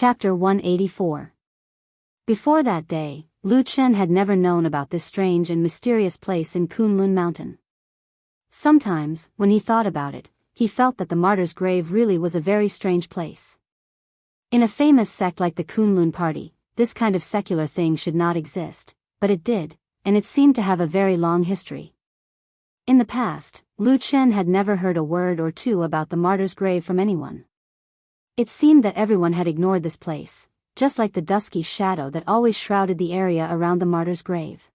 Chapter 184. Before that day, Lu Chen had never known about this strange and mysterious place in Kunlun Mountain. Sometimes, when he thought about it, he felt that the martyr's grave really was a very strange place. In a famous sect like the Kunlun Party, this kind of secular thing should not exist, but it did, and it seemed to have a very long history. In the past, Lu Chen had never heard a word or two about the martyr's grave from anyone. It seemed that everyone had ignored this place, just like the dusky shadow that always shrouded the area around the martyr's grave.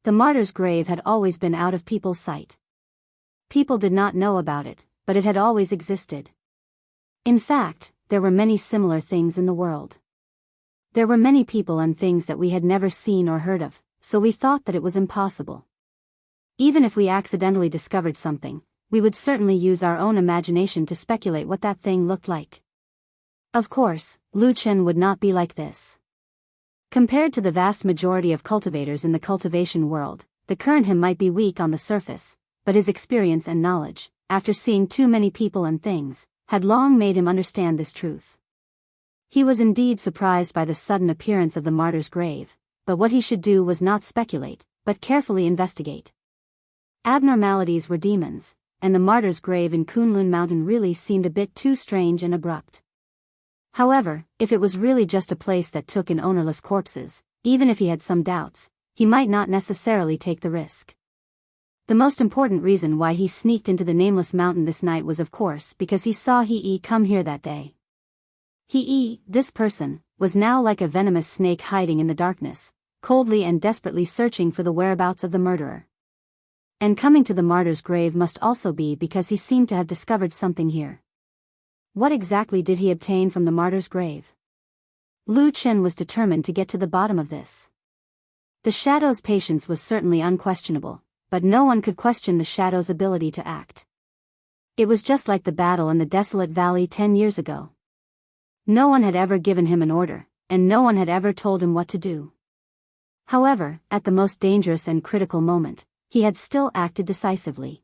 The martyr's grave had always been out of people's sight. People did not know about it, but it had always existed. In fact, there were many similar things in the world. There were many people and things that we had never seen or heard of, so we thought that it was impossible. Even if we accidentally discovered something, we would certainly use our own imagination to speculate what that thing looked like. Of course, Lu Chen would not be like this. Compared to the vast majority of cultivators in the cultivation world, the current him might be weak on the surface, but his experience and knowledge, after seeing too many people and things, had long made him understand this truth. He was indeed surprised by the sudden appearance of the martyr's grave, but what he should do was not speculate, but carefully investigate. Abnormalities were demons, and the martyr's grave in Kunlun Mountain really seemed a bit too strange and abrupt. However, if it was really just a place that took in ownerless corpses, even if he had some doubts, he might not necessarily take the risk. The most important reason why he sneaked into the nameless mountain this night was of course because he saw He come here that day. He, this person, was now like a venomous snake hiding in the darkness, coldly and desperately searching for the whereabouts of the murderer. And coming to the martyr's grave must also be because he seemed to have discovered something here. What exactly did he obtain from the martyr's grave? Lu Chen was determined to get to the bottom of this. The shadow's patience was certainly unquestionable, but no one could question the shadow's ability to act. It was just like the battle in the desolate valley 10 years ago. No one had ever given him an order, and no one had ever told him what to do. However, at the most dangerous and critical moment, he had still acted decisively.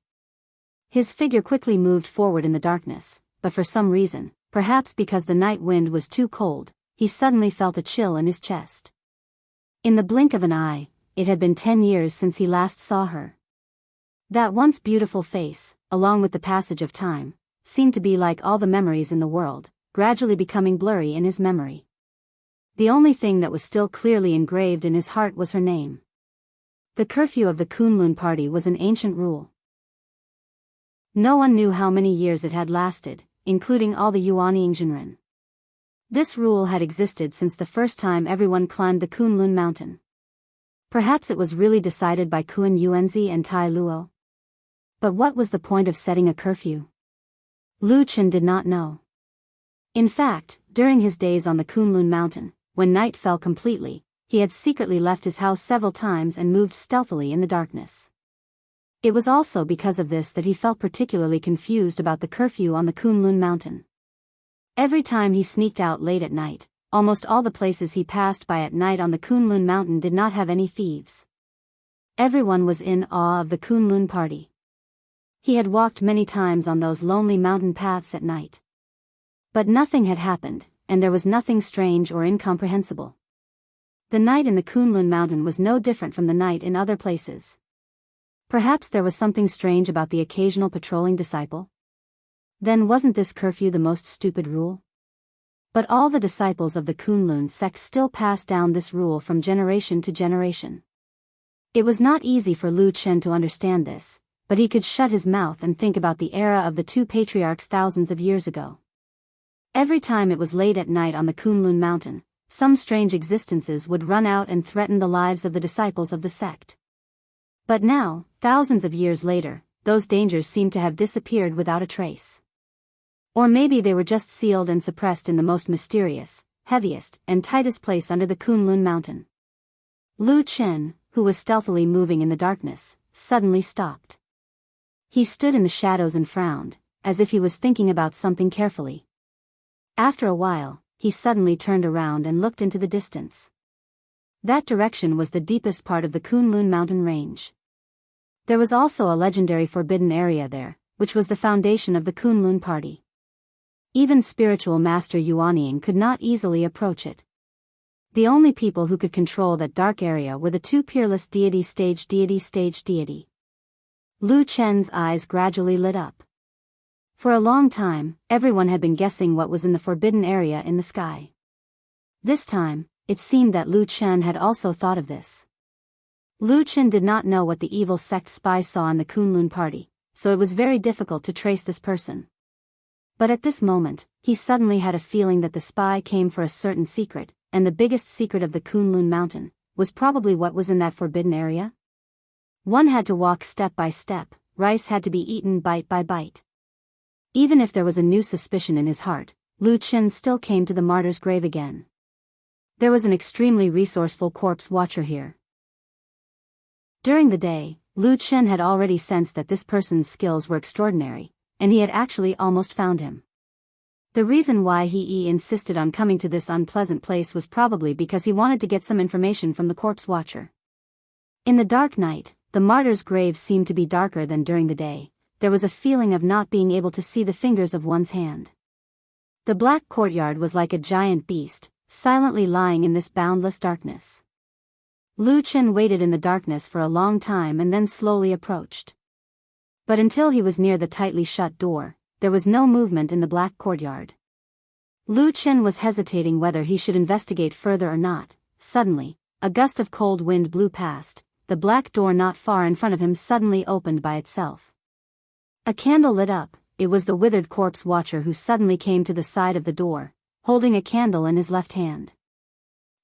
His figure quickly moved forward in the darkness, but for some reason, perhaps because the night wind was too cold, he suddenly felt a chill in his chest. In the blink of an eye, it had been 10 years since he last saw her. That once beautiful face, along with the passage of time, seemed to be like all the memories in the world, gradually becoming blurry in his memory. The only thing that was still clearly engraved in his heart was her name. The curfew of the Kunlun Party was an ancient rule. No one knew how many years it had lasted, including all the Yuanyingzhenren. This rule had existed since the first time everyone climbed the Kunlun Mountain. Perhaps it was really decided by Kun Yuanzi and Tai Luo. But what was the point of setting a curfew? Lu Chen did not know. In fact, during his days on the Kunlun Mountain, when night fell completely, he had secretly left his house several times and moved stealthily in the darkness. It was also because of this that he felt particularly confused about the curfew on the Kunlun Mountain. Every time he sneaked out late at night, almost all the places he passed by at night on the Kunlun Mountain did not have any thieves. Everyone was in awe of the Kunlun Party. He had walked many times on those lonely mountain paths at night. But nothing had happened, and there was nothing strange or incomprehensible. The night in the Kunlun Mountain was no different from the night in other places. Perhaps there was something strange about the occasional patrolling disciple? Then wasn't this curfew the most stupid rule? But all the disciples of the Kunlun sect still passed down this rule from generation to generation. It was not easy for Lu Chen to understand this, but he could shut his mouth and think about the era of the two patriarchs thousands of years ago. Every time it was late at night on the Kunlun Mountain, some strange existences would run out and threaten the lives of the disciples of the sect. But now, thousands of years later, those dangers seemed to have disappeared without a trace. Or maybe they were just sealed and suppressed in the most mysterious, heaviest, and tightest place under the Kunlun Mountain. Lu Chen, who was stealthily moving in the darkness, suddenly stopped. He stood in the shadows and frowned, as if he was thinking about something carefully. After a while, he suddenly turned around and looked into the distance. That direction was the deepest part of the Kunlun Mountain range. There was also a legendary forbidden area there, which was the foundation of the Kunlun Party. Even spiritual master Yuanying could not easily approach it. The only people who could control that dark area were the two peerless deity stage deity. Lu Chen's eyes gradually lit up. For a long time, everyone had been guessing what was in the forbidden area in the sky. This time, it seemed that Lu Chen had also thought of this. Lu Chen did not know what the evil sect spy saw in the Kunlun party, so it was very difficult to trace this person. But at this moment, he suddenly had a feeling that the spy came for a certain secret, and the biggest secret of the Kunlun mountain was probably what was in that forbidden area. One had to walk step by step, rice had to be eaten bite by bite. Even if there was a new suspicion in his heart, Lu Chen still came to the martyr's grave again. There was an extremely resourceful corpse watcher here. During the day, Lu Chen had already sensed that this person's skills were extraordinary, and he had actually almost found him. The reason why he insisted on coming to this unpleasant place was probably because he wanted to get some information from the corpse watcher. In the dark night, the martyr's grave seemed to be darker than during the day. There was a feeling of not being able to see the fingers of one's hand. The black courtyard was like a giant beast, silently lying in this boundless darkness. Lu Chen waited in the darkness for a long time and then slowly approached. But until he was near the tightly shut door, there was no movement in the black courtyard. Lu Chen was hesitating whether he should investigate further or not. Suddenly, a gust of cold wind blew past. The black door not far in front of him suddenly opened by itself. A candle lit up. It was the withered corpse watcher who suddenly came to the side of the door, holding a candle in his left hand.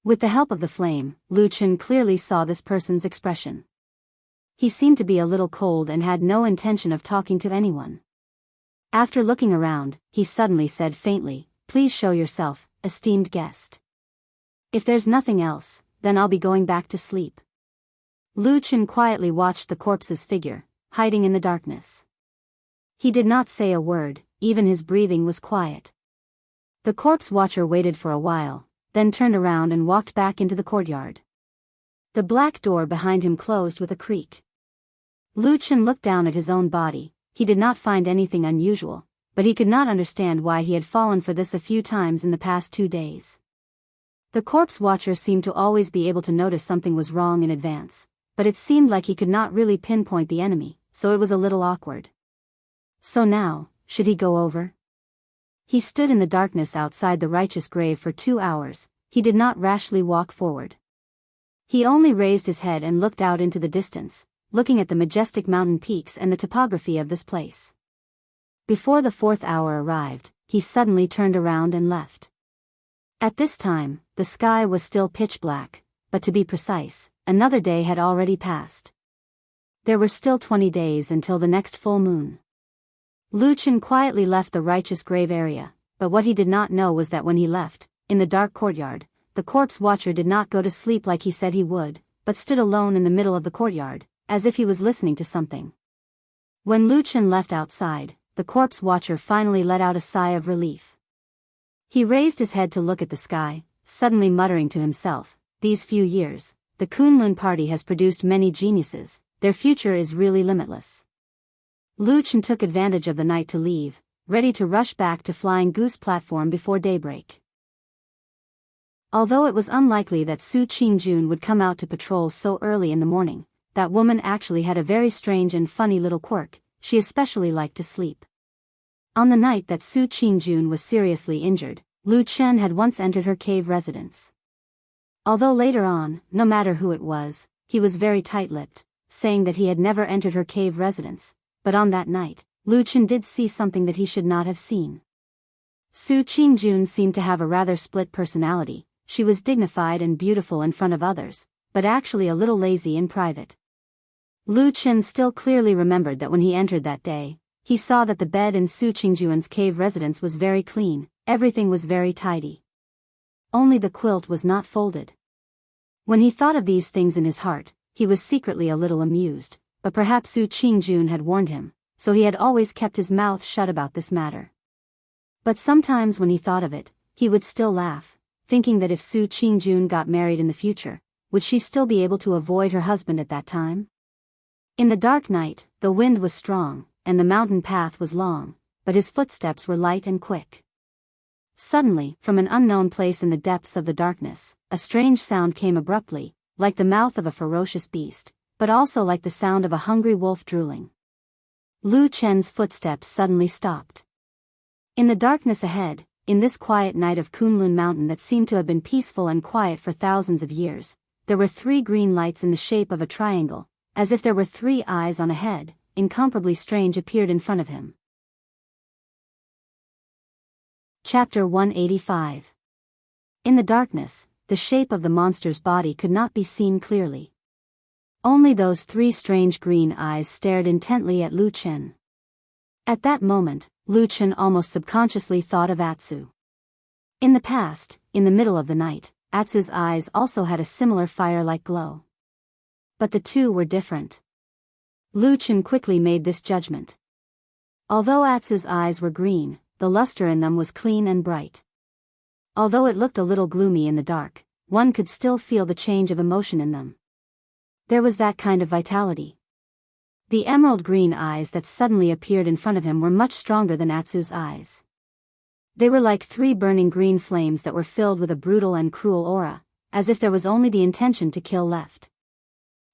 With the help of the flame, Lu Chen clearly saw this person's expression. He seemed to be a little cold and had no intention of talking to anyone. After looking around, he suddenly said faintly, "Please show yourself, esteemed guest. If there's nothing else, then I'll be going back to sleep." Lu Chen quietly watched the corpse's figure, hiding in the darkness. He did not say a word, even his breathing was quiet. The corpse watcher waited for a while, then turned around and walked back into the courtyard. The black door behind him closed with a creak. Lu Chen looked down at his own body. He did not find anything unusual, but he could not understand why he had fallen for this a few times in the past 2 days. The corpse watcher seemed to always be able to notice something was wrong in advance, but it seemed like he could not really pinpoint the enemy, so it was a little awkward. So now, should he go over? He stood in the darkness outside the righteous grave for 2 hours. He did not rashly walk forward. He only raised his head and looked out into the distance, looking at the majestic mountain peaks and the topography of this place. Before the 4th hour arrived, he suddenly turned around and left. At this time, the sky was still pitch black, but to be precise, another day had already passed. There were still 20 days until the next full moon. Lu Chen quietly left the righteous grave area, but what he did not know was that when he left, in the dark courtyard, the corpse watcher did not go to sleep like he said he would, but stood alone in the middle of the courtyard, as if he was listening to something. When Lu Chen left outside, the corpse watcher finally let out a sigh of relief. He raised his head to look at the sky, suddenly muttering to himself, "These few years, the Kunlun party has produced many geniuses, their future is really limitless." Lu Chen took advantage of the night to leave, ready to rush back to Flying Goose platform before daybreak. Although it was unlikely that Su Qingjun would come out to patrol so early in the morning, that woman actually had a very strange and funny little quirk. She especially liked to sleep. On the night that Su Qingjun was seriously injured, Lu Chen had once entered her cave residence. Although later on, no matter who it was, he was very tight-lipped, saying that he had never entered her cave residence, but on that night, Lu Chen did see something that he should not have seen. Su Qingjun seemed to have a rather split personality. She was dignified and beautiful in front of others, but actually a little lazy in private. Lu Chen still clearly remembered that when he entered that day, he saw that the bed in Su Qingjun's cave residence was very clean, everything was very tidy. Only the quilt was not folded. When he thought of these things in his heart, he was secretly a little amused, but perhaps Su Qingjun had warned him, so he had always kept his mouth shut about this matter. But sometimes when he thought of it, he would still laugh, thinking that if Su Qingjun got married in the future, would she still be able to avoid her husband at that time? In the dark night, the wind was strong, and the mountain path was long, but his footsteps were light and quick. Suddenly, from an unknown place in the depths of the darkness, a strange sound came abruptly, like the mouth of a ferocious beast, but also like the sound of a hungry wolf drooling. Lu Chen's footsteps suddenly stopped. In the darkness ahead, in this quiet night of Kunlun Mountain that seemed to have been peaceful and quiet for thousands of years, there were 3 green lights in the shape of a triangle, as if there were 3 eyes on a head, incomparably strange appeared in front of him. Chapter 185. In the darkness, the shape of the monster's body could not be seen clearly. Only those 3 strange green eyes stared intently at Lu Chen. At that moment, Lu Chen almost subconsciously thought of Atsu. In the past, in the middle of the night, Atsu's eyes also had a similar fire-like glow. But the two were different. Lu Chen quickly made this judgment. Although Atsu's eyes were green, the luster in them was clean and bright. Although it looked a little gloomy in the dark, one could still feel the change of emotion in them. There was that kind of vitality. The emerald green eyes that suddenly appeared in front of him were much stronger than Atsu's eyes. They were like 3 burning green flames that were filled with a brutal and cruel aura, as if there was only the intention to kill left.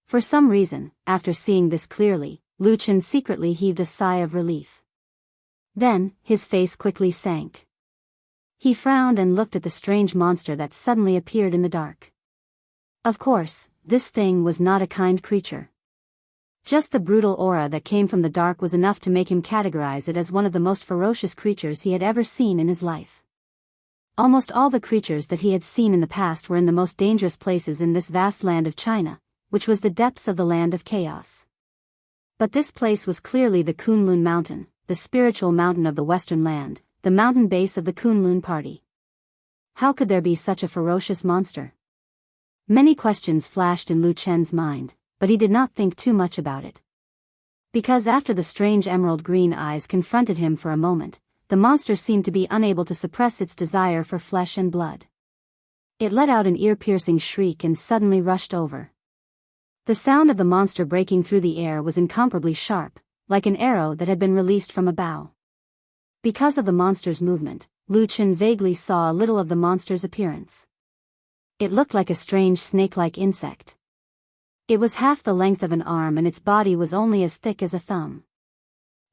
For some reason, after seeing this clearly, Lu Chen secretly heaved a sigh of relief. Then, his face quickly sank. He frowned and looked at the strange monster that suddenly appeared in the dark. Of course, this thing was not a kind creature. Just the brutal aura that came from the dark was enough to make him categorize it as one of the most ferocious creatures he had ever seen in his life. Almost all the creatures that he had seen in the past were in the most dangerous places in this vast land of China, which was the depths of the land of chaos. But this place was clearly the Kunlun Mountain, the spiritual mountain of the Western land, the mountain base of the Kunlun party. How could there be such a ferocious monster? Many questions flashed in Lu Chen's mind, but he did not think too much about it. Because after the strange emerald green eyes confronted him for a moment, the monster seemed to be unable to suppress its desire for flesh and blood. It let out an ear-piercing shriek and suddenly rushed over. The sound of the monster breaking through the air was incomparably sharp, like an arrow that had been released from a bow. Because of the monster's movement, Lu Chen vaguely saw a little of the monster's appearance. It looked like a strange snake-like insect. It was half the length of an arm and its body was only as thick as a thumb.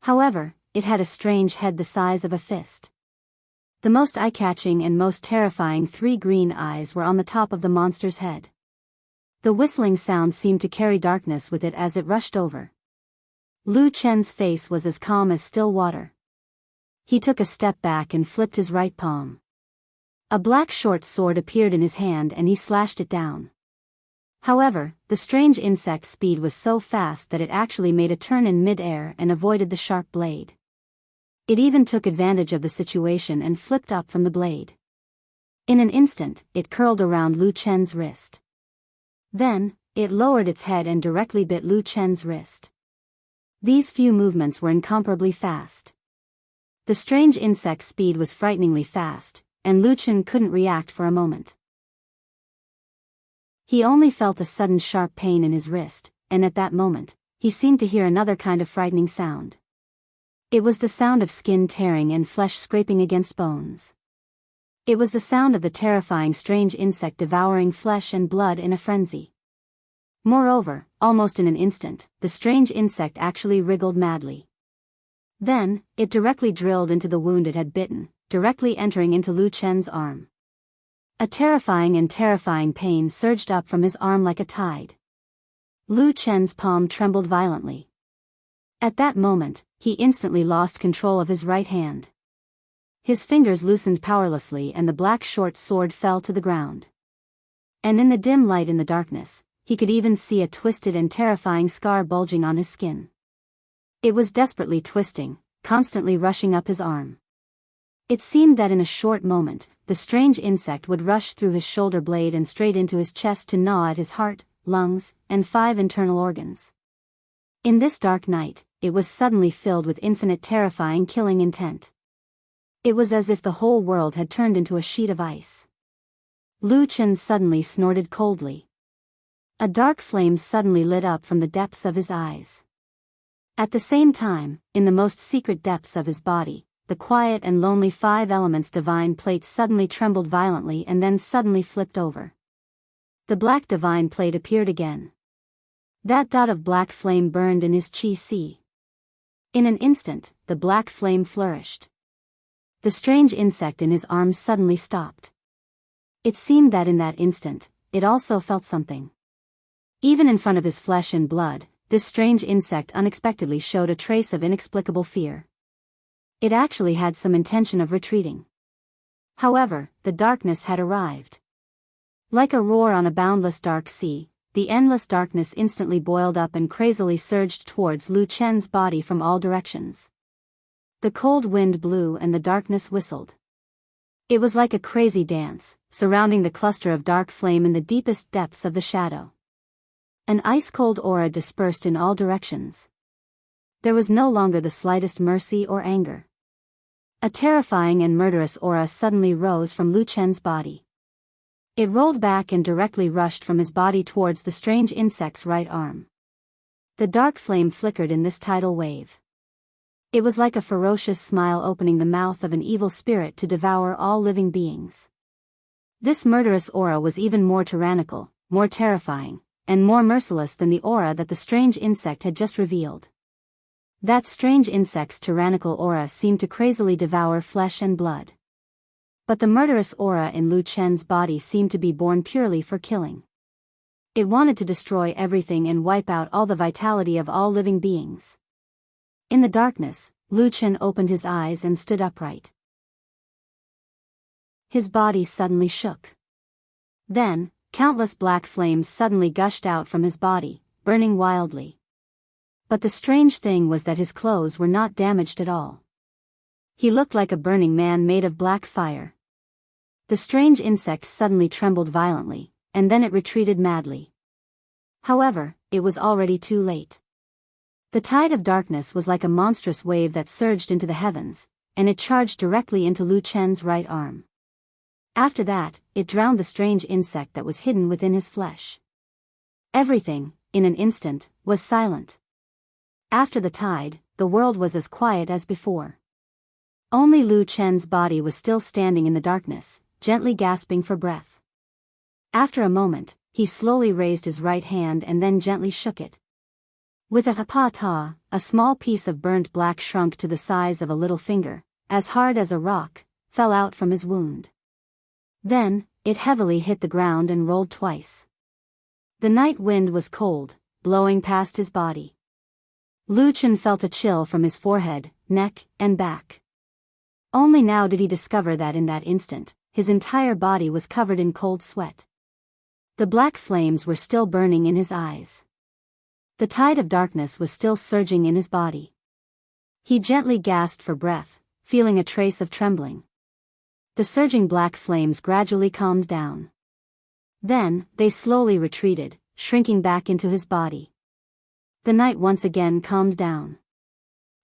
However, it had a strange head the size of a fist. The most eye-catching and most terrifying 3 green eyes were on the top of the monster's head. The whistling sound seemed to carry darkness with it as it rushed over. Lu Chen's face was as calm as still water. He took a step back and flipped his right palm. A black short sword appeared in his hand and he slashed it down. However, the strange insect's speed was so fast that it actually made a turn in mid-air and avoided the sharp blade. It even took advantage of the situation and flipped up from the blade. In an instant, it curled around Lu Chen's wrist. Then, it lowered its head and directly bit Lu Chen's wrist. These few movements were incomparably fast. The strange insect's speed was frighteningly fast, and Lu Chen couldn't react for a moment. He only felt a sudden sharp pain in his wrist, and at that moment, he seemed to hear another kind of frightening sound. It was the sound of skin tearing and flesh scraping against bones. It was the sound of the terrifying strange insect devouring flesh and blood in a frenzy. Moreover, almost in an instant, the strange insect actually wriggled madly. Then, it directly drilled into the wound it had bitten, directly entering into Lu Chen's arm. A terrifying pain surged up from his arm like a tide. Lu Chen's palm trembled violently. At that moment, he instantly lost control of his right hand. His fingers loosened powerlessly and the black short sword fell to the ground. And in the dim light in the darkness, he could even see a twisted and terrifying scar bulging on his skin. It was desperately twisting, constantly rushing up his arm. It seemed that in a short moment, the strange insect would rush through his shoulder blade and straight into his chest to gnaw at his heart, lungs, and 5 internal organs. In this dark night, it was suddenly filled with infinite terrifying killing intent. It was as if the whole world had turned into a sheet of ice. Lu Chen suddenly snorted coldly. A dark flame suddenly lit up from the depths of his eyes. At the same time, in the most secret depths of his body, the quiet and lonely five elements divine plate suddenly trembled violently and then suddenly flipped over. The black divine plate appeared again. That dot of black flame burned in his chi. In an instant, the black flame flourished. The strange insect in his arms suddenly stopped. It seemed that in that instant, it also felt something. Even in front of his flesh and blood, this strange insect unexpectedly showed a trace of inexplicable fear. It actually had some intention of retreating. However, the darkness had arrived. Like a roar on a boundless dark sea, the endless darkness instantly boiled up and crazily surged towards Lu Chen's body from all directions. The cold wind blew and the darkness whistled. It was like a crazy dance, surrounding the cluster of dark flame in the deepest depths of the shadow. An ice-cold aura dispersed in all directions. There was no longer the slightest mercy or anger. A terrifying and murderous aura suddenly rose from Lu Chen's body. It rolled back and directly rushed from his body towards the strange insect's right arm. The dark flame flickered in this tidal wave. It was like a ferocious smile opening the mouth of an evil spirit to devour all living beings. This murderous aura was even more tyrannical, more terrifying, and more merciless than the aura that the strange insect had just revealed. That strange insect's tyrannical aura seemed to crazily devour flesh and blood. But the murderous aura in Lu Chen's body seemed to be born purely for killing. It wanted to destroy everything and wipe out all the vitality of all living beings. In the darkness, Lu Chen opened his eyes and stood upright. His body suddenly shook. Then, countless black flames suddenly gushed out from his body, burning wildly. But the strange thing was that his clothes were not damaged at all. He looked like a burning man made of black fire. The strange insect suddenly trembled violently, and then it retreated madly. However, it was already too late. The tide of darkness was like a monstrous wave that surged into the heavens, and it charged directly into Lu Chen's right arm. After that, it drowned the strange insect that was hidden within his flesh. Everything, in an instant, was silent. After the tide, the world was as quiet as before. Only Lu Chen's body was still standing in the darkness, gently gasping for breath. After a moment, he slowly raised his right hand and then gently shook it. With a ha-pa-ta, a small piece of burnt black shrunk to the size of a little finger, as hard as a rock, fell out from his wound. Then, it heavily hit the ground and rolled twice. The night wind was cold, blowing past his body. Lu Chen felt a chill from his forehead, neck, and back. Only now did he discover that in that instant, his entire body was covered in cold sweat. The black flames were still burning in his eyes. The tide of darkness was still surging in his body. He gently gasped for breath, feeling a trace of trembling. The surging black flames gradually calmed down. Then, they slowly retreated, shrinking back into his body. The night once again calmed down.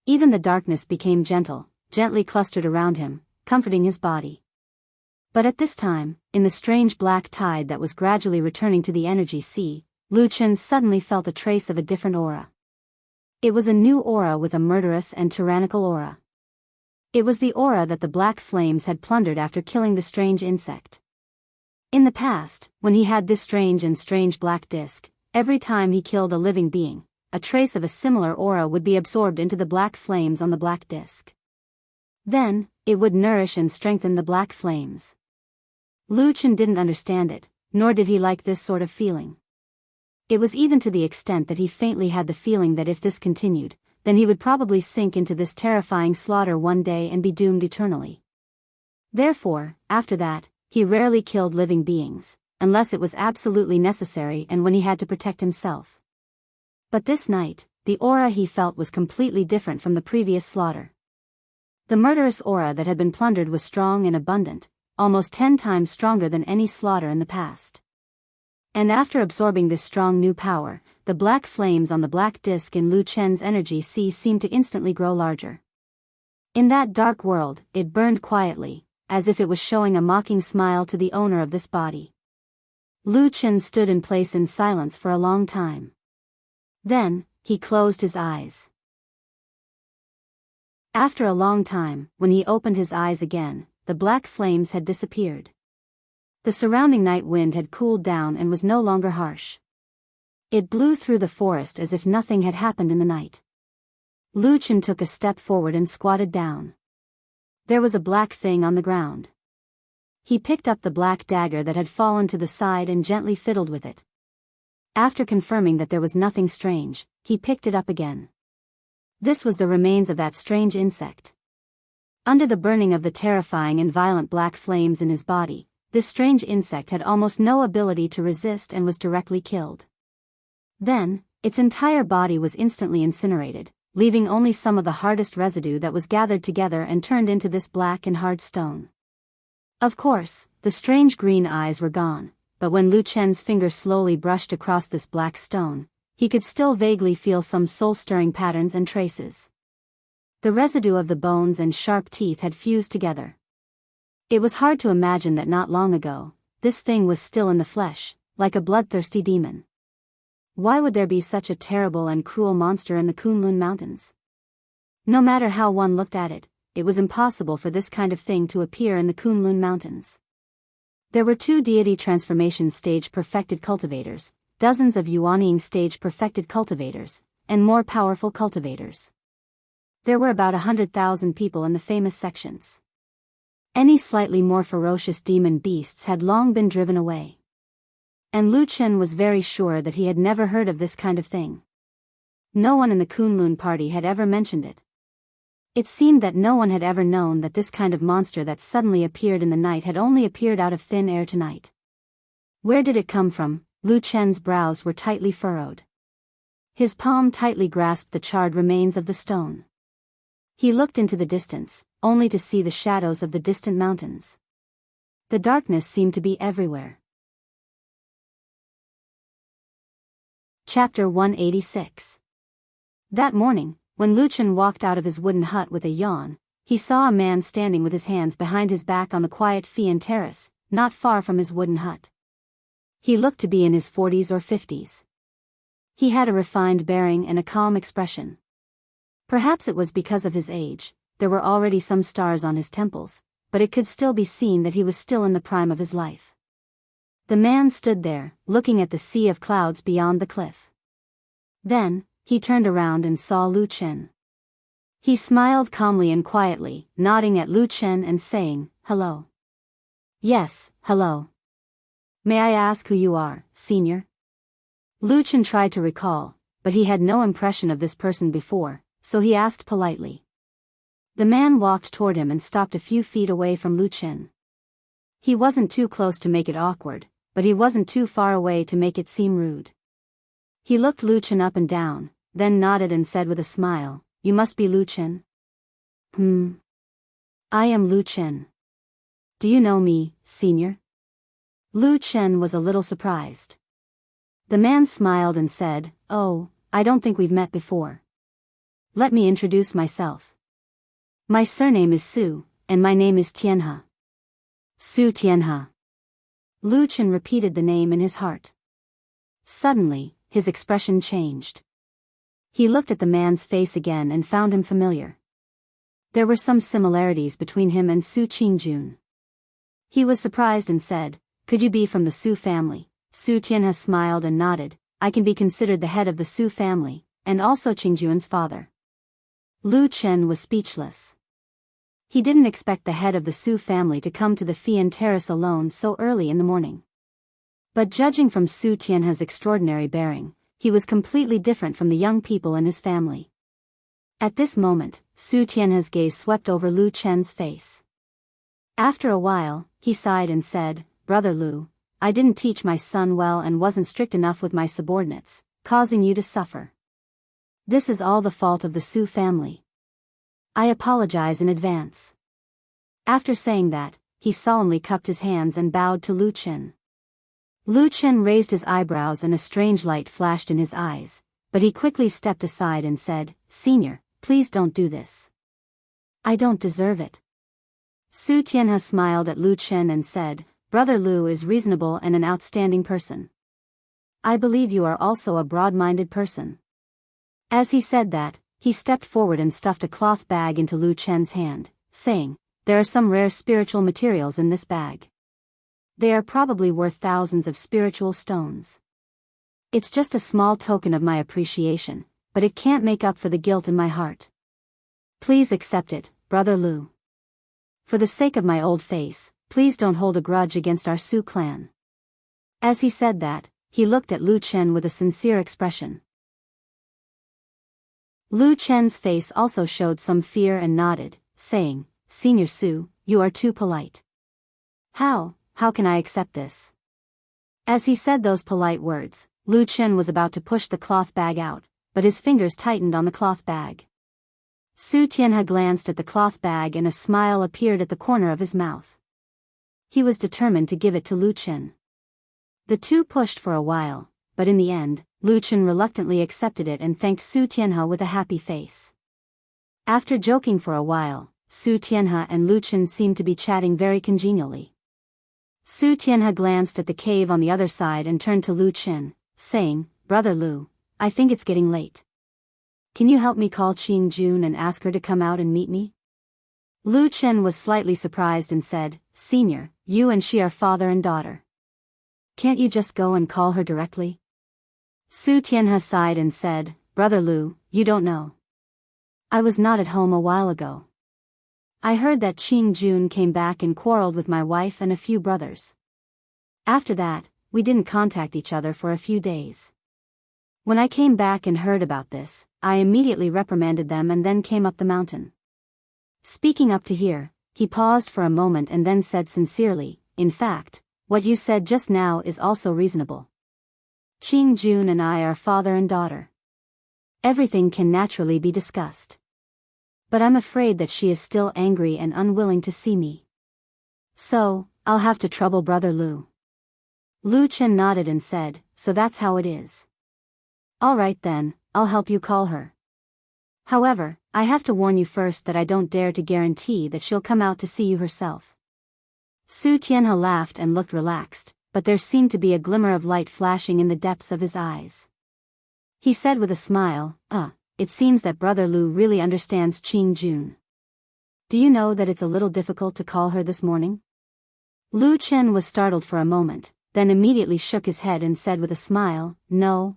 Even the darkness became gentle, gently clustered around him, comforting his body. But at this time, in the strange black tide that was gradually returning to the energy sea, Lu Chen suddenly felt a trace of a different aura. It was a new aura with a murderous and tyrannical aura. It was the aura that the black flames had plundered after killing the strange insect. In the past, when he had this strange black disc, every time he killed a living being, a trace of a similar aura would be absorbed into the black flames on the black disc. Then, it would nourish and strengthen the black flames. Lu Chen didn't understand it, nor did he like this sort of feeling. It was even to the extent that he faintly had the feeling that if this continued, then he would probably sink into this terrifying slaughter one day and be doomed eternally. Therefore, after that, he rarely killed living beings, unless it was absolutely necessary and when he had to protect himself. But this night, the aura he felt was completely different from the previous slaughter. The murderous aura that had been plundered was strong and abundant, almost 10 times stronger than any slaughter in the past. And after absorbing this strong new power, the black flames on the black disc in Lu Chen's energy sea seemed to instantly grow larger. In that dark world, it burned quietly, as if it was showing a mocking smile to the owner of this body. Lu Chen stood in place in silence for a long time. Then, he closed his eyes. After a long time, when he opened his eyes again, the black flames had disappeared. The surrounding night wind had cooled down and was no longer harsh. It blew through the forest as if nothing had happened in the night. Lu Chen took a step forward and squatted down. There was a black thing on the ground. He picked up the black dagger that had fallen to the side and gently fiddled with it. After confirming that there was nothing strange, he picked it up again. This was the remains of that strange insect. Under the burning of the terrifying and violent black flames in his body, this strange insect had almost no ability to resist and was directly killed. Then, its entire body was instantly incinerated, leaving only some of the hardest residue that was gathered together and turned into this black and hard stone. Of course, the strange green eyes were gone, but when Lu Chen's finger slowly brushed across this black stone, he could still vaguely feel some soul-stirring patterns and traces. The residue of the bones and sharp teeth had fused together. It was hard to imagine that not long ago, this thing was still in the flesh, like a bloodthirsty demon. Why would there be such a terrible and cruel monster in the Kunlun Mountains? No matter how one looked at it, it was impossible for this kind of thing to appear in the Kunlun Mountains. There were 2 deity transformation stage perfected cultivators, dozens of Yuanying stage perfected cultivators, and more powerful cultivators. There were about 100,000 people in the famous sections. Any slightly more ferocious demon beasts had long been driven away. And Lu Chen was very sure that he had never heard of this kind of thing. No one in the Kunlun party had ever mentioned it. It seemed that no one had ever known that this kind of monster that suddenly appeared in the night had only appeared out of thin air tonight. Where did it come from? Lu Chen's brows were tightly furrowed. His palm tightly grasped the charred remains of the stone. He looked into the distance, only to see the shadows of the distant mountains. The darkness seemed to be everywhere. Chapter 186. That morning, when Lu Chen walked out of his wooden hut with a yawn, he saw a man standing with his hands behind his back on the quiet Fian terrace, not far from his wooden hut. He looked to be in his 40s or 50s. He had a refined bearing and a calm expression. Perhaps it was because of his age, there were already some stars on his temples, but it could still be seen that he was still in the prime of his life. The man stood there, looking at the sea of clouds beyond the cliff. Then, he turned around and saw Lu Chen. He smiled calmly and quietly, nodding at Lu Chen and saying, "Hello." "Yes, hello. May I ask who you are, senior?" Lu Chen tried to recall, but he had no impression of this person before, so he asked politely. The man walked toward him and stopped a few feet away from Lu Chen. He wasn't too close to make it awkward, but he wasn't too far away to make it seem rude. He looked Lu Chen up and down, then nodded and said with a smile, "You must be Lu Chen?" I am Lu Chen. Do you know me, senior?" Lu Chen was a little surprised. The man smiled and said, "Oh, I don't think we've met before. Let me introduce myself. My surname is Su, and my name is Tianhe." Su Tianhe. Lu Chen repeated the name in his heart. Suddenly, his expression changed. He looked at the man's face again and found him familiar. There were some similarities between him and Su Qingjun. He was surprised and said, "Could you be from the Su family?" Su Tianhe smiled and nodded. "I can be considered the head of the Su family, and also Qingjun's father." Lu Chen was speechless. He didn't expect the head of the Su family to come to the Fian terrace alone so early in the morning. But judging from Su Tianhe's extraordinary bearing, he was completely different from the young people in his family. At this moment, Su Tianhe's gaze swept over Lu Chen's face. After a while, he sighed and said, "Brother Lu, I didn't teach my son well and wasn't strict enough with my subordinates, causing you to suffer. This is all the fault of the Su family. I apologize in advance." After saying that, he solemnly cupped his hands and bowed to Lu Chen. Lu Chen raised his eyebrows and a strange light flashed in his eyes, but he quickly stepped aside and said, "Senior, please don't do this. I don't deserve it." Su Tianhe smiled at Lu Chen and said, "Brother Lu is reasonable and an outstanding person. I believe you are also a broad-minded person." As he said that, he stepped forward and stuffed a cloth bag into Lu Chen's hand, saying, "There are some rare spiritual materials in this bag. They are probably worth thousands of spiritual stones. It's just a small token of my appreciation, but it can't make up for the guilt in my heart. Please accept it, Brother Lu. For the sake of my old face, please don't hold a grudge against our Su clan." As he said that, he looked at Lu Chen with a sincere expression. Lu Chen's face also showed some fear and nodded, saying, "Senior Su, you are too polite. How can I accept this?" As he said those polite words, Lu Chen was about to push the cloth bag out, but his fingers tightened on the cloth bag. Su Tianhe glanced at the cloth bag and a smile appeared at the corner of his mouth. He was determined to give it to Lu Chen. The two pushed for a while, but in the end, Lu Chen reluctantly accepted it and thanked Su Tianhe with a happy face. After joking for a while, Su Tianhe and Lu Chen seemed to be chatting very congenially. Su Tianhe glanced at the cave on the other side and turned to Lu Chen, saying, "Brother Lu, I think it's getting late. Can you help me call Qing Jun and ask her to come out and meet me?" Lu Chen was slightly surprised and said, "Senior, you and she are father and daughter. Can't you just go and call her directly?" Su Tianhe sighed and said, "Brother Lu, you don't know. I was not at home a while ago. I heard that Qing Jun came back and quarreled with my wife and a few brothers. After that, we didn't contact each other for a few days. When I came back and heard about this, I immediately reprimanded them and then came up the mountain." Speaking up to here, he paused for a moment and then said sincerely, "In fact, what you said just now is also reasonable. Qing Jun and I are father and daughter. Everything can naturally be discussed. But I'm afraid that she is still angry and unwilling to see me. So, I'll have to trouble Brother Lu." Lu Chen nodded and said, "So that's how it is. All right then, I'll help you call her. However, I have to warn you first that I don't dare to guarantee that she'll come out to see you herself." Su Tianhe laughed and looked relaxed, but there seemed to be a glimmer of light flashing in the depths of his eyes. He said with a smile, It seems that Brother Lu really understands Qing Jun. Do you know that it's a little difficult to call her this morning?" Lu Chen was startled for a moment, then immediately shook his head and said with a smile, No.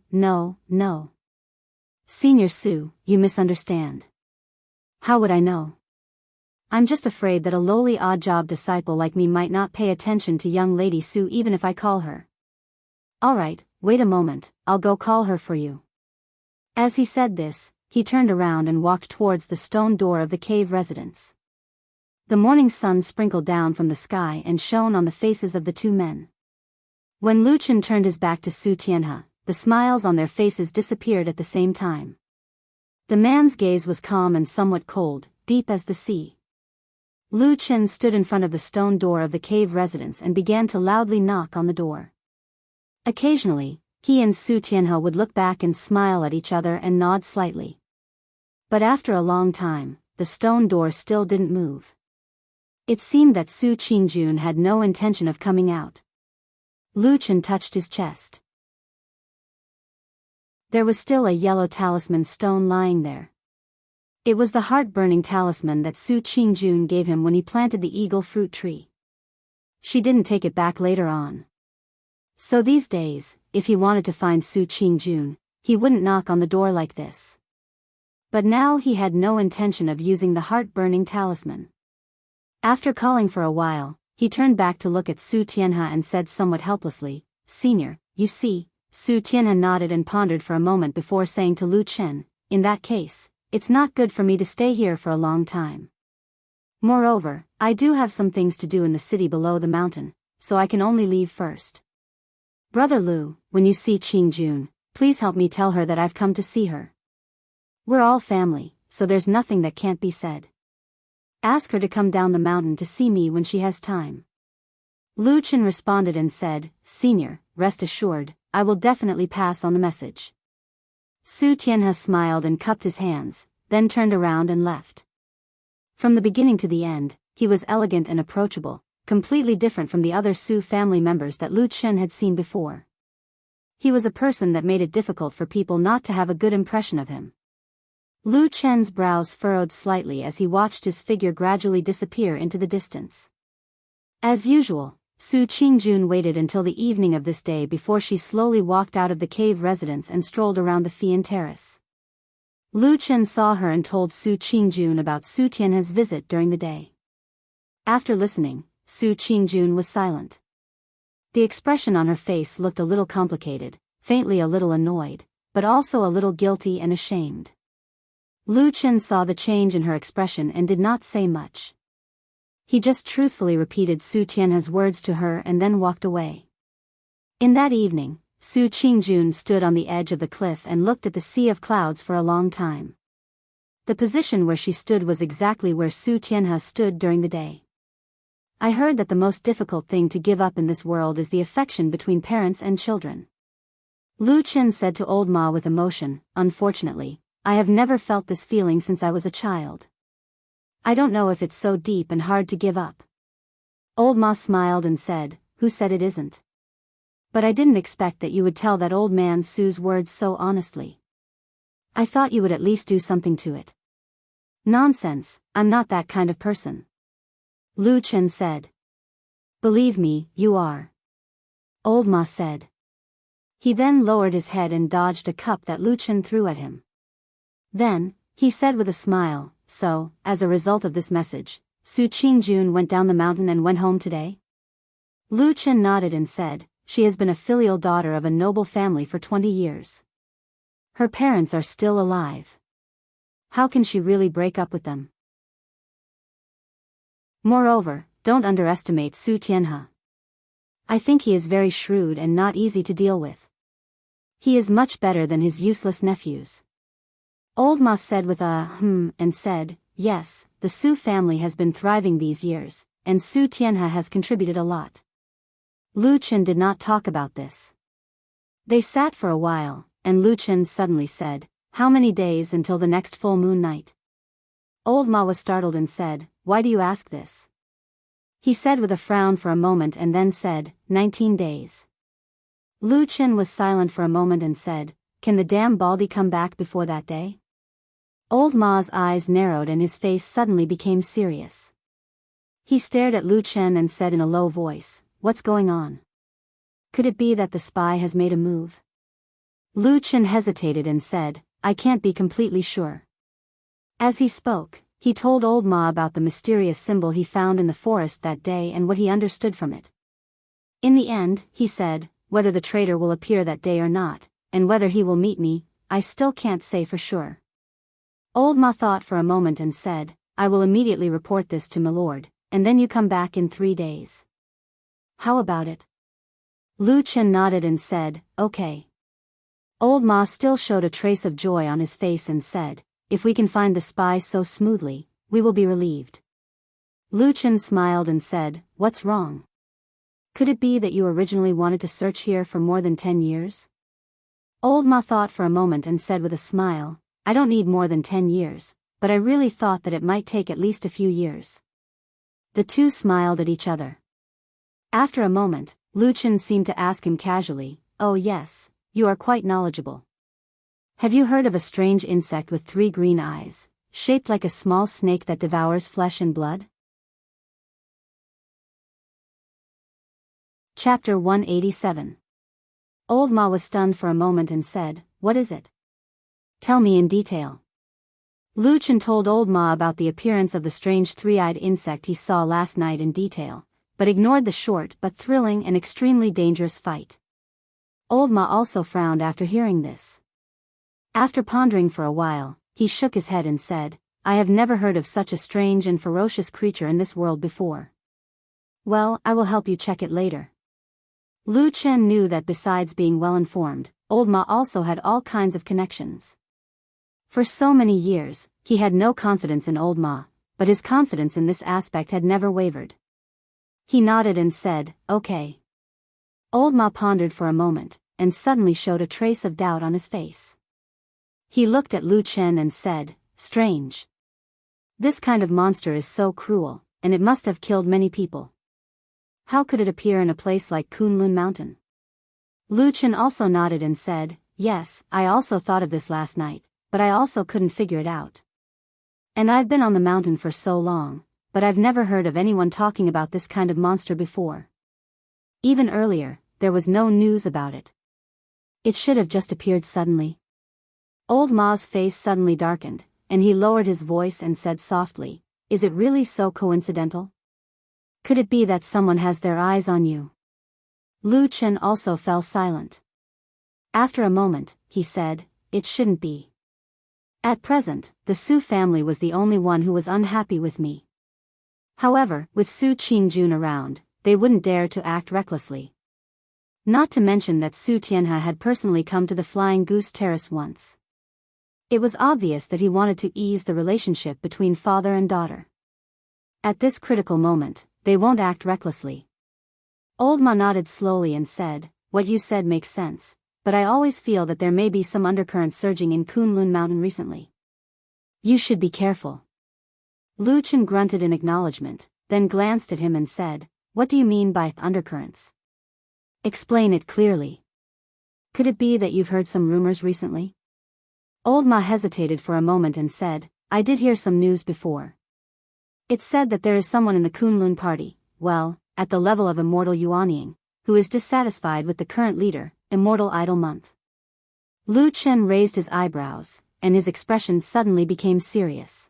Senior Su, you misunderstand. How would I know? I'm just afraid that a lowly odd-job disciple like me might not pay attention to young Lady Su even if I call her. All right, wait a moment, I'll go call her for you. As he said this, he turned around and walked towards the stone door of the cave residence. The morning sun sprinkled down from the sky and shone on the faces of the two men. When Lu Chen turned his back to Su Tianhe, the smiles on their faces disappeared at the same time. The man's gaze was calm and somewhat cold, deep as the sea. Lu Chen stood in front of the stone door of the cave residence and began to loudly knock on the door. Occasionally, he and Su Tianhe would look back and smile at each other and nod slightly. But after a long time, the stone door still didn't move. It seemed that Su Qingjun had no intention of coming out. Lu Chen touched his chest. There was still a yellow talisman stone lying there. It was the heart-burning talisman that Su Qingjun gave him when he planted the eagle fruit tree. She didn't take it back later on. So these days, if he wanted to find Su Qingjun, he wouldn't knock on the door like this. But now he had no intention of using the heart-burning talisman. After calling for a while, he turned back to look at Su Tianhe and said somewhat helplessly, "Senior, you see." Su Tianhe nodded and pondered for a moment before saying to Lu Chen, "In that case, it's not good for me to stay here for a long time. Moreover, I do have some things to do in the city below the mountain, so I can only leave first. Brother Lu, when you see Qingjun, please help me tell her that I've come to see her. We're all family, so there's nothing that can't be said. Ask her to come down the mountain to see me when she has time." Lu Chen responded and said, "Senior, rest assured, I will definitely pass on the message." Su Tianhe smiled and cupped his hands, then turned around and left. From the beginning to the end, he was elegant and approachable, completely different from the other Su family members that Lu Chen had seen before. He was a person that made it difficult for people not to have a good impression of him. Lu Chen's brows furrowed slightly as he watched his figure gradually disappear into the distance. As usual, Su Qingjun waited until the evening of this day before she slowly walked out of the cave residence and strolled around the Fian Terrace. Lu Chen saw her and told Su Qingjun about Su Tianhe's visit during the day. After listening, Su Qingjun was silent. The expression on her face looked a little complicated, faintly a little annoyed, but also a little guilty and ashamed. Lu Chen saw the change in her expression and did not say much. He just truthfully repeated Su Tianhe's words to her and then walked away. In that evening, Su Qingjun stood on the edge of the cliff and looked at the sea of clouds for a long time. The position where she stood was exactly where Su Tianhe stood during the day. I heard that the most difficult thing to give up in this world is the affection between parents and children. Lu Chen said to Old Ma with emotion, unfortunately, I have never felt this feeling since I was a child. I don't know if it's so deep and hard to give up. Old Ma smiled and said, who said it isn't? But I didn't expect that you would tell that old man Su's words so honestly. I thought you would at least do something to it. Nonsense, I'm not that kind of person. Lu Chen said. Believe me, you are. Old Ma said. He then lowered his head and dodged a cup that Lu Chen threw at him. Then, he said with a smile, so, as a result of this message, Su Qingjun went down the mountain and went home today? Lu Chen nodded and said, she has been a filial daughter of a noble family for 20 years. Her parents are still alive. How can she really break up with them? Moreover, don't underestimate Su Tianhe. I think he is very shrewd and not easy to deal with. He is much better than his useless nephews. Old Ma said with a and said, yes, the Su family has been thriving these years, and Su Tianhe has contributed a lot. Lu Chen did not talk about this. They sat for a while, and Lu Chen suddenly said, how many days until the next full moon night? Old Ma was startled and said, why do you ask this? He said with a frown for a moment and then said, 19 days. Lu Chen was silent for a moment and said, can the damn Baldy come back before that day? Old Ma's eyes narrowed and his face suddenly became serious. He stared at Lu Chen and said in a low voice, what's going on? Could it be that the spy has made a move? Lu Chen hesitated and said, I can't be completely sure. As he spoke, he told Old Ma about the mysterious symbol he found in the forest that day and what he understood from it. In the end, he said, whether the traitor will appear that day or not, and whether he will meet me, I still can't say for sure. Old Ma thought for a moment and said, I will immediately report this to my lord, and then you come back in 3 days. How about it? Lu Chen nodded and said, okay. Old Ma still showed a trace of joy on his face and said, if we can find the spy so smoothly, we will be relieved. Lu Chen smiled and said, what's wrong? Could it be that you originally wanted to search here for more than 10 years? Old Ma thought for a moment and said with a smile, I don't need more than 10 years, but I really thought that it might take at least a few years. The two smiled at each other. After a moment, Lu Chen seemed to ask him casually, oh yes, you are quite knowledgeable. Have you heard of a strange insect with 3 green eyes, shaped like a small snake that devours flesh and blood? Chapter 187. Old Ma was stunned for a moment and said, what is it? Tell me in detail. Lu Chen told Old Ma about the appearance of the strange 3-eyed insect he saw last night in detail, but ignored the short but thrilling and extremely dangerous fight. Old Ma also frowned after hearing this. After pondering for a while, he shook his head and said, I have never heard of such a strange and ferocious creature in this world before. Well, I will help you check it later. Lu Chen knew that besides being well informed, Old Ma also had all kinds of connections. For so many years, he had no confidence in Old Ma, but his confidence in this aspect had never wavered. He nodded and said, okay. Old Ma pondered for a moment, and suddenly showed a trace of doubt on his face. He looked at Lu Chen and said, strange. This kind of monster is so cruel, and it must have killed many people. How could it appear in a place like Kunlun Mountain? Lu Chen also nodded and said, yes, I also thought of this last night, but but I also couldn't figure it out. And I've been on the mountain for so long, but I've never heard of anyone talking about this kind of monster before. Even earlier, there was no news about it. It should have just appeared suddenly. Old Ma's face suddenly darkened, and he lowered his voice and said softly, "Is it really so coincidental? Could it be that someone has their eyes on you?" Lu Chen also fell silent. After a moment, he said, "It shouldn't be. At present, the Su family was the only one who was unhappy with me. However, with Su Qingjun around, they wouldn't dare to act recklessly. Not to mention that Su Tianhe had personally come to the Flying Goose Terrace once. It was obvious that he wanted to ease the relationship between father and daughter. At this critical moment, they won't act recklessly." Old Ma nodded slowly and said, "What you said makes sense, but I always feel that there may be some undercurrent surging in Kunlun Mountain recently. You should be careful." Lu Chen grunted in acknowledgement, then glanced at him and said, "What do you mean by undercurrents? Explain it clearly. Could it be that you've heard some rumors recently?" Old Ma hesitated for a moment and said, "I did hear some news before. It's said that there is someone in the Kunlun party, well, at the level of Immortal Yuanying, who is dissatisfied with the current leader, Immortal Idle Month." Lu Chen raised his eyebrows, and his expression suddenly became serious.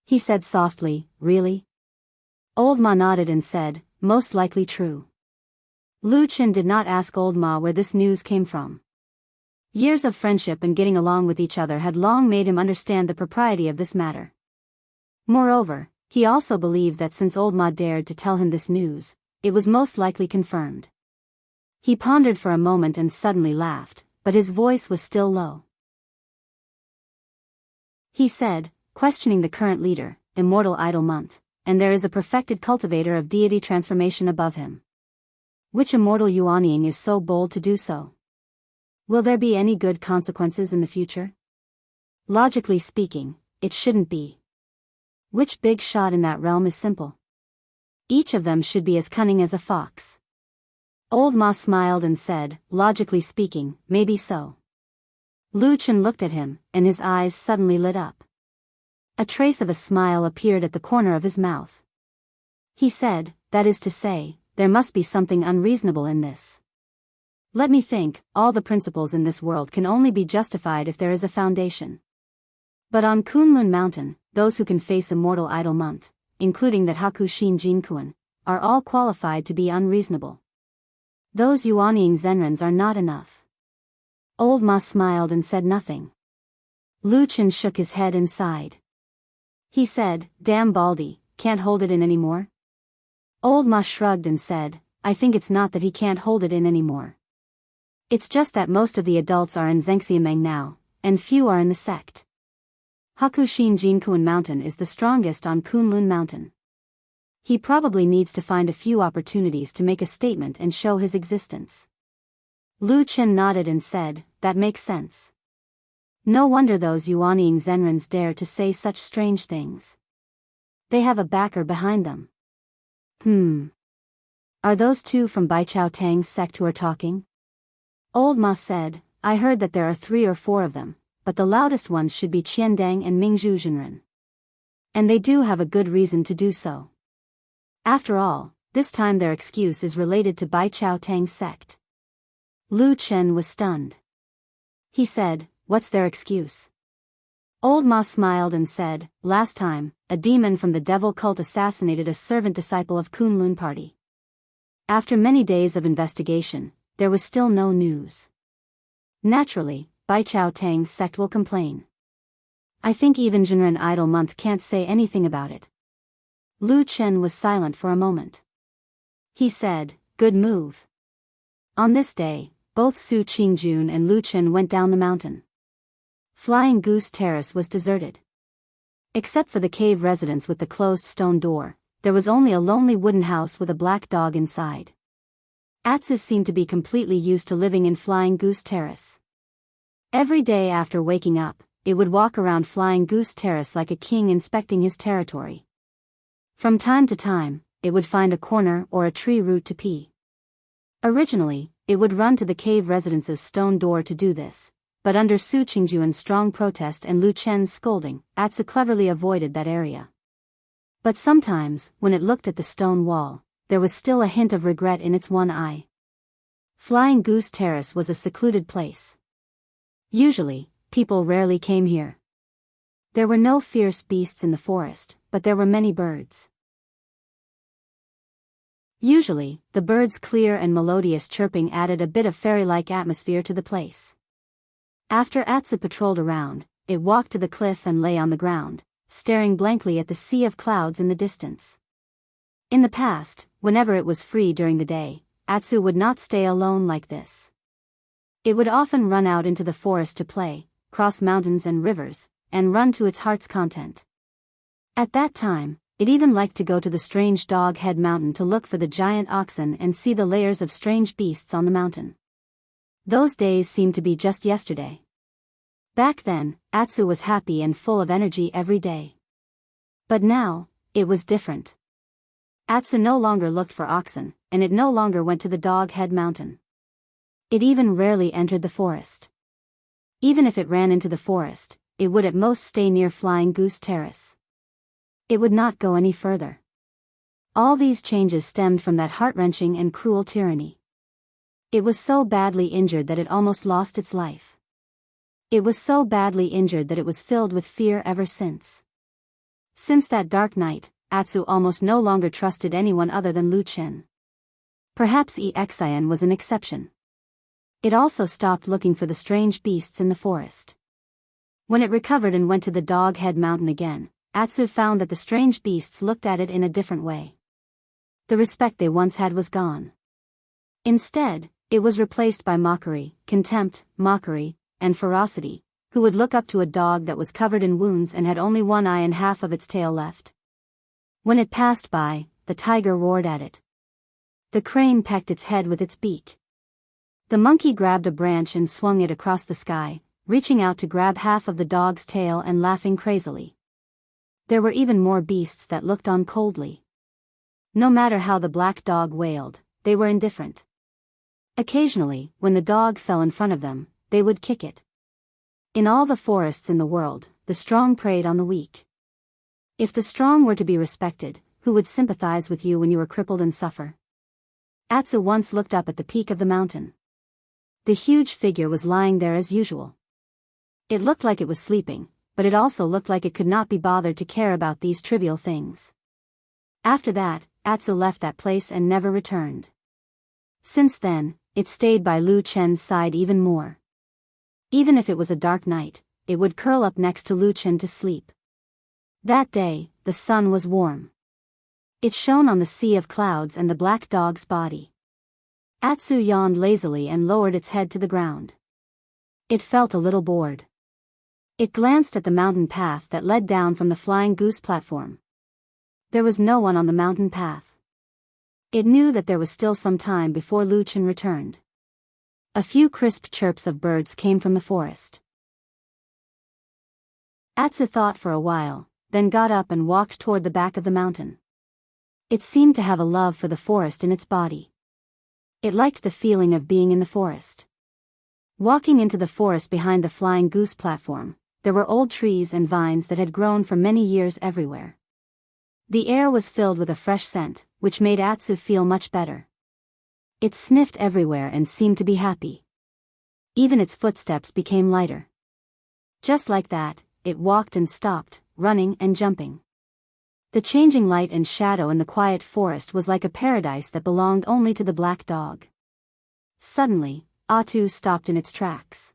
He said softly, "Really?" Old Ma nodded and said, "Most likely true." Lu Chen did not ask Old Ma where this news came from. Years of friendship and getting along with each other had long made him understand the propriety of this matter. Moreover, he also believed that since Old Ma dared to tell him this news, it was most likely confirmed. He pondered for a moment and suddenly laughed, but his voice was still low. He said, questioning the current leader, Immortal Idle Month, and there is a perfected cultivator of deity transformation above him. Which Immortal Yuanying is so bold to do so? Will there be any good consequences in the future? Logically speaking, it shouldn't be. Which big shot in that realm is simple? Each of them should be as cunning as a fox. Old Ma smiled and said, "Logically speaking, maybe so." Lu Chen looked at him, and his eyes suddenly lit up. A trace of a smile appeared at the corner of his mouth. He said, "That is to say, there must be something unreasonable in this. Let me think, all the principles in this world can only be justified if there is a foundation. But on Kunlun Mountain, those who can face Immortal Idle Month, including that Haku Shin Jinkuan, are all qualified to be unreasonable. Those Yuanying Zenrens are not enough." Old Ma smiled and said nothing. Lu Chen shook his head and sighed. He said, "Damn Baldy, can't hold it in anymore?" Old Ma shrugged and said, "I think it's not that he can't hold it in anymore. It's just that most of the adults are in Zhengxiameng now, and few are in the sect. Hakushin Jinkuan Mountain is the strongest on Kunlun Mountain. He probably needs to find a few opportunities to make a statement and show his existence." Lu Chen nodded and said, "That makes sense. No wonder those Yuanying Zenrens dare to say such strange things. They have a backer behind them. Are those two from Baichao Tang's sect who are talking?" Old Ma said, "I heard that there are 3 or 4 of them, but the loudest ones should be Qiandang and Mingzhu Zhenren. And they do have a good reason to do so. After all, this time their excuse is related to Baichao Tang's sect." Lu Chen was stunned. He said, "What's their excuse?" Old Ma smiled and said, "Last time, a demon from the devil cult assassinated a servant disciple of Kunlun party. After many days of investigation, there was still no news. Naturally, Baichao Tang's sect will complain. I think even Zhenren Idle Month can't say anything about it." Lu Chen was silent for a moment. He said, "Good move." On this day, both Su Qingjun and Lu Chen went down the mountain. Flying Goose Terrace was deserted. Except for the cave residence with the closed stone door, there was only a lonely wooden house with a black dog inside. Atsu seemed to be completely used to living in Flying Goose Terrace. Every day after waking up, it would walk around Flying Goose Terrace like a king inspecting his territory. From time to time, it would find a corner or a tree root to pee. Originally, it would run to the cave residence's stone door to do this, but under Su Qingjuan's strong protest and Lu Chen's scolding, Atsu cleverly avoided that area. But sometimes, when it looked at the stone wall, there was still a hint of regret in its one eye. Flying Goose Terrace was a secluded place. Usually, people rarely came here. There were no fierce beasts in the forest, but there were many birds. Usually, the birds' clear and melodious chirping added a bit of fairy-like atmosphere to the place. After Atsu patrolled around, it walked to the cliff and lay on the ground, staring blankly at the sea of clouds in the distance. In the past, whenever it was free during the day, Atsu would not stay alone like this. It would often run out into the forest to play, cross mountains and rivers, and run to its heart's content. At that time, it even liked to go to the strange Dog Head Mountain to look for the giant oxen and see the layers of strange beasts on the mountain. Those days seemed to be just yesterday. Back then, Atsu was happy and full of energy every day. But now, it was different. Atsu no longer looked for oxen, and it no longer went to the Dog Head Mountain. It even rarely entered the forest. Even if it ran into the forest, it would at most stay near Flying Goose Terrace. It would not go any further. All these changes stemmed from that heart-wrenching and cruel tyranny. It was so badly injured that it almost lost its life. It was so badly injured that it was filled with fear ever since. Since that dark night, Atsu almost no longer trusted anyone other than Lu Chen. Perhaps Exian was an exception. It also stopped looking for the strange beasts in the forest. When it recovered and went to the Dog Head Mountain again, Atsu found that the strange beasts looked at it in a different way. The respect they once had was gone. Instead, it was replaced by mockery, contempt, and ferocity, who would look up to a dog that was covered in wounds and had only one eye and half of its tail left. When it passed by, the tiger roared at it. The crane pecked its head with its beak. The monkey grabbed a branch and swung it across the sky, reaching out to grab half of the dog's tail and laughing crazily. There were even more beasts that looked on coldly. No matter how the black dog wailed, they were indifferent. Occasionally, when the dog fell in front of them, they would kick it. In all the forests in the world, the strong preyed on the weak. If the strong were to be respected, who would sympathize with you when you were crippled and suffer? Atsu once looked up at the peak of the mountain. The huge figure was lying there as usual. It looked like it was sleeping, but it also looked like it could not be bothered to care about these trivial things. After that, Atsu left that place and never returned. Since then, it stayed by Lu Chen's side even more. Even if it was a dark night, it would curl up next to Lu Chen to sleep. That day, the sun was warm. It shone on the sea of clouds and the black dog's body. Atsu yawned lazily and lowered its head to the ground. It felt a little bored. It glanced at the mountain path that led down from the Flying Goose platform. There was no one on the mountain path. It knew that there was still some time before Lu Chen returned. A few crisp chirps of birds came from the forest. Atsu thought for a while, then got up and walked toward the back of the mountain. It seemed to have a love for the forest in its body. It liked the feeling of being in the forest. Walking into the forest behind the Flying Goose platform, there were old trees and vines that had grown for many years everywhere. The air was filled with a fresh scent, which made Atsu feel much better. It sniffed everywhere and seemed to be happy. Even its footsteps became lighter. Just like that, it walked and stopped, running and jumping. The changing light and shadow in the quiet forest was like a paradise that belonged only to the black dog. Suddenly, Atsu stopped in its tracks.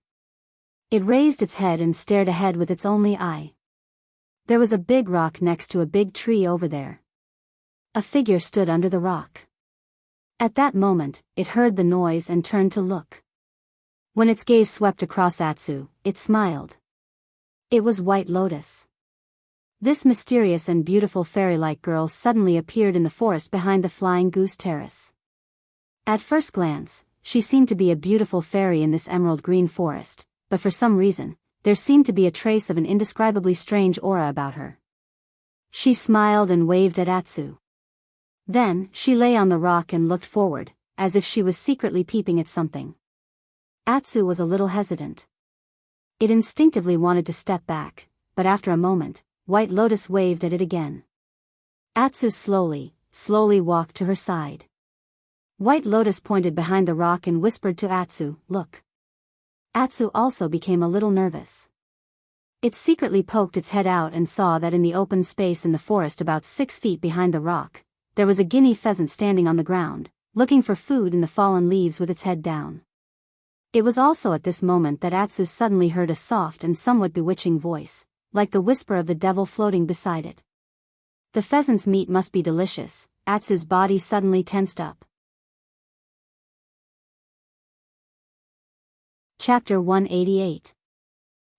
It raised its head and stared ahead with its only eye. There was a big rock next to a big tree over there. A figure stood under the rock. At that moment, it heard the noise and turned to look. When its gaze swept across Atsu, it smiled. It was White Lotus. This mysterious and beautiful fairy-like girl suddenly appeared in the forest behind the Flying Goose Terrace. At first glance, she seemed to be a beautiful fairy in this emerald green forest, but for some reason, there seemed to be a trace of an indescribably strange aura about her. She smiled and waved at Atsu. Then, she lay on the rock and looked forward, as if she was secretly peeping at something. Atsu was a little hesitant. It instinctively wanted to step back, but after a moment, White Lotus waved at it again. Atsu slowly walked to her side. White Lotus pointed behind the rock and whispered to Atsu, "Look." Atsu also became a little nervous. It secretly poked its head out and saw that in the open space in the forest about 6 feet behind the rock, there was a guinea pheasant standing on the ground, looking for food in the fallen leaves with its head down. It was also at this moment that Atsu suddenly heard a soft and somewhat bewitching voice, like the whisper of the devil floating beside it. The pheasant's meat must be delicious. Atsu's body suddenly tensed up. Chapter 188.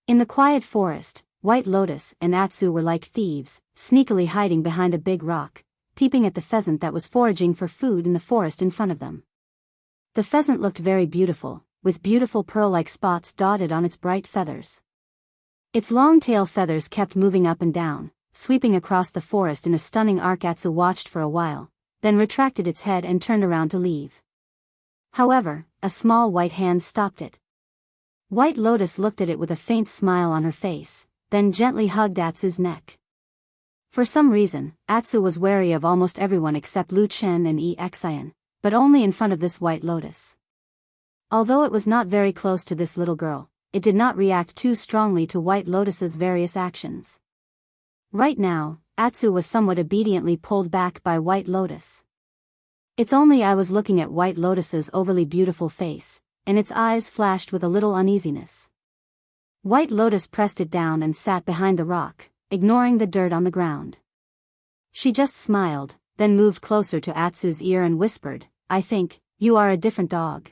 In the quiet forest, White Lotus and Atsu were like thieves, sneakily hiding behind a big rock, peeping at the pheasant that was foraging for food in the forest in front of them. The pheasant looked very beautiful, with beautiful pearl-like spots dotted on its bright feathers. Its long tail feathers kept moving up and down, sweeping across the forest in a stunning arc. Atsu watched for a while, then retracted its head and turned around to leave. However, a small white hand stopped it. White Lotus looked at it with a faint smile on her face, then gently hugged Atsu's neck. For some reason, Atsu was wary of almost everyone except Lu Chen and Exian, but only in front of this White Lotus. Although it was not very close to this little girl, it did not react too strongly to White Lotus's various actions. Right now, Atsu was somewhat obediently pulled back by White Lotus. It's only I was looking at White Lotus's overly beautiful face, and its eyes flashed with a little uneasiness. White Lotus pressed it down and sat behind the rock, ignoring the dirt on the ground. She just smiled, then moved closer to Atsu's ear and whispered, "I think, you are a different dog.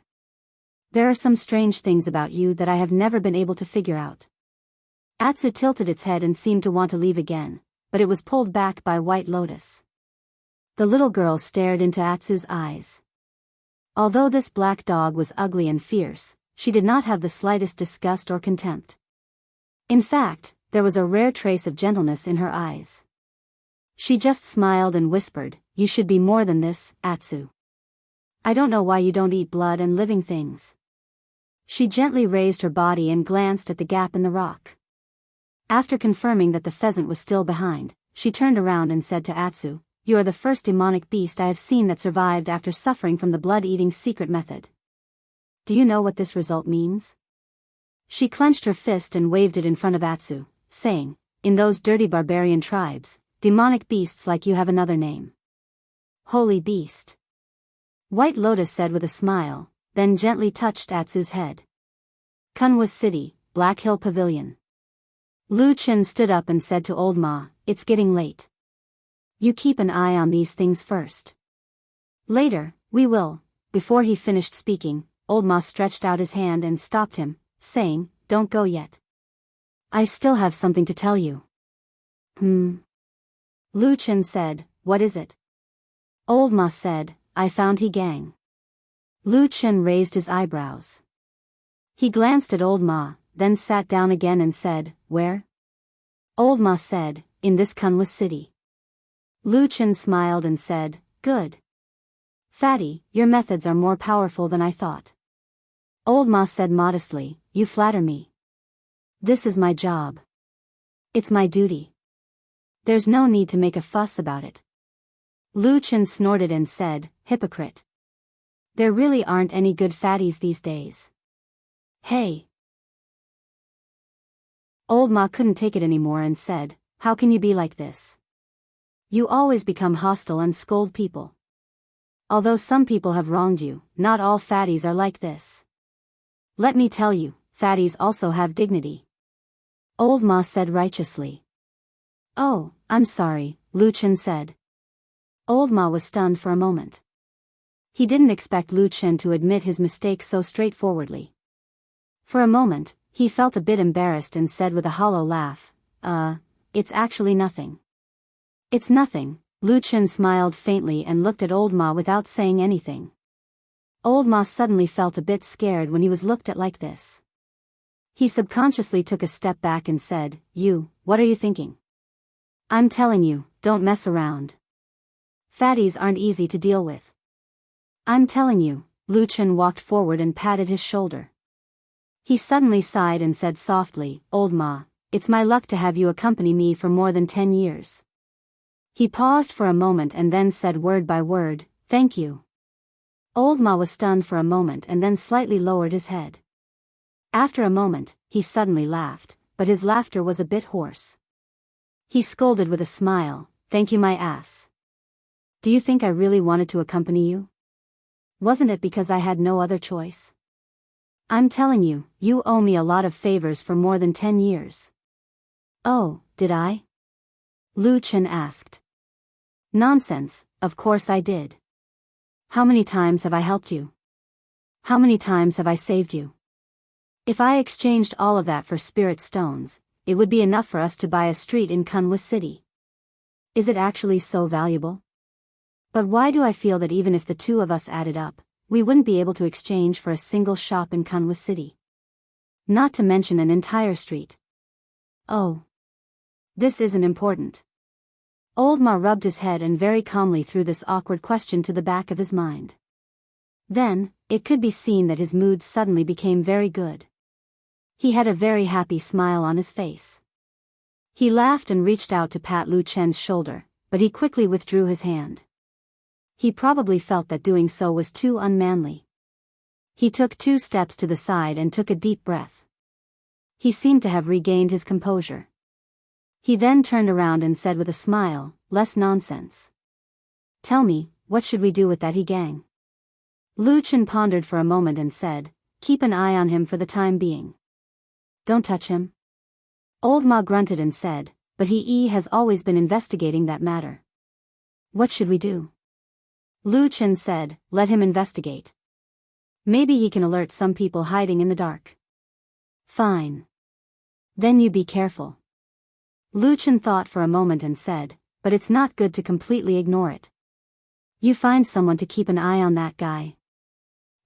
There are some strange things about you that I have never been able to figure out." Atsu tilted its head and seemed to want to leave again, but it was pulled back by White Lotus. The little girl stared into Atsu's eyes. Although this black dog was ugly and fierce, she did not have the slightest disgust or contempt. In fact, there was a rare trace of gentleness in her eyes. She just smiled and whispered, "You should be more than this, Atsu. I don't know why you don't eat blood and living things." She gently raised her body and glanced at the gap in the rock. After confirming that the pheasant was still behind, she turned around and said to Atsu, "You are the first demonic beast I have seen that survived after suffering from the blood-eating secret method. Do you know what this result means?" She clenched her fist and waved it in front of Atsu, saying, "In those dirty barbarian tribes, demonic beasts like you have another name. Holy beast." White Lotus said with a smile, then gently touched Atsu's head. Kunwa City, Black Hill Pavilion. Lu Chen stood up and said to Old Ma, "It's getting late. You keep an eye on these things first. Later, we will." Before he finished speaking, Old Ma stretched out his hand and stopped him, saying, "Don't go yet. I still have something to tell you." Lu Chen said, "What is it?" Old Ma said, "I found he gang." Lu Chen raised his eyebrows. He glanced at Old Ma, then sat down again and said, "Where?" Old Ma said, "In this Kunwa city." Lu Chen smiled and said, "Good. Fatty, your methods are more powerful than I thought." Old Ma said modestly, "You flatter me. This is my job. It's my duty. There's no need to make a fuss about it." Lu Chen snorted and said, "Hypocrite. There really aren't any good fatties these days. Hey." Old Ma couldn't take it anymore and said, "How can you be like this? You always become hostile and scold people. Although some people have wronged you, not all fatties are like this. Let me tell you, fatties also have dignity." Old Ma said righteously. "Oh, I'm sorry," Lu Chen said. Old Ma was stunned for a moment. He didn't expect Lu Chen to admit his mistake so straightforwardly. For a moment, he felt a bit embarrassed and said with a hollow laugh, It's actually nothing." "It's nothing." Lu Chen smiled faintly and looked at Old Ma without saying anything. Old Ma suddenly felt a bit scared when he was looked at like this. He subconsciously took a step back and said, What are you thinking? I'm telling you, don't mess around. Fatties aren't easy to deal with. I'm telling you." Lu Chen walked forward and patted his shoulder. He suddenly sighed and said softly, "Old Ma, it's my luck to have you accompany me for more than 10 years. He paused for a moment and then said word by word, "Thank you." Old Ma was stunned for a moment and then slightly lowered his head. After a moment, he suddenly laughed, but his laughter was a bit hoarse. He scolded with a smile, "Thank you, my ass. Do you think I really wanted to accompany you? Wasn't it because I had no other choice? I'm telling you, you owe me a lot of favors for more than 10 years. Oh, did I? Lu Chen asked. Nonsense, of course I did. How many times have I helped you? How many times have I saved you? If I exchanged all of that for spirit stones, it would be enough for us to buy a street in Kunwa City. Is it actually so valuable? But why do I feel that even if the two of us added up, we wouldn't be able to exchange for a single shop in Kunwa City? Not to mention an entire street. Oh. This isn't important. Old Ma rubbed his head and very calmly threw this awkward question to the back of his mind. Then, it could be seen that his mood suddenly became very good. He had a very happy smile on his face. He laughed and reached out to pat Lu Chen's shoulder, but he quickly withdrew his hand. He probably felt that doing so was too unmanly. He took 2 steps to the side and took a deep breath. He seemed to have regained his composure. He then turned around and said with a smile, "Less nonsense. Tell me, what should we do with that he gang?" Lu Chen pondered for a moment and said, "Keep an eye on him for the time being. Don't touch him." Old Ma grunted and said, "But he has always been investigating that matter." "What should we do?" Lu Chen said, "Let him investigate. Maybe he can alert some people hiding in the dark." "Fine. Then you be careful." Lu Chen thought for a moment and said, "But it's not good to completely ignore it. You find someone to keep an eye on that guy.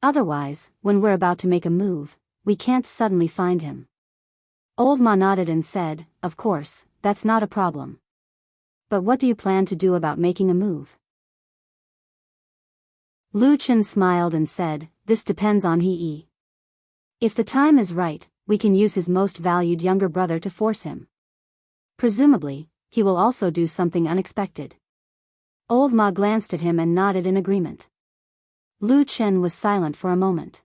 Otherwise, when we're about to make a move, we can't suddenly find him." Old Ma nodded and said, "Of course, that's not a problem. But what do you plan to do about making a move?" Lu Chen smiled and said, "This depends on he. If the time is right, we can use his most valued younger brother to force him. Presumably, he will also do something unexpected." Old Ma glanced at him and nodded in agreement. Lu Chen was silent for a moment.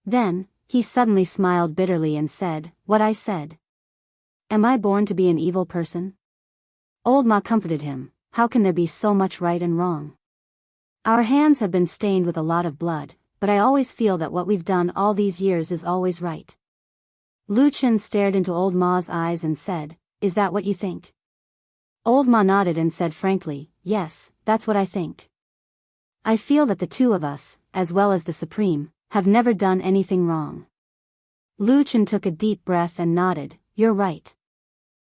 Then, he suddenly smiled bitterly and said, "What I said. Am I born to be an evil person?" Old Ma comforted him, "How can there be so much right and wrong? Our hands have been stained with a lot of blood, but I always feel that what we've done all these years is always right." Lu Chen stared into Old Ma's eyes and said, "Is that what you think?" Old Ma nodded and said frankly, "Yes, that's what I think. I feel that the two of us, as well as the Supreme, have never done anything wrong." Lu Chen took a deep breath and nodded, "You're right.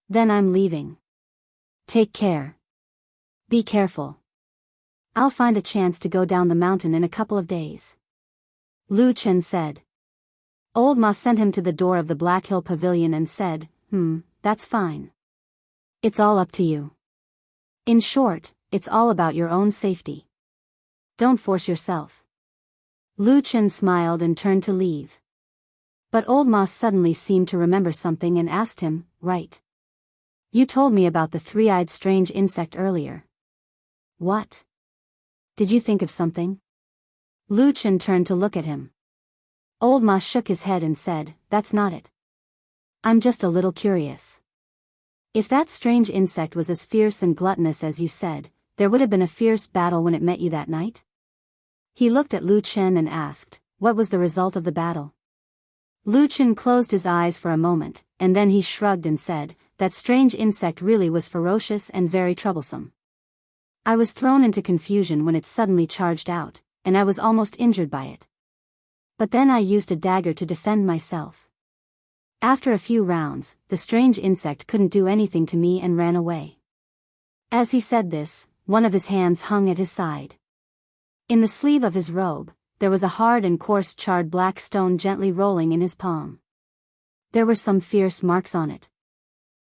Then I'm leaving. Take care. Be careful. I'll find a chance to go down the mountain in a couple of days." Lu Chen said. Old Ma sent him to the door of the Black Hill Pavilion and said, That's fine. It's all up to you. In short, it's all about your own safety. Don't force yourself." Lu Chen smiled and turned to leave. But Old Ma suddenly seemed to remember something and asked him, "Right. You told me about the 3-eyed strange insect earlier. What? Did you think of something?" Lu Chen turned to look at him. Old Ma shook his head and said, "That's not it. I'm just a little curious. If that strange insect was as fierce and gluttonous as you said, there would have been a fierce battle when it met you that night?" He looked at Lu Chen and asked, "What was the result of the battle?" Lu Chen closed his eyes for a moment, and then he shrugged and said, "That strange insect really was ferocious and very troublesome. I was thrown into confusion when it suddenly charged out, and I was almost injured by it. But then I used a dagger to defend myself. After a few rounds, the strange insect couldn't do anything to me and ran away." As he said this, one of his hands hung at his side. In the sleeve of his robe, there was a hard and coarse charred black stone gently rolling in his palm. There were some fierce marks on it.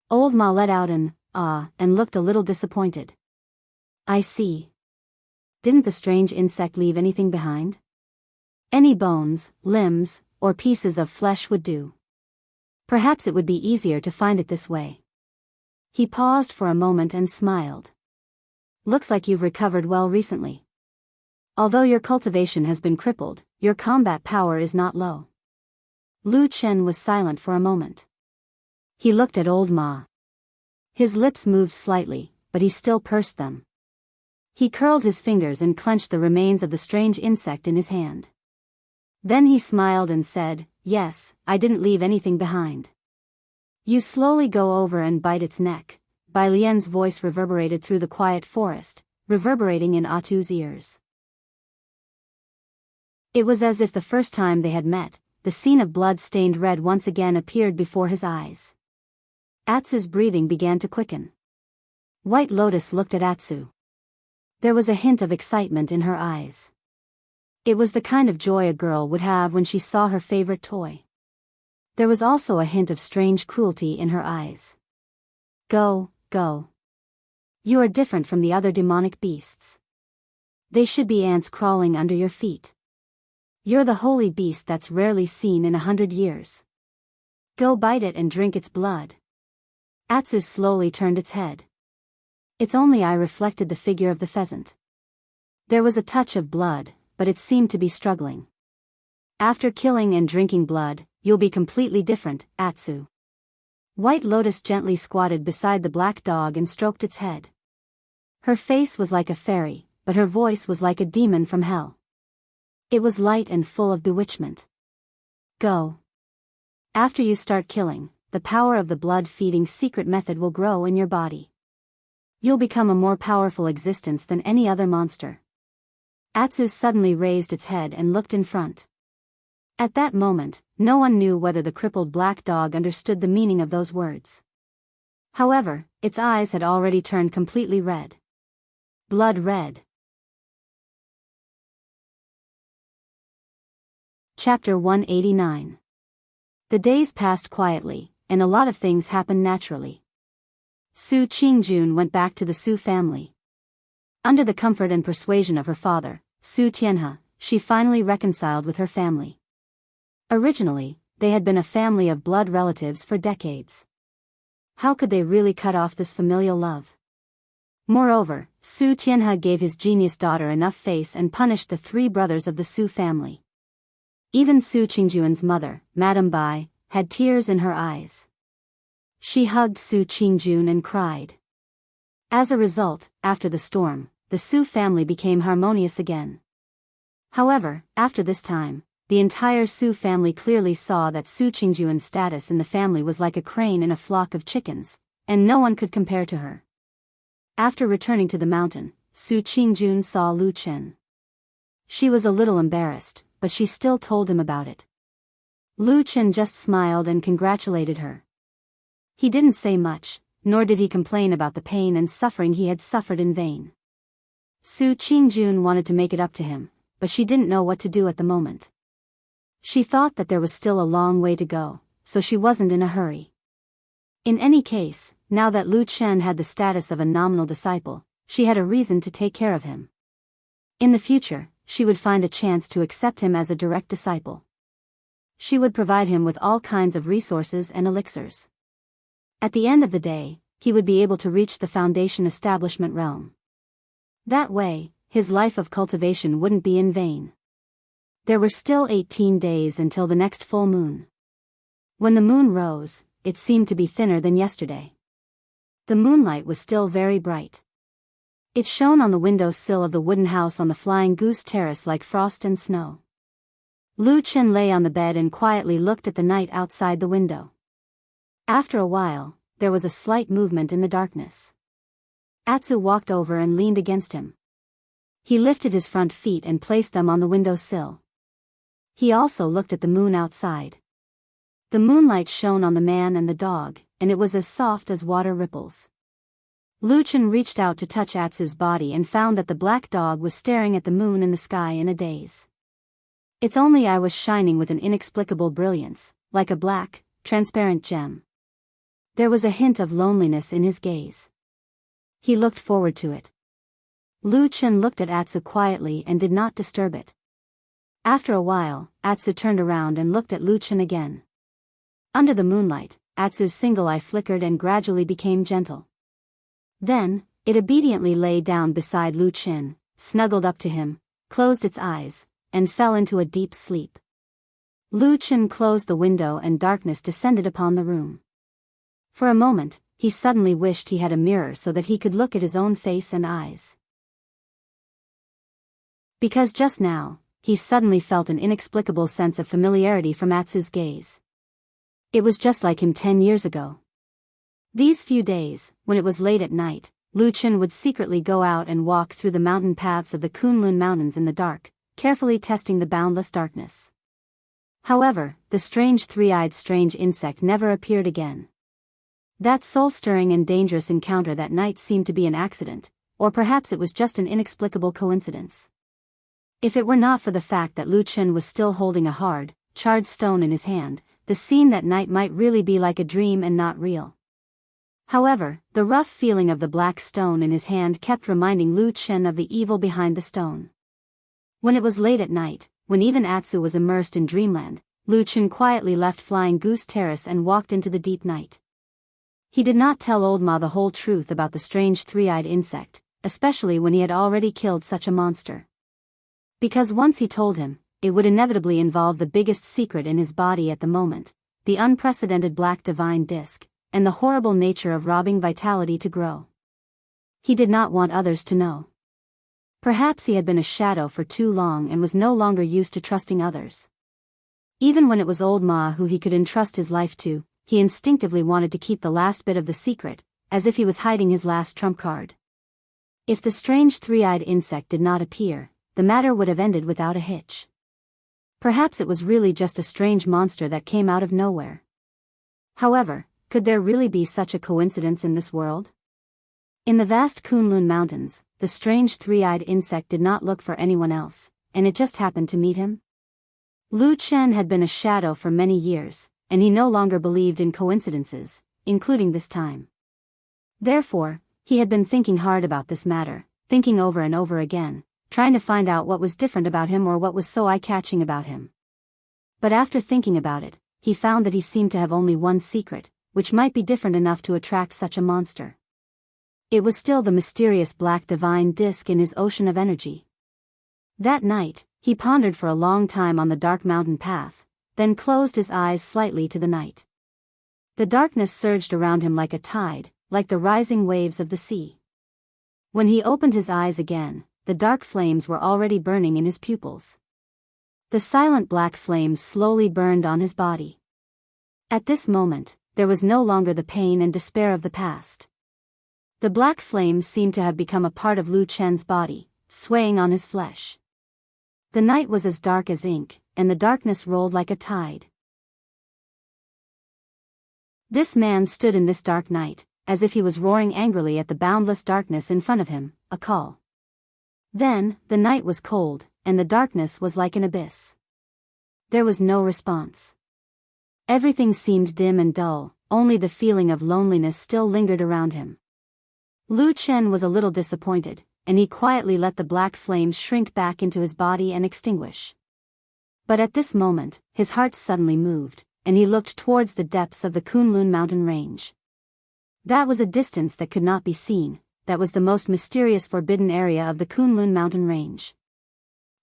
Old Ma let out an "ah" and looked a little disappointed. "I see. Didn't the strange insect leave anything behind? Any bones, limbs, or pieces of flesh would do. Perhaps it would be easier to find it this way. He paused for a moment and smiled. Looks like you've recovered well recently. Although your cultivation has been crippled, your combat power is not low. Lu Chen was silent for a moment. He looked at old Ma. His lips moved slightly, but he still pursed them. He curled his fingers and clenched the remains of the strange insect in his hand. Then he smiled and said, "Yes, I didn't leave anything behind." "You slowly go over and bite its neck." Bai Lian's voice reverberated through the quiet forest, reverberating in Atu's ears. It was as if the first time they had met, the scene of blood-stained red once again appeared before his eyes. Atsu's breathing began to quicken. White Lotus looked at Atsu. There was a hint of excitement in her eyes. It was the kind of joy a girl would have when she saw her favorite toy. There was also a hint of strange cruelty in her eyes. Go. You are different from the other demonic beasts. They should be ants crawling under your feet. You're the holy beast that's rarely seen in 100 years. Go bite it and drink its blood." Atsu slowly turned its head. Its only eye reflected the figure of the pheasant. There was a touch of blood, but it seemed to be struggling. "After killing and drinking blood, you'll be completely different, Atsu." White Lotus gently squatted beside the black dog and stroked its head. Her face was like a fairy, but her voice was like a demon from hell. It was light and full of bewitchment. "Go. After you start killing, the power of the blood-feeding secret method will grow in your body. You'll become a more powerful existence than any other monster." Atsu suddenly raised its head and looked in front. At that moment, no one knew whether the crippled black dog understood the meaning of those words. However, its eyes had already turned completely red. Blood red. Chapter 189. The days passed quietly, and a lot of things happened naturally. Su Qingjun went back to the Su family. Under the comfort and persuasion of her father, Su Tianhe, she finally reconciled with her family. Originally, they had been a family of blood relatives for decades. How could they really cut off this familial love? Moreover, Su Tianhe gave his genius daughter enough face and punished the 3 brothers of the Su family. Even Su Qingjuan's mother, Madame Bai, had tears in her eyes. She hugged Su Qingjun and cried. As a result, after the storm, the Su family became harmonious again. However, after this time, the entire Su family clearly saw that Su Qingjuan's status in the family was like a crane in a flock of chickens, and no one could compare to her. After returning to the mountain, Su Qingjun saw Lu Chen. She was a little embarrassed, but she still told him about it. Lu Chen just smiled and congratulated her. He didn't say much, nor did he complain about the pain and suffering he had suffered in vain. Su Qingjun wanted to make it up to him, but she didn't know what to do at the moment. She thought that there was still a long way to go, so she wasn't in a hurry. In any case, now that Lu Chen had the status of a nominal disciple, she had a reason to take care of him. In the future, she would find a chance to accept him as a direct disciple. She would provide him with all kinds of resources and elixirs. At the end of the day, he would be able to reach the Foundation establishment realm. That way, his life of cultivation wouldn't be in vain. There were still 18 days until the next full moon. When the moon rose, it seemed to be thinner than yesterday. The moonlight was still very bright. It shone on the window sill of the wooden house on the Flying Goose Terrace like frost and snow. Lu Chen lay on the bed and quietly looked at the night outside the window. After a while, there was a slight movement in the darkness. Atsu walked over and leaned against him. He lifted his front feet and placed them on the window sill. He also looked at the moon outside. The moonlight shone on the man and the dog, and it was as soft as water ripples. Lu Chen reached out to touch Atsu's body and found that the black dog was staring at the moon in the sky in a daze. Its only eye was shining with an inexplicable brilliance, like a black, transparent gem. There was a hint of loneliness in his gaze. He looked forward to it. Lu Chen looked at Atsu quietly and did not disturb it. After a while, Atsu turned around and looked at Lu Chen again. Under the moonlight, Atsu's single eye flickered and gradually became gentle. Then, it obediently lay down beside Lu Chen, snuggled up to him, closed its eyes, and fell into a deep sleep. Lu Chen closed the window and darkness descended upon the room. For a moment, he suddenly wished he had a mirror so that he could look at his own face and eyes. Because just now, he suddenly felt an inexplicable sense of familiarity from Atsu's gaze. It was just like him 10 years ago. These few days, when it was late at night, Lu Chen would secretly go out and walk through the mountain paths of the Kunlun Mountains in the dark, carefully testing the boundless darkness. However, the strange strange insect never appeared again. That soul-stirring and dangerous encounter that night seemed to be an accident, or perhaps it was just an inexplicable coincidence. If it were not for the fact that Lu Chen was still holding a hard, charred stone in his hand, the scene that night might really be like a dream and not real. However, the rough feeling of the black stone in his hand kept reminding Lu Chen of the evil behind the stone. When it was late at night, when even Atsu was immersed in dreamland, Lu Chen quietly left Flying Goose Terrace and walked into the deep night. He did not tell Old Ma the whole truth about the strange three-eyed insect, especially when he had already killed such a monster. Because once he told him, it would inevitably involve the biggest secret in his body at the moment, the unprecedented black divine disc, and the horrible nature of robbing vitality to grow. He did not want others to know. Perhaps he had been a shadow for too long and was no longer used to trusting others. Even when it was Old Ma who he could entrust his life to, he instinctively wanted to keep the last bit of the secret, as if he was hiding his last trump card. If the strange three-eyed insect did not appear, the matter would have ended without a hitch. Perhaps it was really just a strange monster that came out of nowhere. However, could there really be such a coincidence in this world? In the vast Kunlun Mountains, the strange three-eyed insect did not look for anyone else, and it just happened to meet him. Lu Chen had been a shadow for many years, and he no longer believed in coincidences, including this time. Therefore, he had been thinking hard about this matter, thinking over and over again, trying to find out what was different about him or what was so eye-catching about him. But after thinking about it, he found that he seemed to have only one secret, which might be different enough to attract such a monster. It was still the mysterious black divine disc in his ocean of energy. That night, he pondered for a long time on the dark mountain path, then closed his eyes slightly to the night. The darkness surged around him like a tide, like the rising waves of the sea. When he opened his eyes again, the dark flames were already burning in his pupils. The silent black flames slowly burned on his body. At this moment, there was no longer the pain and despair of the past. The black flames seemed to have become a part of Lu Chen's body, swaying on his flesh. The night was as dark as ink, and the darkness rolled like a tide. This man stood in this dark night, as if he was roaring angrily at the boundless darkness in front of him, a call. Then, the night was cold, and the darkness was like an abyss. There was no response. Everything seemed dim and dull, only the feeling of loneliness still lingered around him. Lu Chen was a little disappointed, and he quietly let the black flames shrink back into his body and extinguish. But at this moment, his heart suddenly moved, and he looked towards the depths of the Kunlun mountain range. That was a distance that could not be seen, that was the most mysterious forbidden area of the Kunlun mountain range.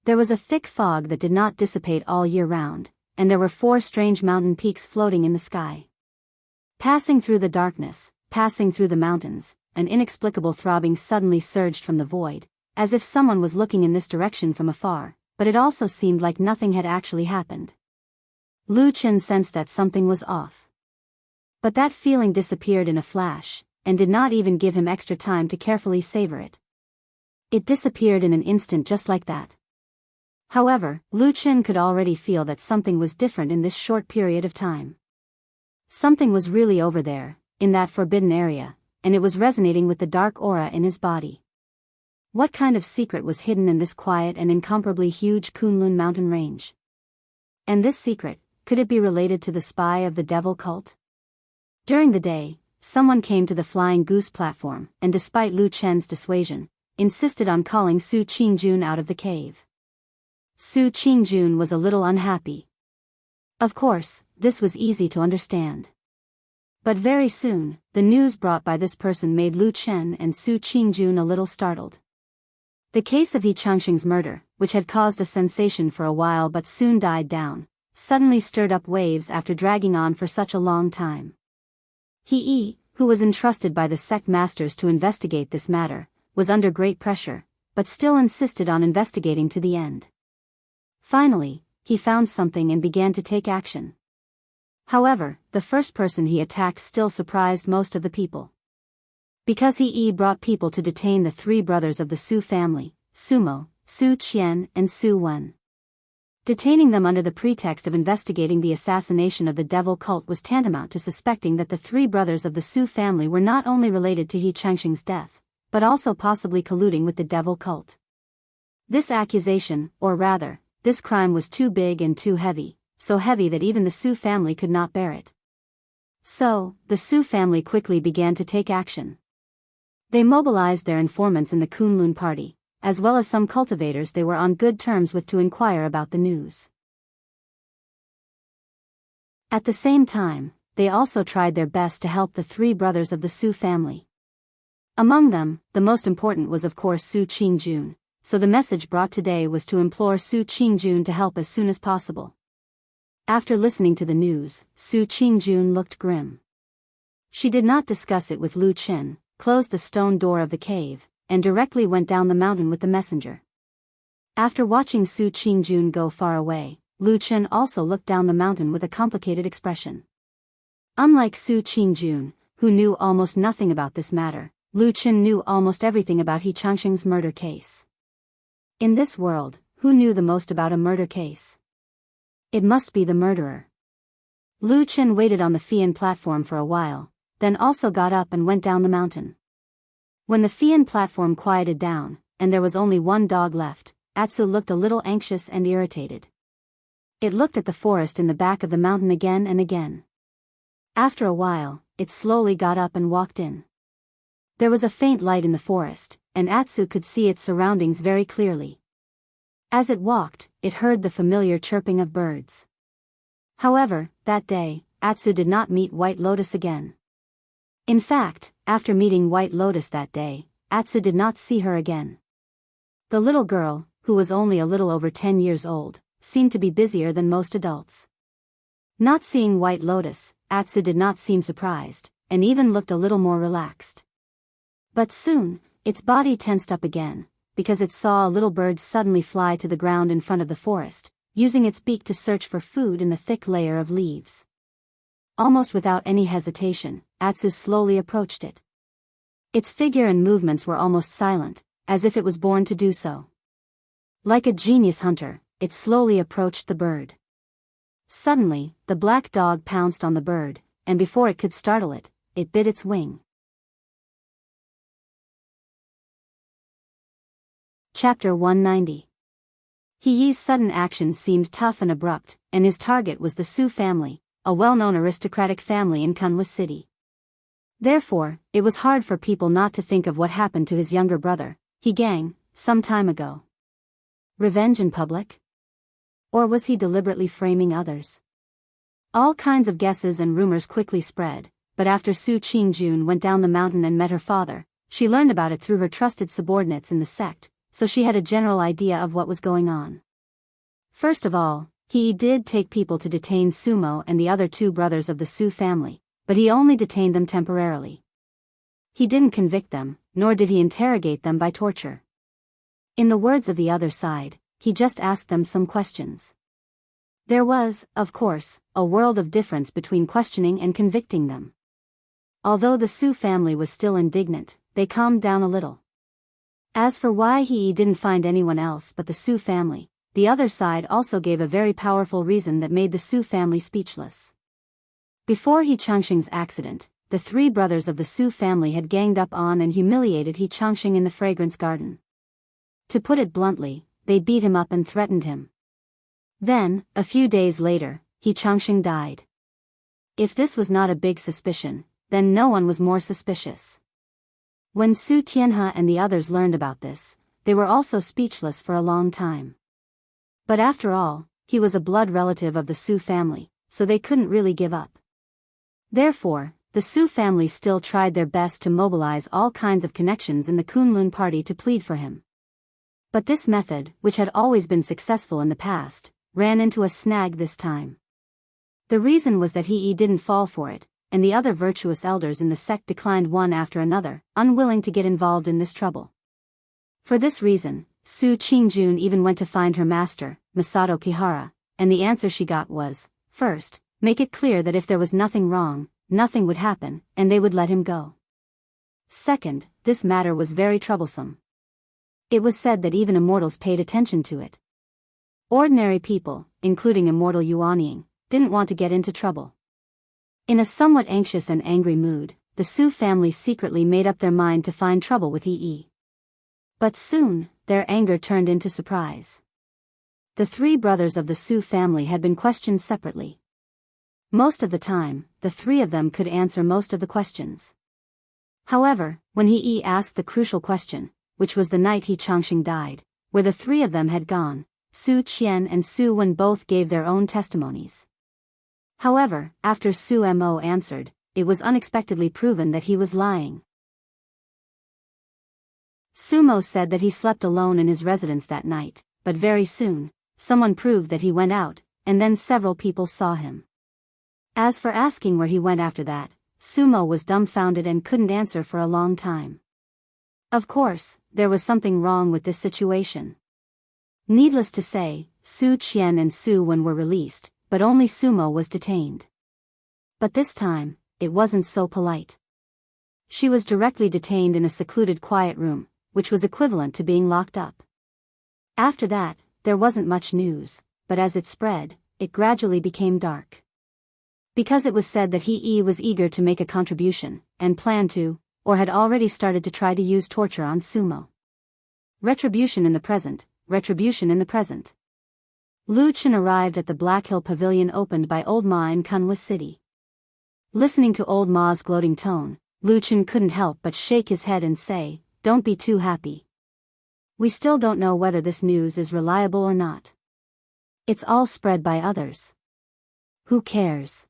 There was a thick fog that did not dissipate all year round, and there were 4 strange mountain peaks floating in the sky. Passing through the darkness, passing through the mountains, an inexplicable throbbing suddenly surged from the void, as if someone was looking in this direction from afar, but it also seemed like nothing had actually happened. Lu Chen sensed that something was off. But that feeling disappeared in a flash, and did not even give him extra time to carefully savor it. It disappeared in an instant just like that. However, Lu Chen could already feel that something was different in this short period of time. Something was really over there, in that forbidden area, and it was resonating with the dark aura in his body. What kind of secret was hidden in this quiet and incomparably huge Kunlun mountain range? And this secret, could it be related to the spy of the devil cult? During the day, someone came to the Flying Goose platform, and despite Lu Chen's dissuasion, insisted on calling Su Qingjun out of the cave. Su Qingjun was a little unhappy. Of course, this was easy to understand. But very soon, the news brought by this person made Lu Chen and Su Qingjun a little startled. The case of He Changxing's murder, which had caused a sensation for a while but soon died down, suddenly stirred up waves after dragging on for such a long time. He, who was entrusted by the sect masters to investigate this matter, was under great pressure, but still insisted on investigating to the end. Finally, he found something and began to take action. However, the first person he attacked still surprised most of the people. Because he brought people to detain the three brothers of the Su family, Sumo, Su Qian and Su Wen. Detaining them under the pretext of investigating the assassination of the devil cult was tantamount to suspecting that the three brothers of the Su family were not only related to He Changxing's death, but also possibly colluding with the devil cult. This accusation, or rather, this crime was too big and too heavy, so heavy that even the Su family could not bear it. So, the Su family quickly began to take action. They mobilized their informants in the Kunlun party, as well as some cultivators they were on good terms with to inquire about the news. At the same time, they also tried their best to help the three brothers of the Su family. Among them, the most important was of course Su Qingjun, so the message brought today was to implore Su Qingjun to help as soon as possible. After listening to the news, Su Qingjun looked grim. She did not discuss it with Lu Chen, closed the stone door of the cave, and directly went down the mountain with the messenger. After watching Su Qingjun go far away, Lu Chen also looked down the mountain with a complicated expression. Unlike Su Qingjun, who knew almost nothing about this matter, Lu Chen knew almost everything about He Changxing's murder case. In this world, who knew the most about a murder case? It must be the murderer. Lu Chen waited on the Fian platform for a while, then also got up and went down the mountain. When the Fian platform quieted down, and there was only one dog left, Atsu looked a little anxious and irritated. It looked at the forest in the back of the mountain again and again. After a while, it slowly got up and walked in. There was a faint light in the forest, and Atsu could see its surroundings very clearly. As it walked, it heard the familiar chirping of birds. However, that day, Atsu did not meet White Lotus again. In fact, after meeting White Lotus that day, Atsu did not see her again. The little girl, who was only a little over 10 years old, seemed to be busier than most adults. Not seeing White Lotus, Atsu did not seem surprised, and even looked a little more relaxed. But soon, its body tensed up again, because it saw a little bird suddenly fly to the ground in front of the forest, using its beak to search for food in the thick layer of leaves. Almost without any hesitation, Atsu slowly approached it. Its figure and movements were almost silent, as if it was born to do so. Like a genius hunter, it slowly approached the bird. Suddenly, the black dog pounced on the bird, and before it could startle it, it bit its wing. Chapter 190. He Yi's sudden action seemed tough and abrupt, and his target was the Su family, a well-known aristocratic family in Kunwa City. Therefore, it was hard for people not to think of what happened to his younger brother, He Gang, some time ago. Revenge in public? Or was he deliberately framing others? All kinds of guesses and rumors quickly spread, but after Su Qingjun went down the mountain and met her father, she learned about it through her trusted subordinates in the sect, so she had a general idea of what was going on. First of all, he did take people to detain Sumo and the other two brothers of the Su family, but he only detained them temporarily. He didn't convict them, nor did he interrogate them by torture. In the words of the other side, he just asked them some questions. There was, of course, a world of difference between questioning and convicting them. Although the Su family was still indignant, they calmed down a little. As for why he didn't find anyone else but the Su family, the other side also gave a very powerful reason that made the Su family speechless. Before He Changxing's accident, the three brothers of the Su family had ganged up on and humiliated He Changxing in the fragrance garden. To put it bluntly, they beat him up and threatened him. Then, a few days later, He Changxing died. If this was not a big suspicion, then no one was more suspicious. When Su Tianhe and the others learned about this, they were also speechless for a long time. But after all, he was a blood relative of the Su family, so they couldn't really give up. Therefore, the Su family still tried their best to mobilize all kinds of connections in the Kunlun party to plead for him. But this method, which had always been successful in the past, ran into a snag this time. The reason was that he didn't fall for it, and the other virtuous elders in the sect declined one after another, unwilling to get involved in this trouble. For this reason, Su Qingjun even went to find her master, Masato Kihara, and the answer she got was, first, make it clear that if there was nothing wrong, nothing would happen, and they would let him go. Second, this matter was very troublesome. It was said that even immortals paid attention to it. Ordinary people, including immortal Yuanying, didn't want to get into trouble. In a somewhat anxious and angry mood, the Su family secretly made up their mind to find trouble with Yi. But soon, their anger turned into surprise. The three brothers of the Su family had been questioned separately. Most of the time, the three of them could answer most of the questions. However, when Yi asked the crucial question, which was the night He Changxing died, where the three of them had gone, Su Qian and Su Wen both gave their own testimonies. However, after Su Mo answered, it was unexpectedly proven that he was lying. Su Mo said that he slept alone in his residence that night, but very soon, someone proved that he went out, and then several people saw him. As for asking where he went after that, Su Mo was dumbfounded and couldn't answer for a long time. Of course, there was something wrong with this situation. Needless to say, Su Qian and Su Wen were released, but only Su Mo was detained. But this time, it wasn't so polite. She was directly detained in a secluded quiet room, which was equivalent to being locked up. After that, there wasn't much news, but as it spread, it gradually became dark. Because it was said that He was eager to make a contribution, and planned to, or had already started to try to use torture on Su Mo. Retribution in the present, retribution in the present. Lu Chen arrived at the Black Hill Pavilion opened by Old Ma in Kunwa City. Listening to Old Ma's gloating tone, Lu Chen couldn't help but shake his head and say, "Don't be too happy. We still don't know whether this news is reliable or not. It's all spread by others. Who cares?"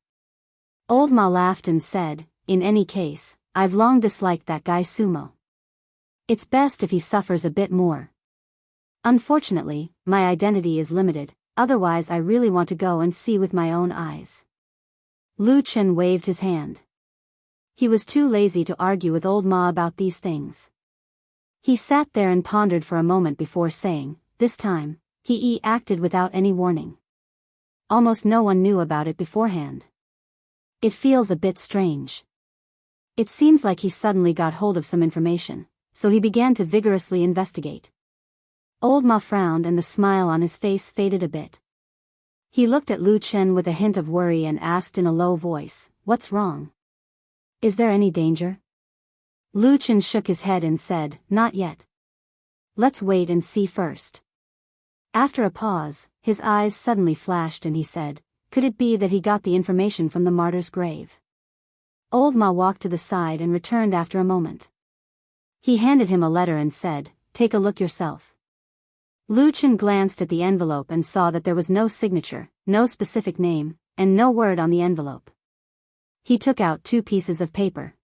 Old Ma laughed and said, "In any case, I've long disliked that guy Sumo. It's best if he suffers a bit more. Unfortunately, my identity is limited, otherwise I really want to go and see with my own eyes." Lu Chen waved his hand. He was too lazy to argue with Old Ma about these things. He sat there and pondered for a moment before saying, "This time, He acted without any warning. Almost no one knew about it beforehand. It feels a bit strange. It seems like he suddenly got hold of some information, so he began to vigorously investigate." Old Ma frowned and the smile on his face faded a bit. He looked at Lu Chen with a hint of worry and asked in a low voice, "What's wrong? Is there any danger?" Lu Chen shook his head and said, "Not yet. Let's wait and see first." After a pause, his eyes suddenly flashed and he said, "Could it be that he got the information from the martyr's grave?" Old Ma walked to the side and returned after a moment. He handed him a letter and said, "Take a look yourself." Lu Chen glanced at the envelope and saw that there was no signature, no specific name, and no word on the envelope. He took out 2 pieces of paper.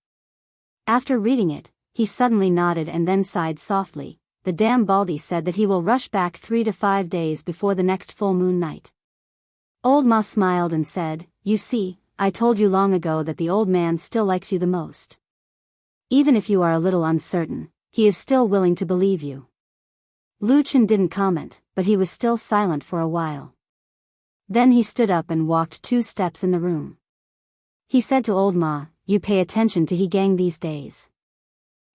After reading it, he suddenly nodded and then sighed softly. "The damn Baldy said that he will rush back 3 to 5 days before the next full moon night." Old Ma smiled and said, "You see, I told you long ago that the old man still likes you the most. Even if you are a little uncertain, he is still willing to believe you." Lu Chen didn't comment, but he was still silent for a while. Then he stood up and walked 2 steps in the room. He said to Old Ma, "You pay attention to He Gang these days.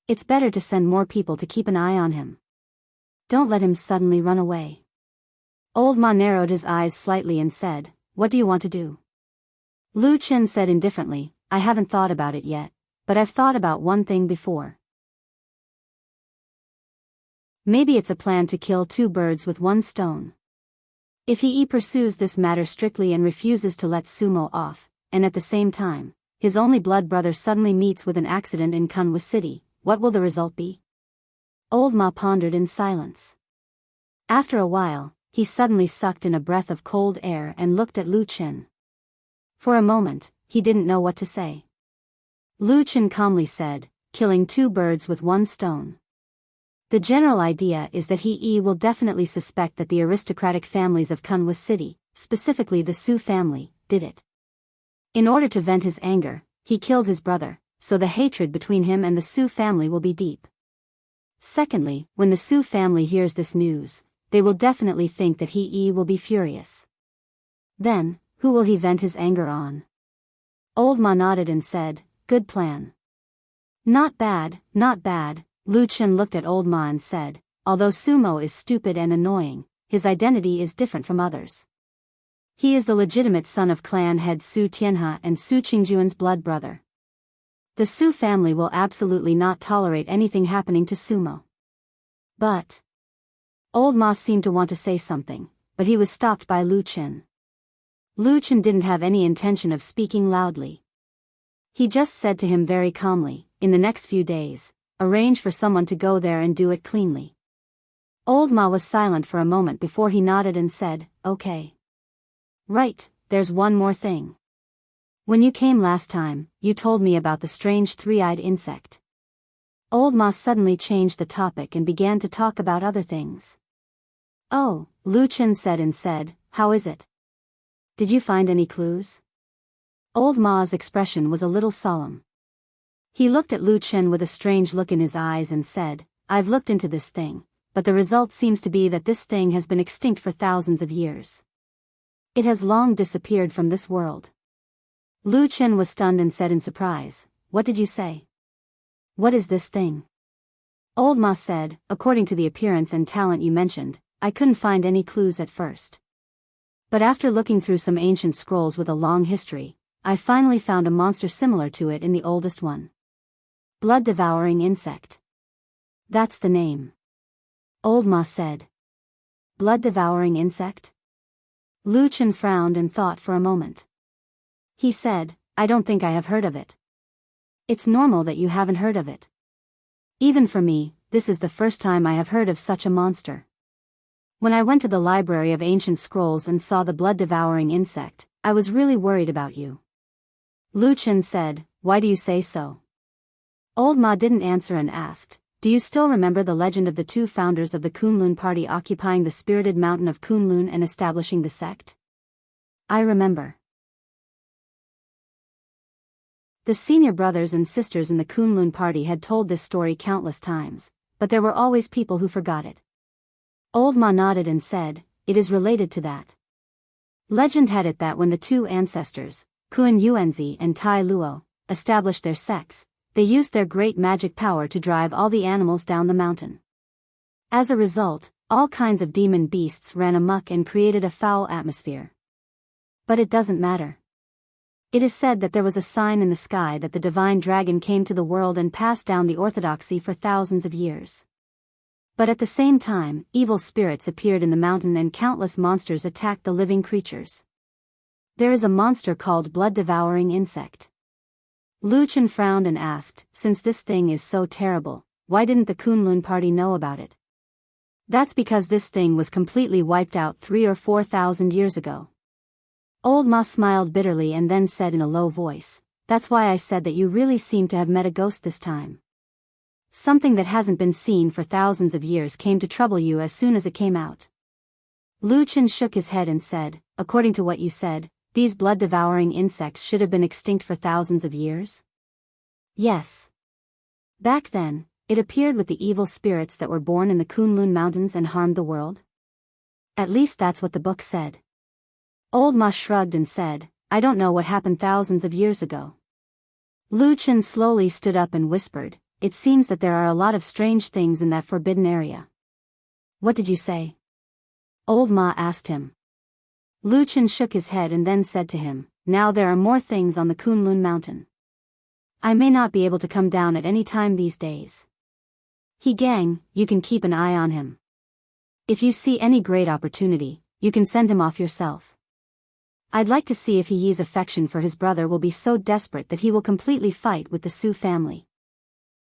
It's better to send more people to keep an eye on him. Don't let him suddenly run away." Old Ma narrowed his eyes slightly and said, "What do you want to do?" Lu Chen said indifferently, "I haven't thought about it yet, but I've thought about one thing before. Maybe it's a plan to kill 2 birds with 1 stone. If He pursues this matter strictly and refuses to let Sumo off, and at the same time, his only blood brother suddenly meets with an accident in Kunwa City, what will the result be?" Old Ma pondered in silence. After a while, he suddenly sucked in a breath of cold air and looked at Lu Qin. For a moment, he didn't know what to say. Lu Qin calmly said, killing two birds with one stone. The general idea is that he will definitely suspect that the aristocratic families of Kunwa City, specifically the Su family, did it. In order to vent his anger, he killed his brother, so the hatred between him and the Su family will be deep. Secondly, when the Su family hears this news, they will definitely think that he will be furious. Then, who will he vent his anger on? Old Ma nodded and said, good plan. Not bad, not bad. Lu Qin looked at Old Ma and said, although Sumo is stupid and annoying, his identity is different from others. He is the legitimate son of clan head Su Tianhe and Su Qingjuan's blood brother. The Su family will absolutely not tolerate anything happening to Sumo. But Old Ma seemed to want to say something, but he was stopped by Lu Qin. Lu Qin didn't have any intention of speaking loudly. He just said to him very calmly, in the next few days, arrange for someone to go there and do it cleanly. Old Ma was silent for a moment before he nodded and said, okay. Right, there's one more thing. When you came last time, you told me about the strange three-eyed insect. Old Ma suddenly changed the topic and began to talk about other things. Oh, Lu Qin said, how is it? Did you find any clues? Old Ma's expression was a little solemn. He looked at Lu Qin with a strange look in his eyes and said, I've looked into this thing, but the result seems to be that this thing has been extinct for thousands of years. It has long disappeared from this world. Lu Qin was stunned and said in surprise, what did you say? What is this thing? Old Ma said, according to the appearance and talent you mentioned, I couldn't find any clues at first. But after looking through some ancient scrolls with a long history, I finally found a monster similar to it in the oldest one. Blood-devouring insect. That's the name. Old Ma said. Blood-devouring insect? Lu Qin frowned and thought for a moment. He said, I don't think I have heard of it. It's normal that you haven't heard of it. Even for me, this is the first time I have heard of such a monster. When I went to the library of ancient scrolls and saw the blood-devouring insect, I was really worried about you. Lu Qin said, why do you say so? Old Ma didn't answer and asked, do you still remember the legend of the two founders of the Kunlun party occupying the spirited mountain of Kunlun and establishing the sect? I remember. The senior brothers and sisters in the Kunlun party had told this story countless times, but there were always people who forgot it. Old Ma nodded and said, it is related to that. Legend had it that when the two ancestors, Kun Yuanzi and Tai Luo, established their sects, they used their great magic power to drive all the animals down the mountain. As a result, all kinds of demon beasts ran amok and created a foul atmosphere. But it doesn't matter. It is said that there was a sign in the sky that the divine dragon came to the world and passed down the orthodoxy for thousands of years. But at the same time, evil spirits appeared in the mountain and countless monsters attacked the living creatures. There is a monster called blood-devouring insect. Lu Qin frowned and asked, since this thing is so terrible, why didn't the Kunlun party know about it? That's because this thing was completely wiped out 3,000 or 4,000 years ago. Old Ma smiled bitterly and then said in a low voice, that's why I said that you really seem to have met a ghost this time. Something that hasn't been seen for thousands of years came to trouble you as soon as it came out. Lu Qin shook his head and said, according to what you said, these blood-devouring insects should have been extinct for thousands of years? Yes. Back then, it appeared with the evil spirits that were born in the Kunlun mountains and harmed the world. At least that's what the book said. Old Ma shrugged and said, I don't know what happened thousands of years ago. Lu Qin slowly stood up and whispered, it seems that there are a lot of strange things in that forbidden area. What did you say? Old Ma asked him. Lu Qin shook his head and then said to him, now there are more things on the Kunlun mountain. I may not be able to come down at any time these days. Gang, you can keep an eye on him. If you see any great opportunity, you can send him off yourself. I'd like to see if Yi's affection for his brother will be so desperate that he will completely fight with the Su family.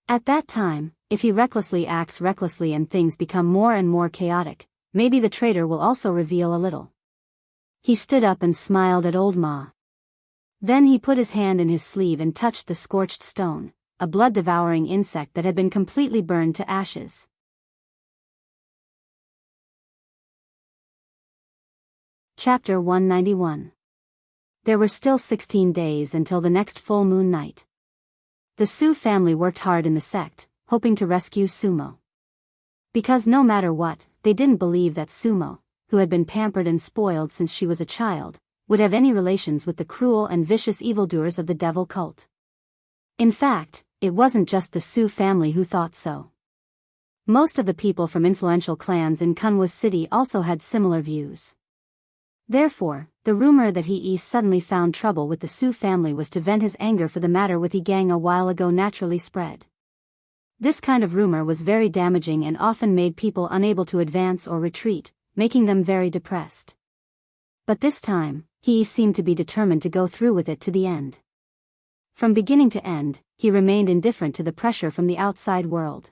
At that time, if he recklessly acts recklessly and things become more and more chaotic, maybe the traitor will also reveal a little. He stood up and smiled at old Ma. Then he put his hand in his sleeve and touched the scorched stone, a blood-devouring insect that had been completely burned to ashes. Chapter 191. There were still 16 days until the next full moon night. The Su family worked hard in the sect, hoping to rescue Sumo. Because no matter what, they didn't believe that Sumo, who had been pampered and spoiled since she was a child, would have any relations with the cruel and vicious evildoers of the devil cult. In fact, it wasn't just the Su family who thought so. Most of the people from influential clans in Kunwa City also had similar views. Therefore, the rumor that he suddenly found trouble with the Su family was to vent his anger for the matter with He gang a while ago naturally spread. This kind of rumor was very damaging and often made people unable to advance or retreat, making them very depressed. But this time, he seemed to be determined to go through with it to the end. From beginning to end, he remained indifferent to the pressure from the outside world.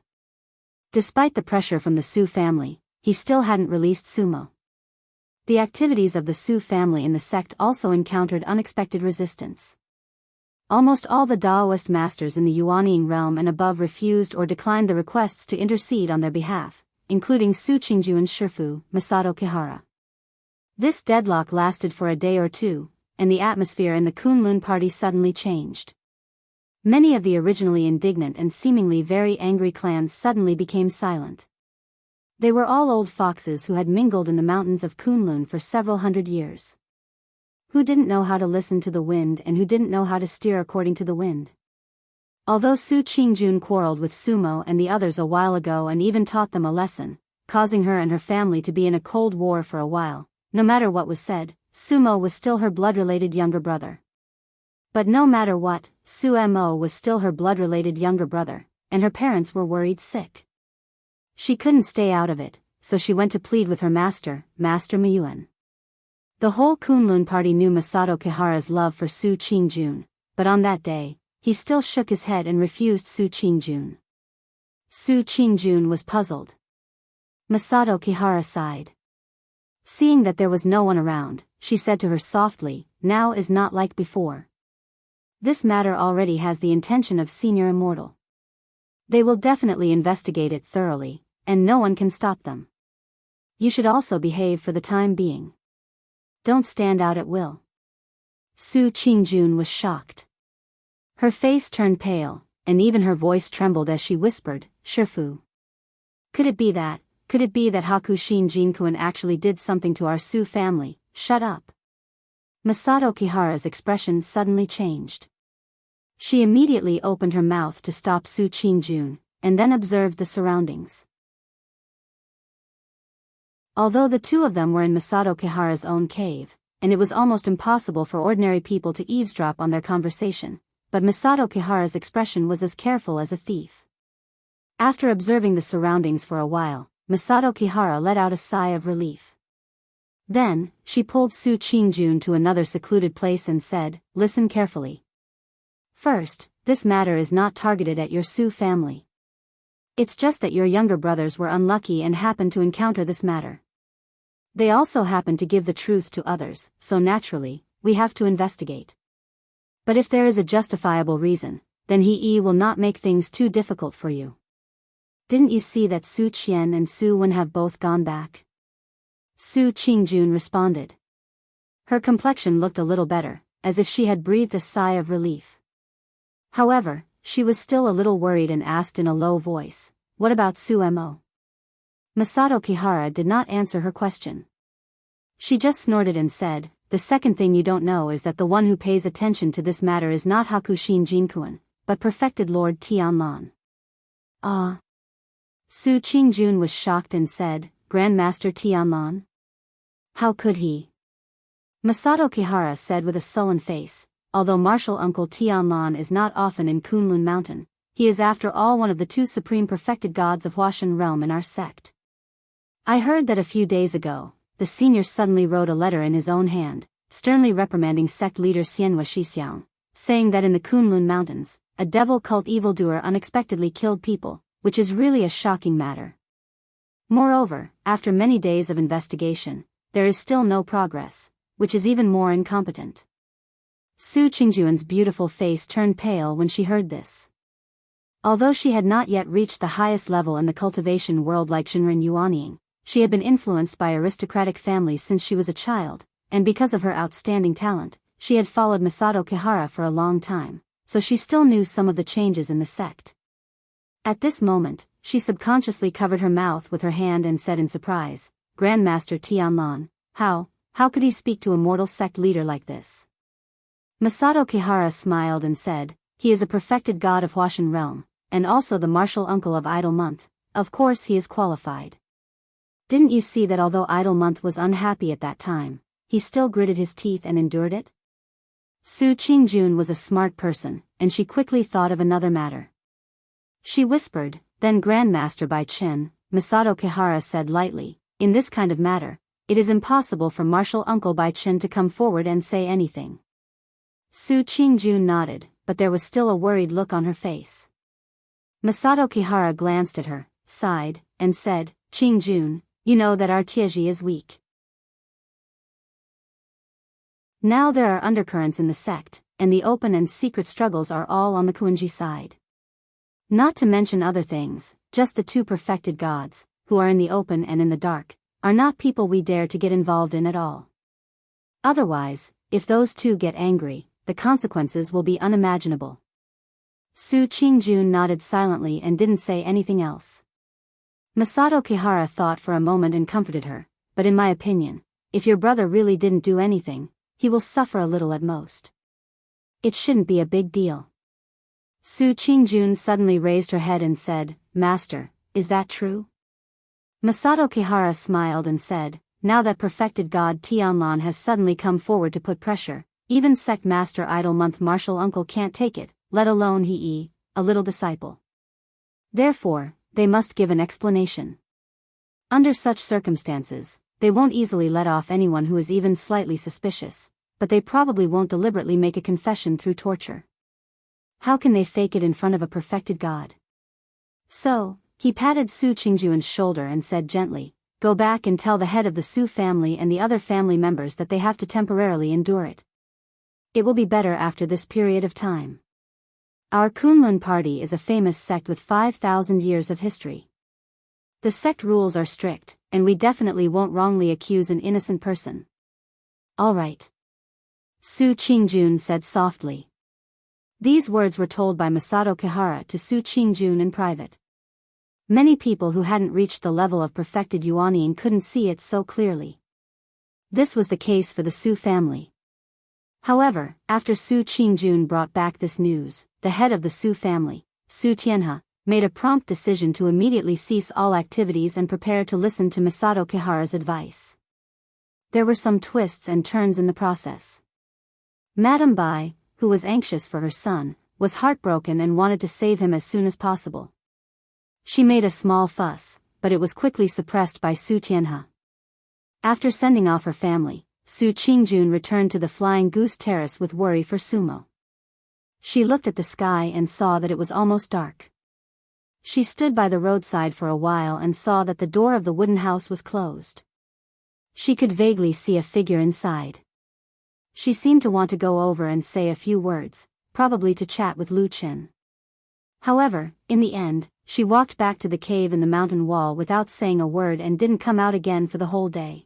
Despite the pressure from the Su family, he still hadn't released Sumo. The activities of the Su family in the sect also encountered unexpected resistance. Almost all the Daoist masters in the Yuanying realm and above refused or declined the requests to intercede on their behalf, including Su Qingjuan's Shifu, Masato Kihara. This deadlock lasted for a day or two, and the atmosphere in the Kunlun party suddenly changed. Many of the originally indignant and seemingly very angry clans suddenly became silent. They were all old foxes who had mingled in the mountains of Kunlun for several hundred years. Who didn't know how to listen to the wind and who didn't know how to steer according to the wind. Although Su Qingjun quarreled with Sumo and the others a while ago and even taught them a lesson, causing her and her family to be in a cold war for a while, no matter what was said, Sumo was still her blood-related younger brother. But no matter what, Sumo was still her blood-related younger brother, and her parents were worried sick. She couldn't stay out of it, so she went to plead with her master, Master Miyuan. The whole Kunlun party knew Masato Kihara's love for Su Qingjun, but on that day, he still shook his head and refused Su Qingjun. Su Qingjun was puzzled. Masato Kihara sighed. Seeing that there was no one around, she said to her softly, "Now is not like before. This matter already has the intention of Senior Immortal. They will definitely investigate it thoroughly, and no one can stop them. You should also behave for the time being. Don't stand out at will." Su Qingjun was shocked. Her face turned pale, and even her voice trembled as she whispered, "Shifu. Could it be that Hakushin Jinkuan actually did something to our Su family?" "Shut up." Masato Kihara's expression suddenly changed. She immediately opened her mouth to stop Su Qingjun, and then observed the surroundings. Although the two of them were in Masato Kihara's own cave, and it was almost impossible for ordinary people to eavesdrop on their conversation, but Masato Kihara's expression was as careful as a thief. After observing the surroundings for a while, Masato Kihara let out a sigh of relief. Then, she pulled Su Qingjun to another secluded place and said, "Listen carefully. First, this matter is not targeted at your Su family. It's just that your younger brothers were unlucky and happened to encounter this matter. They also happened to give the truth to others, so naturally, we have to investigate. But if there is a justifiable reason, then he will not make things too difficult for you. Didn't you see that Su Qian and Su Wen have both gone back?" Su Qingjun responded. Her complexion looked a little better, as if she had breathed a sigh of relief. However, she was still a little worried and asked in a low voice, "What about Sumo?" Masato Kihara did not answer her question. She just snorted and said, "The second thing you don't know is that the one who pays attention to this matter is not Hakushin Jinkuan, but perfected Lord Tianlan." "Ah." Su Qingjun was shocked and said, "Grandmaster Tianlan? How could he?" Masato Kihara said with a sullen face, "Although martial uncle Tianlan is not often in Kunlun Mountain, he is after all one of the two supreme perfected gods of Huashan realm in our sect. I heard that a few days ago, the senior suddenly wrote a letter in his own hand, sternly reprimanding sect leader Xianhua Shixiang, saying that in the Kunlun Mountains, a devil cult evildoer unexpectedly killed people, which is really a shocking matter. Moreover, after many days of investigation, there is still no progress, which is even more incompetent. Su Qingjuan's beautiful face turned pale when she heard this. Although she had not yet reached the highest level in the cultivation world like Shinrin Yuanying, she had been influenced by aristocratic families since she was a child, and because of her outstanding talent, she had followed Masato Kihara for a long time, so she still knew some of the changes in the sect. At this moment, she subconsciously covered her mouth with her hand and said in surprise, "Grandmaster Tianlan, how could he speak to a mortal sect leader like this?" Masato Kihara smiled and said, "He is a perfected god of Huashan realm, and also the martial uncle of Idle Month. Of course he is qualified. Didn't you see that although Idle Month was unhappy at that time, he still gritted his teeth and endured it?" Su Qingjun was a smart person, and she quickly thought of another matter. She whispered, "Then Grandmaster Bai Qin," Masato Kihara said lightly, "in this kind of matter, it is impossible for martial uncle Bai Qin to come forward and say anything." Su Qingjun nodded, but there was still a worried look on her face. Masato Kihara glanced at her, sighed, and said, "Qingjun, you know that our Tieji is weak. Now there are undercurrents in the sect, and the open and secret struggles are all on the Kuinji side. Not to mention other things, just the two perfected gods, who are in the open and in the dark, are not people we dare to get involved in at all. Otherwise, if those two get angry, the consequences will be unimaginable." Su Qingjun nodded silently and didn't say anything else. Masato Kihara thought for a moment and comforted her, "But in my opinion, if your brother really didn't do anything, he will suffer a little at most. It shouldn't be a big deal." Su Qingjun suddenly raised her head and said, "Master, is that true?" Masato Kihara smiled and said, "Now that perfected god Tianlan has suddenly come forward to put pressure, even sect master Idle Month martial uncle can't take it, let alone a little disciple. Therefore, they must give an explanation. Under such circumstances, they won't easily let off anyone who is even slightly suspicious, but they probably won't deliberately make a confession through torture. How can they fake it in front of a perfected god?" So, he patted Su Qingjuan's shoulder and said gently, "Go back and tell the head of the Su family and the other family members that they have to temporarily endure it. It will be better after this period of time. Our Kunlun party is a famous sect with 5,000 years of history. The sect rules are strict, and we definitely won't wrongly accuse an innocent person." "All right," Su Qingjun said softly. These words were told by Masato Kihara to Su Qingjun in private. Many people who hadn't reached the level of perfected Yuanying couldn't see it so clearly. This was the case for the Su family. However, after Su Qingjun brought back this news, the head of the Su family, Su Tianhe, made a prompt decision to immediately cease all activities and prepare to listen to Masato Kihara's advice. There were some twists and turns in the process. Madame Bai, who was anxious for her son, was heartbroken and wanted to save him as soon as possible. She made a small fuss, but it was quickly suppressed by Su Tianhe. After sending off her family, Su Qingjun returned to the Flying Goose Terrace with worry for Sumo. She looked at the sky and saw that it was almost dark. She stood by the roadside for a while and saw that the door of the wooden house was closed. She could vaguely see a figure inside. She seemed to want to go over and say a few words, probably to chat with Lu Qin. However, in the end, she walked back to the cave in the mountain wall without saying a word and didn't come out again for the whole day.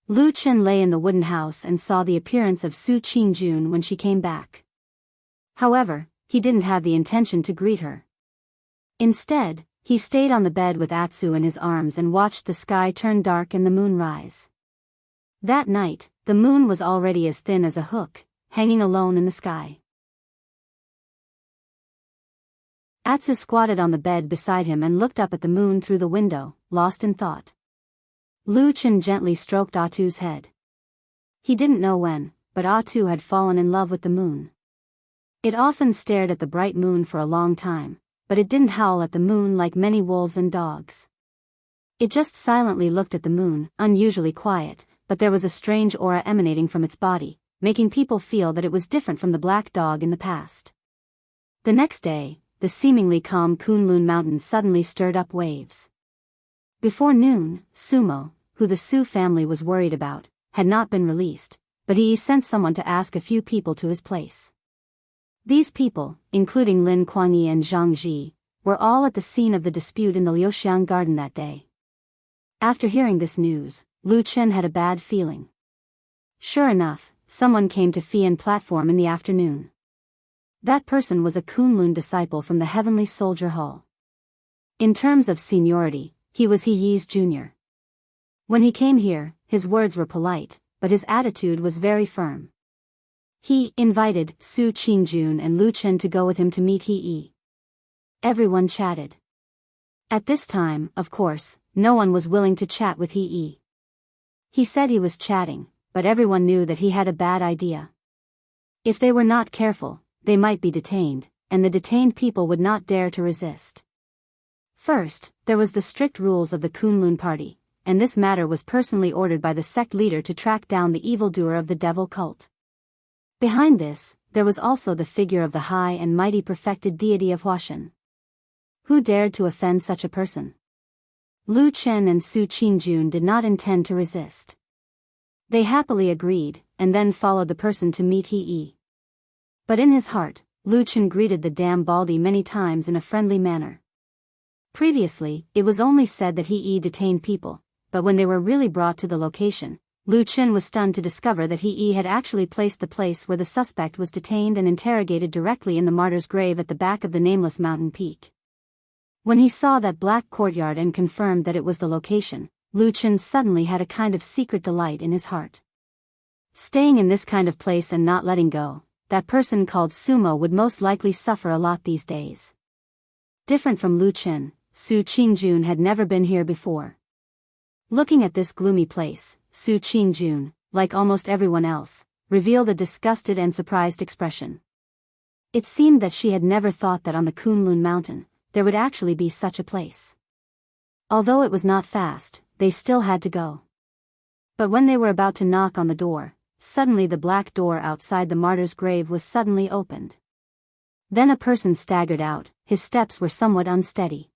Lu Qin lay in the wooden house and saw the appearance of Su Qingjun when she came back. However, he didn't have the intention to greet her. Instead, he stayed on the bed with Atsu in his arms and watched the sky turn dark and the moon rise. That night, the moon was already as thin as a hook, hanging alone in the sky. Atsu squatted on the bed beside him and looked up at the moon through the window, lost in thought. Lu Qin gently stroked Atsu's head. He didn't know when, but Atsu had fallen in love with the moon. It often stared at the bright moon for a long time, but it didn't howl at the moon like many wolves and dogs. It just silently looked at the moon, unusually quiet, but there was a strange aura emanating from its body, making people feel that it was different from the black dog in the past. The next day, the seemingly calm Kunlun mountain suddenly stirred up waves. Before noon, Sumo, who the Su family was worried about, had not been released, but he sent someone to ask a few people to his place. These people, including Lin Kuangyi and Zhang Ji, were all at the scene of the dispute in the Liuxiang garden that day. After hearing this news, Lu Chen had a bad feeling. Sure enough, someone came to Fian platform in the afternoon. That person was a Kunlun disciple from the Heavenly Soldier Hall. In terms of seniority, he was He Yi's junior. When he came here, his words were polite, but his attitude was very firm. He invited Su Qingjun and Lu Chen to go with him to meet He Yi. Everyone chatted. At this time, of course, no one was willing to chat with He Yi. He said he was chatting, but everyone knew that he had a bad idea. If they were not careful, they might be detained, and the detained people would not dare to resist. First, there was the strict rules of the Kunlun party, and this matter was personally ordered by the sect leader to track down the evildoer of the devil cult. Behind this, there was also the figure of the high and mighty perfected deity of Huashan. Who dared to offend such a person? Lu Chen and Su Qingjun did not intend to resist. They happily agreed, and then followed the person to meet He Yi. But in his heart, Lu Chen greeted the damn baldy many times in a friendly manner. Previously, it was only said that He Yi detained people, but when they were really brought to the location, Lu Chen was stunned to discover that He Yi had actually placed the place where the suspect was detained and interrogated directly in the martyr's grave at the back of the nameless mountain peak. When he saw that black courtyard and confirmed that it was the location, Lu Chen suddenly had a kind of secret delight in his heart. Staying in this kind of place and not letting go, that person called Sumo would most likely suffer a lot these days. Different from Lu Chen, Su Qingjun had never been here before. Looking at this gloomy place, Su Qingjun, like almost everyone else, revealed a disgusted and surprised expression. It seemed that she had never thought that on the Kunlun mountain, there would actually be such a place. Although it was not fast, they still had to go. But when they were about to knock on the door, suddenly the black door outside the martyr's grave was suddenly opened. Then a person staggered out, his steps were somewhat unsteady.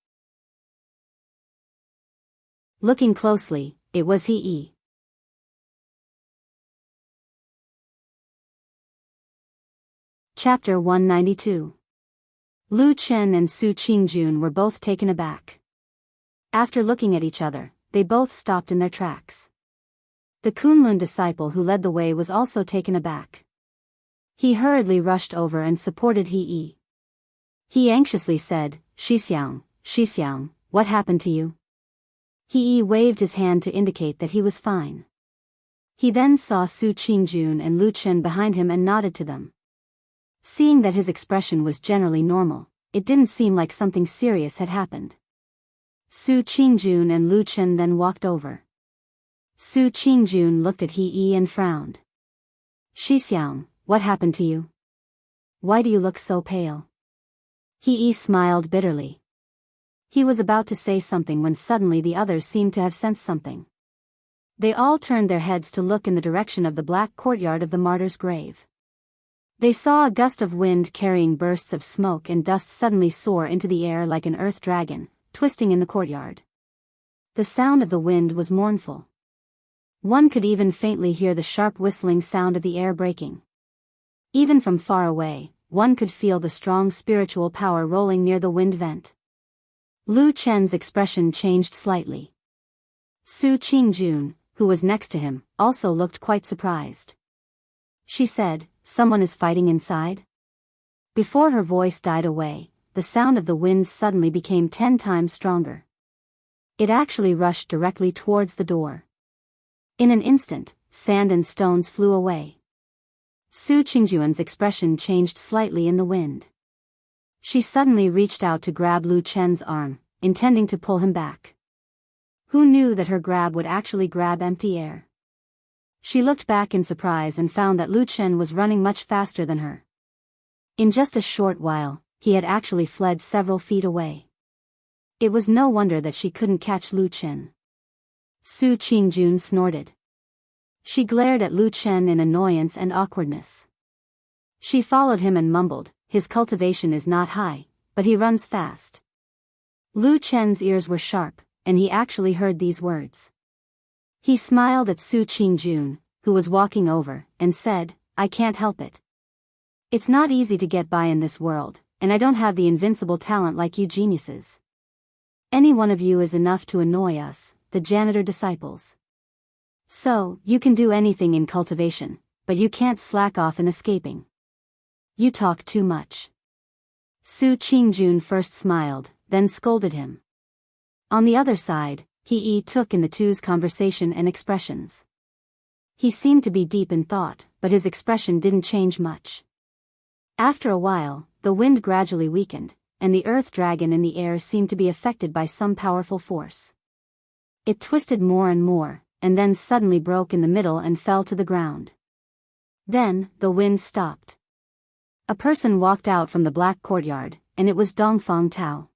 Looking closely, it was He Yi. Chapter 192. Lu Chen and Su Qingjun were both taken aback. After looking at each other, they both stopped in their tracks. The Kunlun disciple who led the way was also taken aback. He hurriedly rushed over and supported He Yi. He anxiously said, Xixiang, what happened to you? He Yi waved his hand to indicate that he was fine. He then saw Su Qingjun and Lu Chen behind him and nodded to them. Seeing that his expression was generally normal, it didn't seem like something serious had happened. Su Qingjun and Lu Chen then walked over. Su Qingjun looked at He Yi and frowned. Xixiang, what happened to you? Why do you look so pale? He Yi smiled bitterly. He was about to say something when suddenly the others seemed to have sensed something. They all turned their heads to look in the direction of the black courtyard of the martyr's grave. They saw a gust of wind carrying bursts of smoke and dust suddenly soar into the air like an earth dragon, twisting in the courtyard. The sound of the wind was mournful. One could even faintly hear the sharp whistling sound of the air breaking. Even from far away, one could feel the strong spiritual power rolling near the wind vent. Lu Chen's expression changed slightly. Su Qingjun, who was next to him, also looked quite surprised. She said, "Someone is fighting inside?" Before her voice died away, the sound of the wind suddenly became 10 times stronger. It actually rushed directly towards the door. In an instant, sand and stones flew away. Su Qingjun's expression changed slightly in the wind. She suddenly reached out to grab Lu Chen's arm, intending to pull him back. Who knew that her grab would actually grab empty air? She looked back in surprise and found that Lu Chen was running much faster than her. In just a short while, he had actually fled several feet away. It was no wonder that she couldn't catch Lu Chen. Su Qingjun snorted. She glared at Lu Chen in annoyance and awkwardness. She followed him and mumbled, "His cultivation is not high, but he runs fast." Lu Chen's ears were sharp, and he actually heard these words. He smiled at Su Qingjun, who was walking over, and said, I can't help it. It's not easy to get by in this world, and I don't have the invincible talent like you geniuses. Any one of you is enough to annoy us, the janitor disciples. So, you can do anything in cultivation, but you can't slack off in escaping. You talk too much. Su Qingjun first smiled, then scolded him. On the other side, he took in the two's conversation and expressions. He seemed to be deep in thought, but his expression didn't change much. After a while, the wind gradually weakened, and the earth dragon in the air seemed to be affected by some powerful force. It twisted more and more, and then suddenly broke in the middle and fell to the ground. Then, the wind stopped. A person walked out from the black courtyard, and it was Dongfang Tao.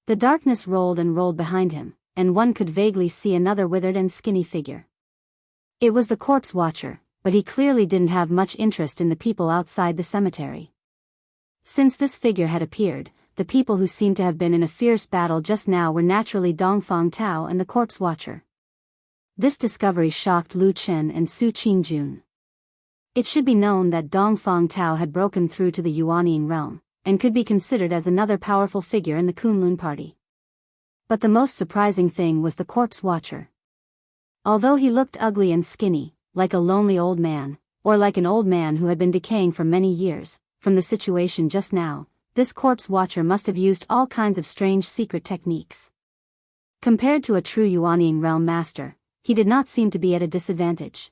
The darkness rolled and rolled behind him, and one could vaguely see another withered and skinny figure. It was the corpse watcher, but he clearly didn't have much interest in the people outside the cemetery. Since this figure had appeared, the people who seemed to have been in a fierce battle just now were naturally Dongfang Tao and the corpse watcher. This discovery shocked Lu Chen and Su Qingjun. It should be known that Dongfang Tao had broken through to the Yuanying realm, and could be considered as another powerful figure in the Kunlun party. But the most surprising thing was the corpse watcher. Although he looked ugly and skinny, like a lonely old man, or like an old man who had been decaying for many years, from the situation just now, this corpse watcher must have used all kinds of strange secret techniques. Compared to a true Yuanying realm master, he did not seem to be at a disadvantage.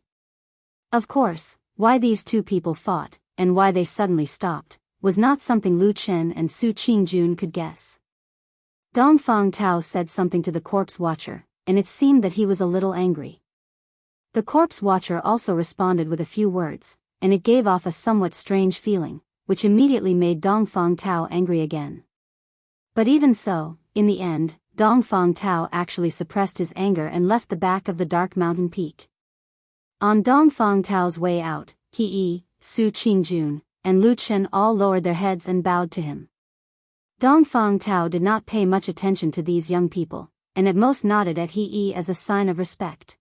Of course, why these two people fought, and why they suddenly stopped, was not something Lu Chen and Su Qingjun could guess. Dongfang Tao said something to the corpse watcher, and it seemed that he was a little angry. The corpse watcher also responded with a few words, and it gave off a somewhat strange feeling, which immediately made Dongfang Tao angry again. But even so, in the end, Dongfang Tao actually suppressed his anger and left the back of the dark mountain peak. On Dongfang Tao's way out, Su Qingjun, and Lu Chen all lowered their heads and bowed to him. Dongfang Tao did not pay much attention to these young people, and at most nodded at as a sign of respect.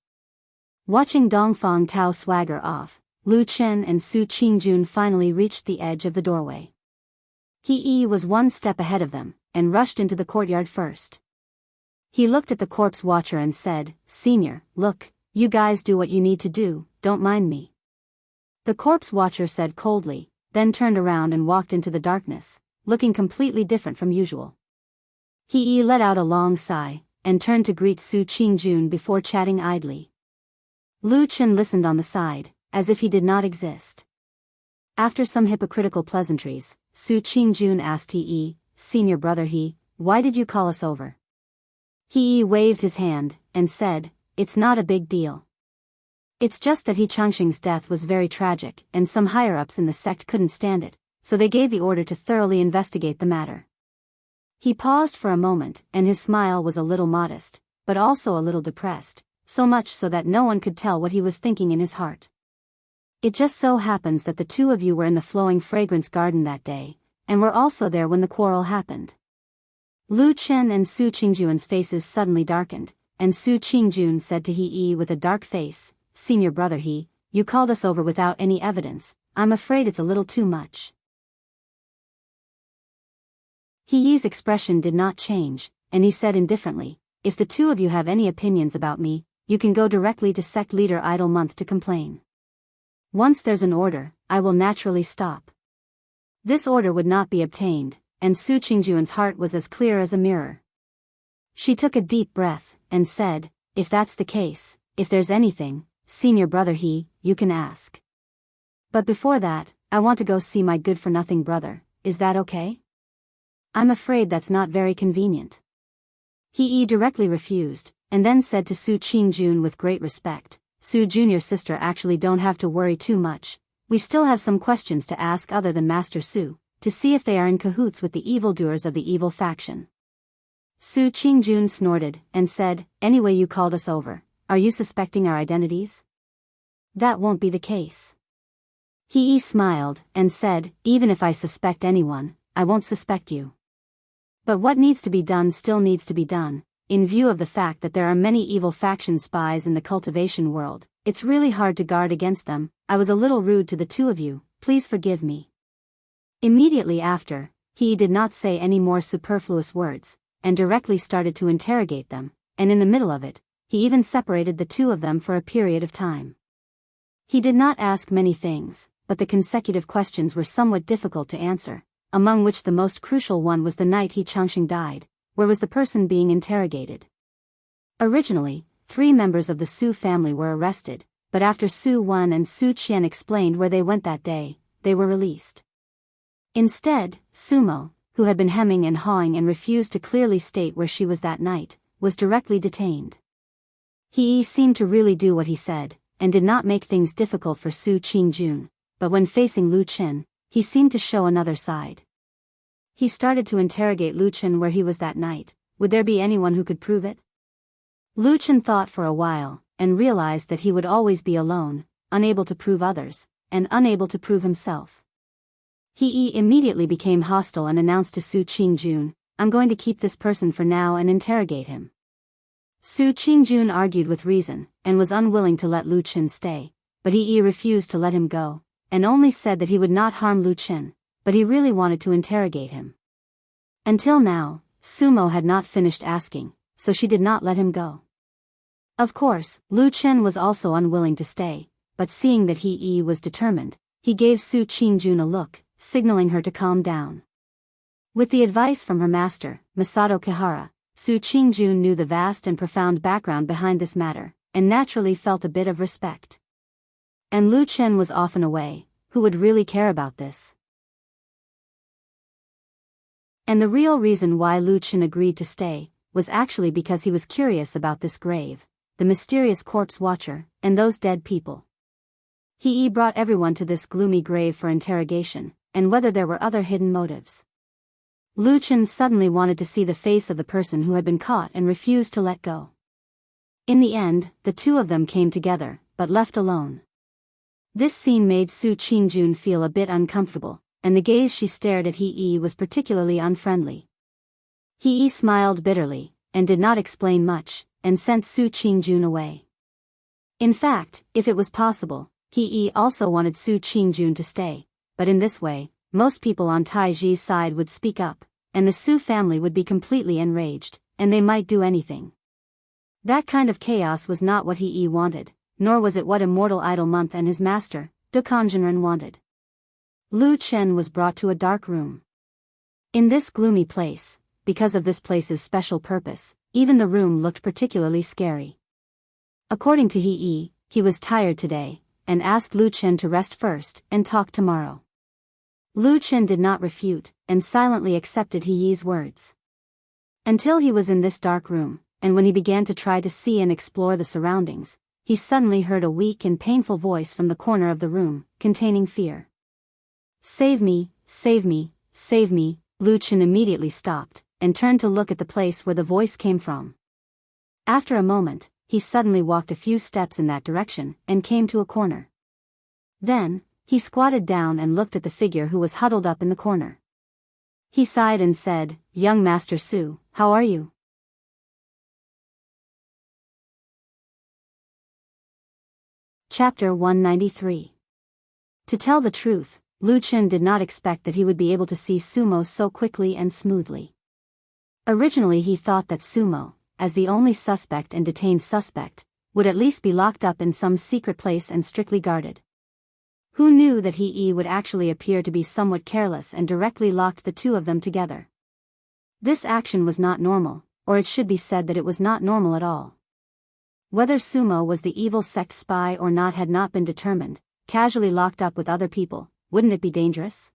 Watching Dongfang Tao swagger off, Lu Chen and Su Qingjun finally reached the edge of the doorway. He was one step ahead of them, and rushed into the courtyard first. He looked at the corpse watcher and said, Senior, look, you guys do what you need to do, don't mind me. The corpse watcher said coldly, then turned around and walked into the darkness, looking completely different from usual. He let out a long sigh, and turned to greet Su Qingjun before chatting idly. Lu Chen listened on the side, as if he did not exist. After some hypocritical pleasantries, Su Qingjun asked Senior brother why did you call us over? He waved his hand, and said, it's not a big deal. It's just that Changxing's death was very tragic, and some higher-ups in the sect couldn't stand it, so they gave the order to thoroughly investigate the matter. He paused for a moment, and his smile was a little modest, but also a little depressed, so much so that no one could tell what he was thinking in his heart. It just so happens that the two of you were in the flowing fragrance garden that day, and were also there when the quarrel happened. Lu Chen and Su Qingjun's faces suddenly darkened, and Su Qingjun said to with a dark face, Senior brother you called us over without any evidence, I'm afraid it's a little too much. He's expression did not change, and he said indifferently, if the two of you have any opinions about me, you can go directly to sect leader Idle Month to complain. Once there's an order, I will naturally stop. This order would not be obtained, and Su Qingjun's heart was as clear as a mirror. She took a deep breath, and said, if that's the case, if there's anything, Senior brother you can ask. But before that, I want to go see my good-for-nothing brother, is that okay? I'm afraid that's not very convenient. He directly refused, and then said to Su Qingjun with great respect, Su junior sister actually don't have to worry too much, we still have some questions to ask other than Master Su, to see if they are in cahoots with the evildoers of the evil faction. Su Qingjun snorted, and said, anyway you called us over, are you suspecting our identities? That won't be the case. He smiled, and said, even if I suspect anyone, I won't suspect you. But what needs to be done still needs to be done. In view of the fact that there are many evil faction spies in the cultivation world, it's really hard to guard against them. I was a little rude to the two of you, please forgive me. Immediately after, he did not say any more superfluous words, and directly started to interrogate them, and in the middle of it, he even separated the two of them for a period of time. He did not ask many things, but the consecutive questions were somewhat difficult to answer, among which the most crucial one was the night He Changxing died, where was the person being interrogated. Originally, 3 members of the Su family were arrested, but after Su Wen and Su Qian explained where they went that day, they were released. Instead, Sumo, who had been hemming and hawing and refused to clearly state where she was that night, was directly detained. He seemed to really do what he said, and did not make things difficult for Su Qingjun, but when facing Lu Chen, he seemed to show another side. He started to interrogate Lu Chen where he was that night. Would there be anyone who could prove it? Lu Chen thought for a while, and realized that he would always be alone, unable to prove others, and unable to prove himself. He immediately became hostile and announced to Su Qingjun, I'm going to keep this person for now and interrogate him. Su Qingjun argued with reason, and was unwilling to let Lu Chen stay, but he refused to let him go, and only said that he would not harm Lu Chen, but he really wanted to interrogate him. Until now, Sumo had not finished asking, so she did not let him go. Of course, Lu Chen was also unwilling to stay, but seeing that he was determined, he gave Su Qingjun a look, signaling her to calm down. With the advice from her master, Masato Kihara, Su Qingjun knew the vast and profound background behind this matter, and naturally felt a bit of respect. And Lu Chen was often away, who would really care about this? And the real reason why Lu Chen agreed to stay, was actually because he was curious about this grave, the mysterious corpse watcher, and those dead people. He brought everyone to this gloomy grave for interrogation, and whether there were other hidden motives. Lu Chen suddenly wanted to see the face of the person who had been caught and refused to let go. In the end, the two of them came together, but left alone. This scene made Su Qingjun feel a bit uncomfortable, and the gaze she stared at He was particularly unfriendly. He smiled bitterly, and did not explain much, and sent Su Qingjun away. In fact, if it was possible, He also wanted Su Qingjun to stay, but in this way, most people on Taiji's side would speak up, and the Su family would be completely enraged, and they might do anything. That kind of chaos was not what He wanted, nor was it what Immortal Idol Month and his master, Dukanjinren, wanted. Lu Chen was brought to a dark room. In this gloomy place, because of this place's special purpose, even the room looked particularly scary. According to he was tired today, and asked Lu Chen to rest first and talk tomorrow. Lu Chen did not refute, and silently accepted He's words. Until he was in this dark room, and when he began to try to see and explore the surroundings, he suddenly heard a weak and painful voice from the corner of the room, containing fear. Save me, save me, save me. Lu Chen immediately stopped, and turned to look at the place where the voice came from. After a moment, he suddenly walked a few steps in that direction, and came to a corner. Then, he squatted down and looked at the figure who was huddled up in the corner. He sighed and said, Young Master Su, how are you? Chapter 193. To tell the truth, Lu Chen did not expect that he would be able to see Sumo so quickly and smoothly. Originally he thought that Sumo, as the only suspect and detained suspect, would at least be locked up in some secret place and strictly guarded. Who knew that he would actually appear to be somewhat careless and directly locked the two of them together? This action was not normal, or it should be said that it was not normal at all. Whether Sumo was the evil sect spy or not had not been determined. Casually locked up with other people, wouldn't it be dangerous?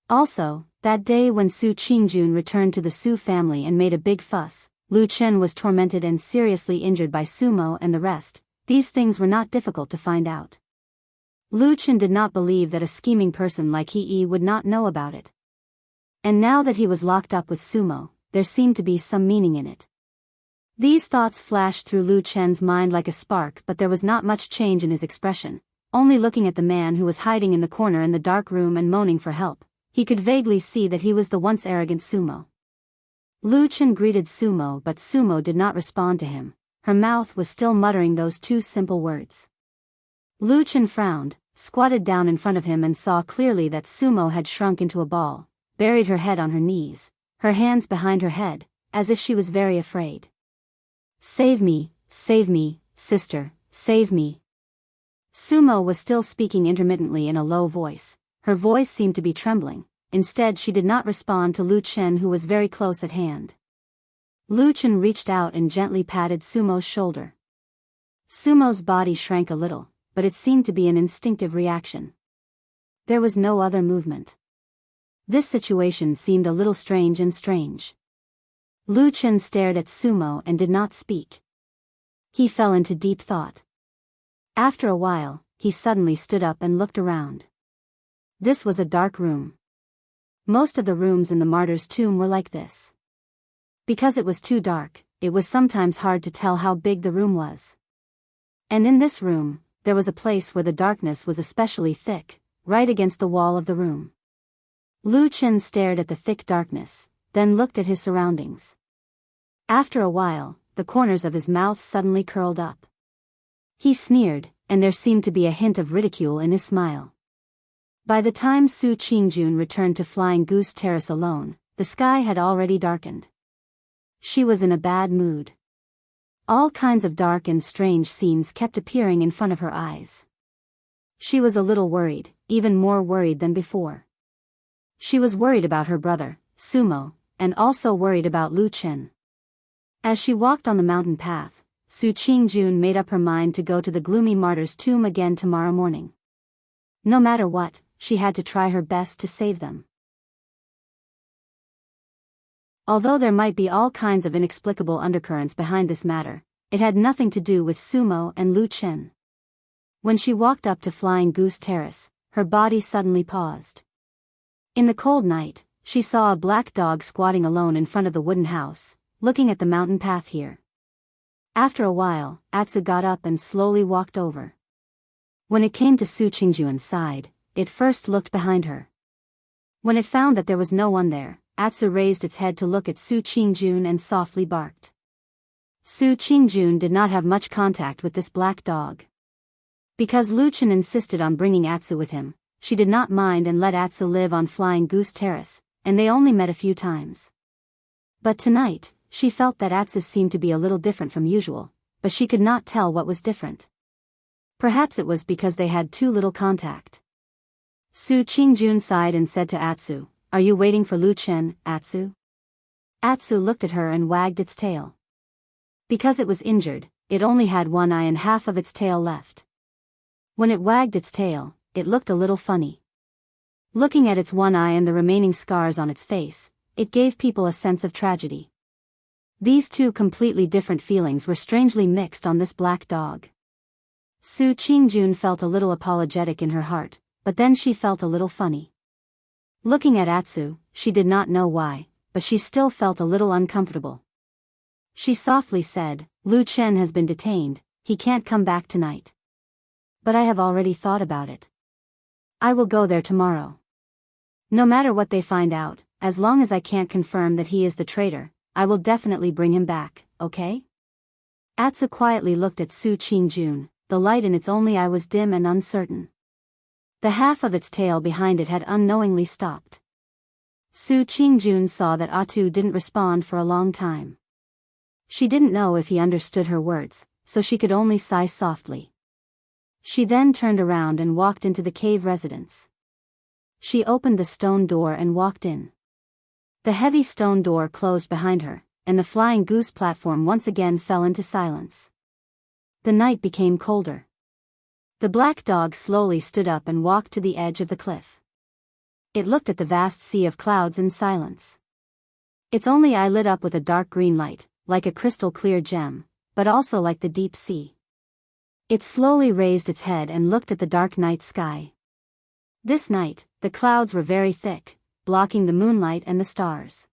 Also, that day when Su Qingjun returned to the Su family and made a big fuss, Lu Chen was tormented and seriously injured by Sumo and the rest. These things were not difficult to find out. Lu Chen did not believe that a scheming person like He would not know about it. And now that he was locked up with Sumo, there seemed to be some meaning in it. These thoughts flashed through Lu Chen's mind like a spark, but there was not much change in his expression. Only looking at the man who was hiding in the corner in the dark room and moaning for help, he could vaguely see that he was the once arrogant Sumo. Lu Chen greeted Sumo, but Sumo did not respond to him. Her mouth was still muttering those two simple words. Lu Chen frowned, squatted down in front of him and saw clearly that Sumo had shrunk into a ball, buried her head on her knees, her hands behind her head, as if she was very afraid. Save me, sister, save me. Sumo was still speaking intermittently in a low voice. Her voice seemed to be trembling. Instead, she did not respond to Lu Chen, who was very close at hand. Lu Chen reached out and gently patted Sumo's shoulder. Sumo's body shrank a little, but it seemed to be an instinctive reaction. There was no other movement. This situation seemed a little strange. Lu Chen stared at Sumo and did not speak. He fell into deep thought. After a while, he suddenly stood up and looked around. This was a dark room. Most of the rooms in the martyr's tomb were like this. Because it was too dark, it was sometimes hard to tell how big the room was. And in this room, there was a place where the darkness was especially thick, right against the wall of the room. Lu Chen stared at the thick darkness, then looked at his surroundings. After a while, the corners of his mouth suddenly curled up. He sneered, and there seemed to be a hint of ridicule in his smile. By the time Su Qingjun returned to Flying Goose Terrace alone, the sky had already darkened. She was in a bad mood. All kinds of dark and strange scenes kept appearing in front of her eyes. She was a little worried, even more worried than before. She was worried about her brother, Sumo, and also worried about Lu Chen. As she walked on the mountain path, Su Qingjun made up her mind to go to the gloomy martyr's tomb again tomorrow morning. No matter what, she had to try her best to save them. Although there might be all kinds of inexplicable undercurrents behind this matter, it had nothing to do with Sumo and Lu Chen. When she walked up to Flying Goose Terrace, her body suddenly paused. In the cold night, she saw a black dog squatting alone in front of the wooden house, looking at the mountain path here. After a while, Atsu got up and slowly walked over. When it came to Su Qingjun's side, it first looked behind her. When it found that there was no one there, Atsu raised its head to look at Su Qingjun and softly barked. Su Qingjun did not have much contact with this black dog. Because Lu Chen insisted on bringing Atsu with him, she did not mind and let Atsu live on Flying Goose Terrace, and they only met a few times. But tonight, she felt that Atsu seemed to be a little different from usual, but she could not tell what was different. Perhaps it was because they had too little contact. Su Qingjun sighed and said to Atsu, "Are you waiting for Lu Chen, Atsu?" Atsu looked at her and wagged its tail. Because it was injured, it only had one eye and half of its tail left. When it wagged its tail, it looked a little funny. Looking at its one eye and the remaining scars on its face, it gave people a sense of tragedy. These two completely different feelings were strangely mixed on this black dog. Su Qingjun felt a little apologetic in her heart, but then she felt a little funny. Looking at Atsu, she did not know why, but she still felt a little uncomfortable. She softly said, "Lu Chen has been detained, he can't come back tonight. But I have already thought about it. I will go there tomorrow. No matter what they find out, as long as I can't confirm that he is the traitor, I will definitely bring him back, okay?" Atsu quietly looked at Su Qingjun. The light in its only eye was dim and uncertain. The half of its tail behind it had unknowingly stopped. Su Qingjun saw that Atsu didn't respond for a long time. She didn't know if he understood her words, so she could only sigh softly. She then turned around and walked into the cave residence. She opened the stone door and walked in. The heavy stone door closed behind her, and the Flying Goose platform once again fell into silence. The night became colder. The black dog slowly stood up and walked to the edge of the cliff. It looked at the vast sea of clouds in silence. Its only eye lit up with a dark green light, like a crystal clear gem, but also like the deep sea. It slowly raised its head and looked at the dark night sky. This night, the clouds were very thick, blocking the moonlight and the stars.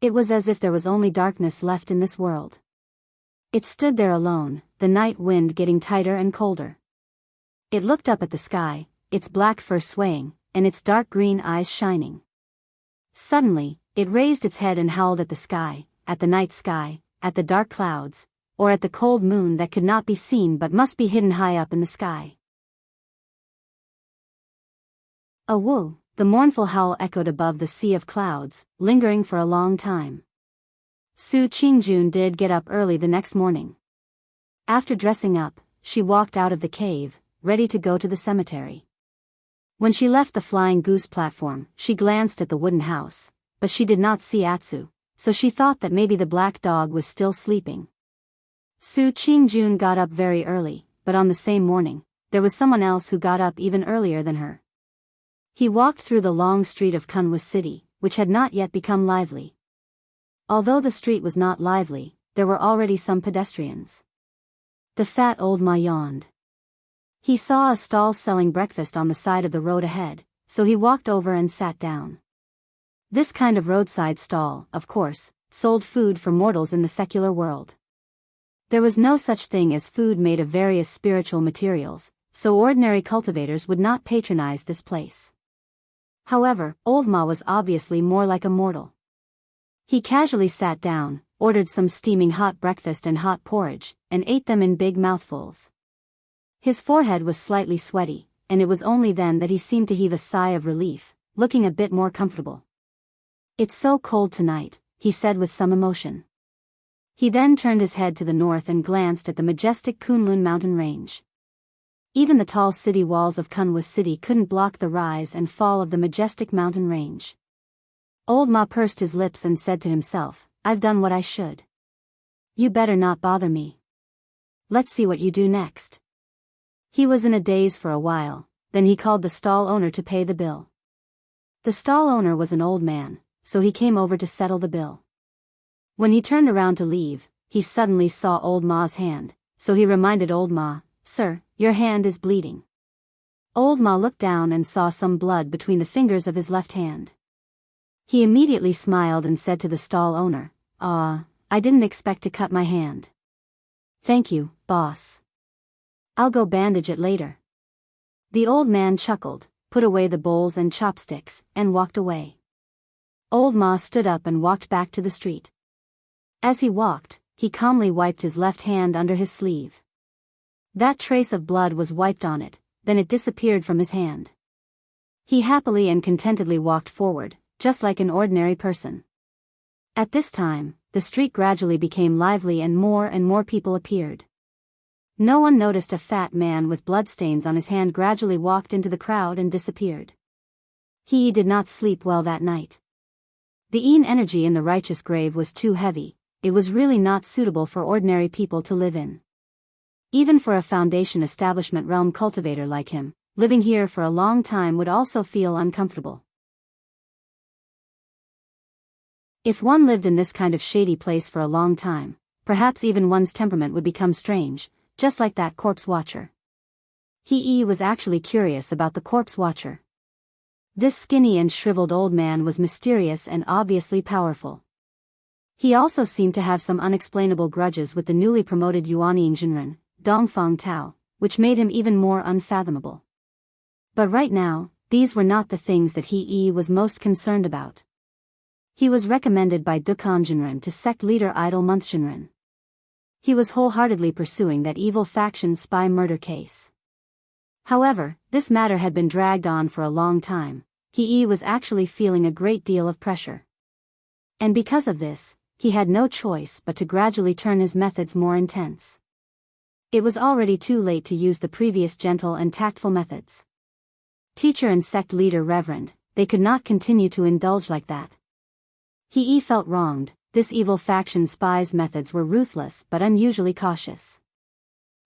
It was as if there was only darkness left in this world. It stood there alone, the night wind getting tighter and colder. It looked up at the sky, its black fur swaying, and its dark green eyes shining. Suddenly, It raised its head and howled at the sky, at the night sky, at the dark clouds, or at the cold moon that could not be seen but must be hidden high up in the sky. A woo, the mournful howl echoed above the sea of clouds, lingering for a long time. Su Qingjun did get up early the next morning. After dressing up, she walked out of the cave, ready to go to the cemetery. When she left the flying goose platform, she glanced at the wooden house, but she did not see Atsu, so she thought that maybe the black dog was still sleeping. Su Qingjun got up very early, but on the same morning, there was someone else who got up even earlier than her. He walked through the long street of Kunwa City, which had not yet become lively. Although the street was not lively, there were already some pedestrians. The fat old ma yawned. He saw a stall selling breakfast on the side of the road ahead, so he walked over and sat down. This kind of roadside stall, of course, sold food for mortals in the secular world. There was no such thing as food made of various spiritual materials, so ordinary cultivators would not patronize this place. However, Old Ma was obviously more like a mortal. He casually sat down, ordered some steaming hot breakfast and hot porridge, and ate them in big mouthfuls. His forehead was slightly sweaty, and it was only then that he seemed to heave a sigh of relief, looking a bit more comfortable. "It's so cold tonight," he said with some emotion. He then turned his head to the north and glanced at the majestic Kunlun mountain range. Even the tall city walls of Kunwa City couldn't block the rise and fall of the majestic mountain range. Old Ma pursed his lips and said to himself, "I've done what I should. You better not bother me. Let's see what you do next." He was in a daze for a while, then he called the stall owner to pay the bill. The stall owner was an old man, so he came over to settle the bill. When he turned around to leave, he suddenly saw Old Ma's hand, so he reminded Old Ma, "Sir, your hand is bleeding." Old Ma looked down and saw some blood between the fingers of his left hand. He immediately smiled and said to the stall owner, I didn't expect to cut my hand." "Thank you, boss. I'll go bandage it later." The old man chuckled, put away the bowls and chopsticks, and walked away. Old Ma stood up and walked back to the street. As he walked, he calmly wiped his left hand under his sleeve. That trace of blood was wiped on it, then it disappeared from his hand. He happily and contentedly walked forward, just like an ordinary person. At this time, the street gradually became lively and more people appeared. No one noticed a fat man with bloodstains on his hand gradually walked into the crowd and disappeared. He did not sleep well that night. The Een energy in the righteous grave was too heavy, it was really not suitable for ordinary people to live in. Even for a foundation establishment realm cultivator like him, living here for a long time would also feel uncomfortable. If one lived in this kind of shady place for a long time, perhaps even one's temperament would become strange, just like that corpse watcher. He was actually curious about the corpse watcher. This skinny and shriveled old man was mysterious and obviously powerful. He also seemed to have some unexplainable grudges with the newly promoted Yuanying Jinren, Dongfang Tao, which made him even more unfathomable. But right now, these were not the things that he was most concerned about. He was recommended by Dukan Jinren to sect leader Idol Month Jinren. He was wholeheartedly pursuing that evil faction spy murder case. However, this matter had been dragged on for a long time. He was actually feeling a great deal of pressure. And because of this, he had no choice but to gradually turn his methods more intense. It was already too late to use the previous gentle and tactful methods. Teacher and sect leader Reverend, they could not continue to indulge like that. He felt wronged. This evil faction spy's methods were ruthless but unusually cautious.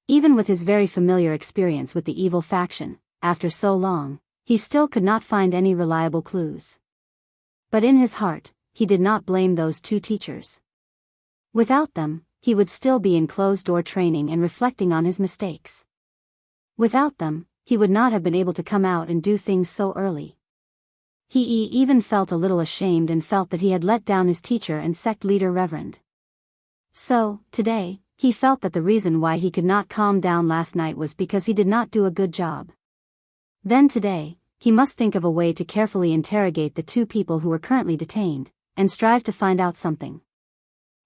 Even with his very familiar experience with the evil faction, after so long, he still could not find any reliable clues. But in his heart, he did not blame those two teachers. Without them, he would still be in closed-door training and reflecting on his mistakes. Without them, he would not have been able to come out and do things so early. He even felt a little ashamed and felt that he had let down his teacher and sect leader Reverend. So, today, he felt that the reason why he could not calm down last night was because he did not do a good job. Then today, he must think of a way to carefully interrogate the two people who were currently detained, and strive to find out something.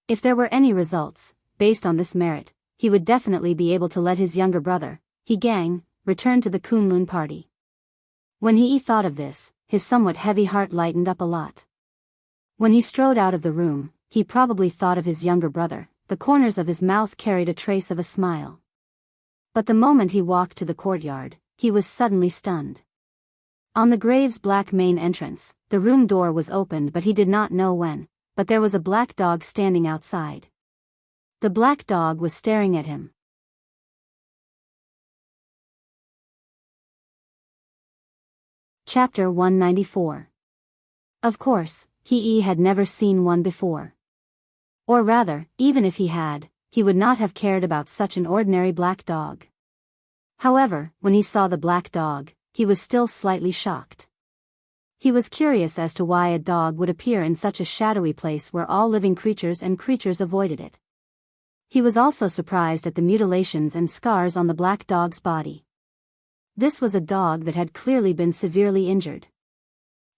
If there were any results, based on this merit, he would definitely be able to let his younger brother, Gang, return to the Kunlun party. When he thought of this, his somewhat heavy heart lightened up a lot. When he strode out of the room, he probably thought of his younger brother. The corners of his mouth carried a trace of a smile. But the moment he walked to the courtyard, he was suddenly stunned. On the grave's black main entrance, the room door was opened, but he did not know when, but there was a black dog standing outside. The black dog was staring at him. Chapter 194. Of course, he had never seen one before. Or rather, even if he had, he would not have cared about such an ordinary black dog. However, when he saw the black dog, he was still slightly shocked. He was curious as to why a dog would appear in such a shadowy place where all living creatures and creatures avoided it. He was also surprised at the mutilations and scars on the black dog's body. This was a dog that had clearly been severely injured.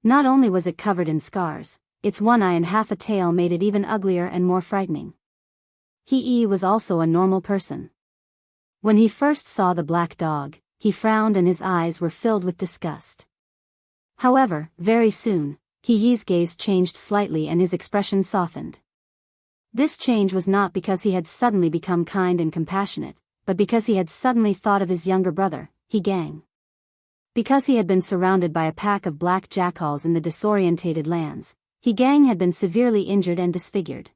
Not only was it covered in scars, its one eye and half a tail made it even uglier and more frightening. He was also a normal person. When he first saw the black dog, he frowned and his eyes were filled with disgust. However, very soon, He's gaze changed slightly and his expression softened. This change was not because he had suddenly become kind and compassionate, but because he had suddenly thought of his younger brother, Gang. Because he had been surrounded by a pack of black jackals in the disorientated lands, Gang had been severely injured and disfigured.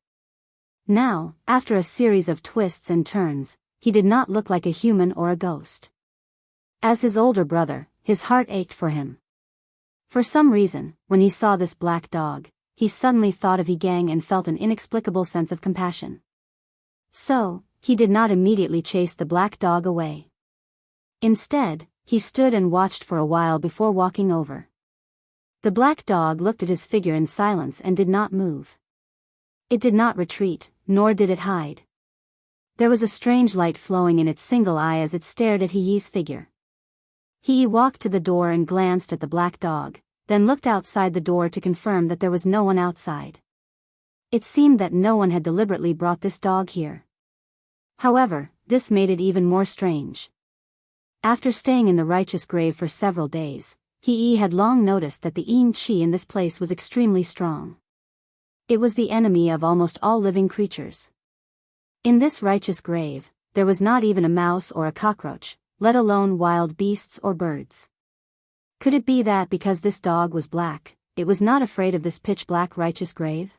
Now, after a series of twists and turns, he did not look like a human or a ghost. As his older brother, his heart ached for him. For some reason, when he saw this black dog, he suddenly thought of Gang and felt an inexplicable sense of compassion. So, he did not immediately chase the black dog away. Instead, he stood and watched for a while before walking over. The black dog looked at his figure in silence and did not move. It did not retreat, nor did it hide. There was a strange light flowing in its single eye as it stared at He's figure. He walked to the door and glanced at the black dog, then looked outside the door to confirm that there was no one outside. It seemed that no one had deliberately brought this dog here. However, this made it even more strange. After staying in the righteous grave for several days, He had long noticed that the Qi in this place was extremely strong. It was the enemy of almost all living creatures. In this righteous grave, there was not even a mouse or a cockroach, let alone wild beasts or birds. Could it be that because this dog was black, it was not afraid of this pitch-black righteous grave?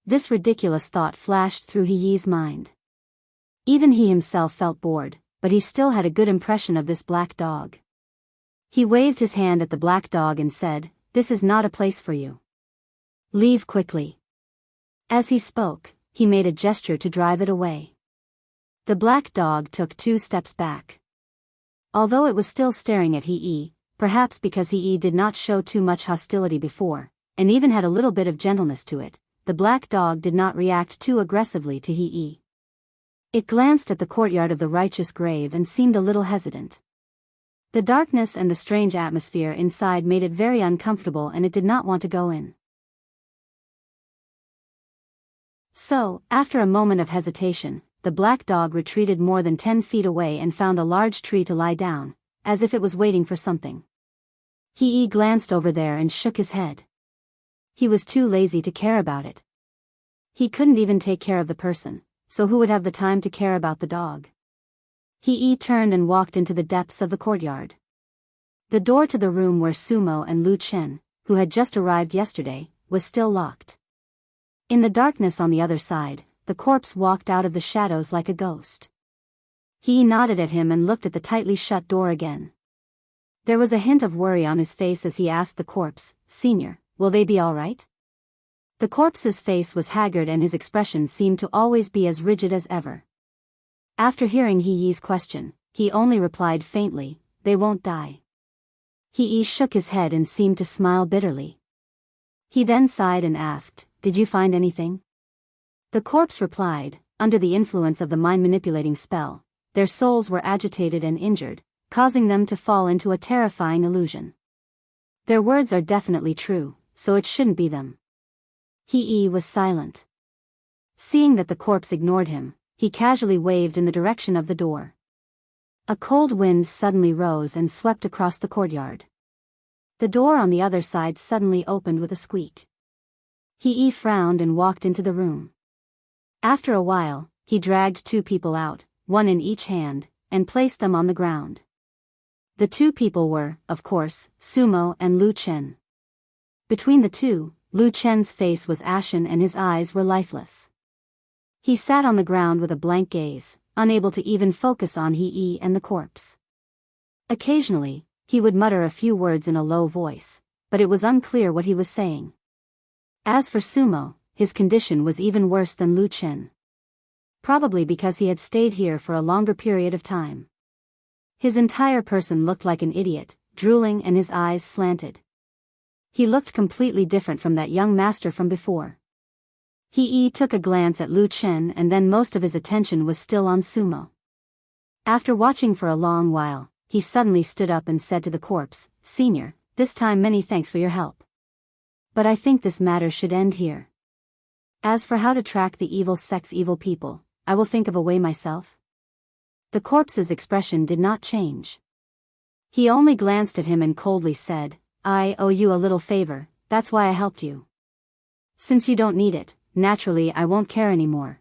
This ridiculous thought flashed through He's mind. Even he himself felt bored, but he still had a good impression of this black dog. He waved his hand at the black dog and said, "This is not a place for you. Leave quickly." As he spoke, he made a gesture to drive it away. The black dog took 2 steps back. Although it was still staring at perhaps because He did not show too much hostility before, and even had a little bit of gentleness to it, the black dog did not react too aggressively to He. It glanced at the courtyard of the righteous grave and seemed a little hesitant. The darkness and the strange atmosphere inside made it very uncomfortable and it did not want to go in. So, after a moment of hesitation, the black dog retreated more than 10 feet away and found a large tree to lie down, as if it was waiting for something. He glanced over there and shook his head. He was too lazy to care about it. He couldn't even take care of the person, so who would have the time to care about the dog? He turned and walked into the depths of the courtyard. The door to the room where Sumo and Lu Chen, who had just arrived yesterday, was still locked. In the darkness on the other side, the corpse walked out of the shadows like a ghost. He nodded at him and looked at the tightly shut door again. There was a hint of worry on his face as he asked the corpse, "Senior, will they be all right?" The corpse's face was haggard and his expression seemed to always be as rigid as ever. After hearing He's question, he only replied faintly, "They won't die." He shook his head and seemed to smile bitterly. He then sighed and asked, "Did you find anything?" The corpse replied, "Under the influence of the mind-manipulating spell, their souls were agitated and injured, causing them to fall into a terrifying illusion. Their words are definitely true, so it shouldn't be them." He was silent. Seeing that the corpse ignored him, he casually waved in the direction of the door. A cold wind suddenly rose and swept across the courtyard. The door on the other side suddenly opened with a squeak. He frowned and walked into the room. After a while, he dragged two people out, one in each hand, and placed them on the ground. The two people were, of course, Sumo and Lu Chen. Between the two, Lu Chen's face was ashen and his eyes were lifeless. He sat on the ground with a blank gaze, unable to even focus on He and the corpse. Occasionally, he would mutter a few words in a low voice, but it was unclear what he was saying. As for Sumo, his condition was even worse than Lu Chen. Probably because he had stayed here for a longer period of time. His entire person looked like an idiot, drooling and his eyes slanted. He looked completely different from that young master from before. He took a glance at Lu Chen and then most of his attention was still on Sumo. After watching for a long while, he suddenly stood up and said to the corpse, "Senior, this time many thanks for your help. But I think this matter should end here. As for how to track the evil sect's evil people, I will think of a way myself." The corpse's expression did not change. He only glanced at him and coldly said, "I owe you a little favor, that's why I helped you. Since you don't need it, naturally I won't care anymore."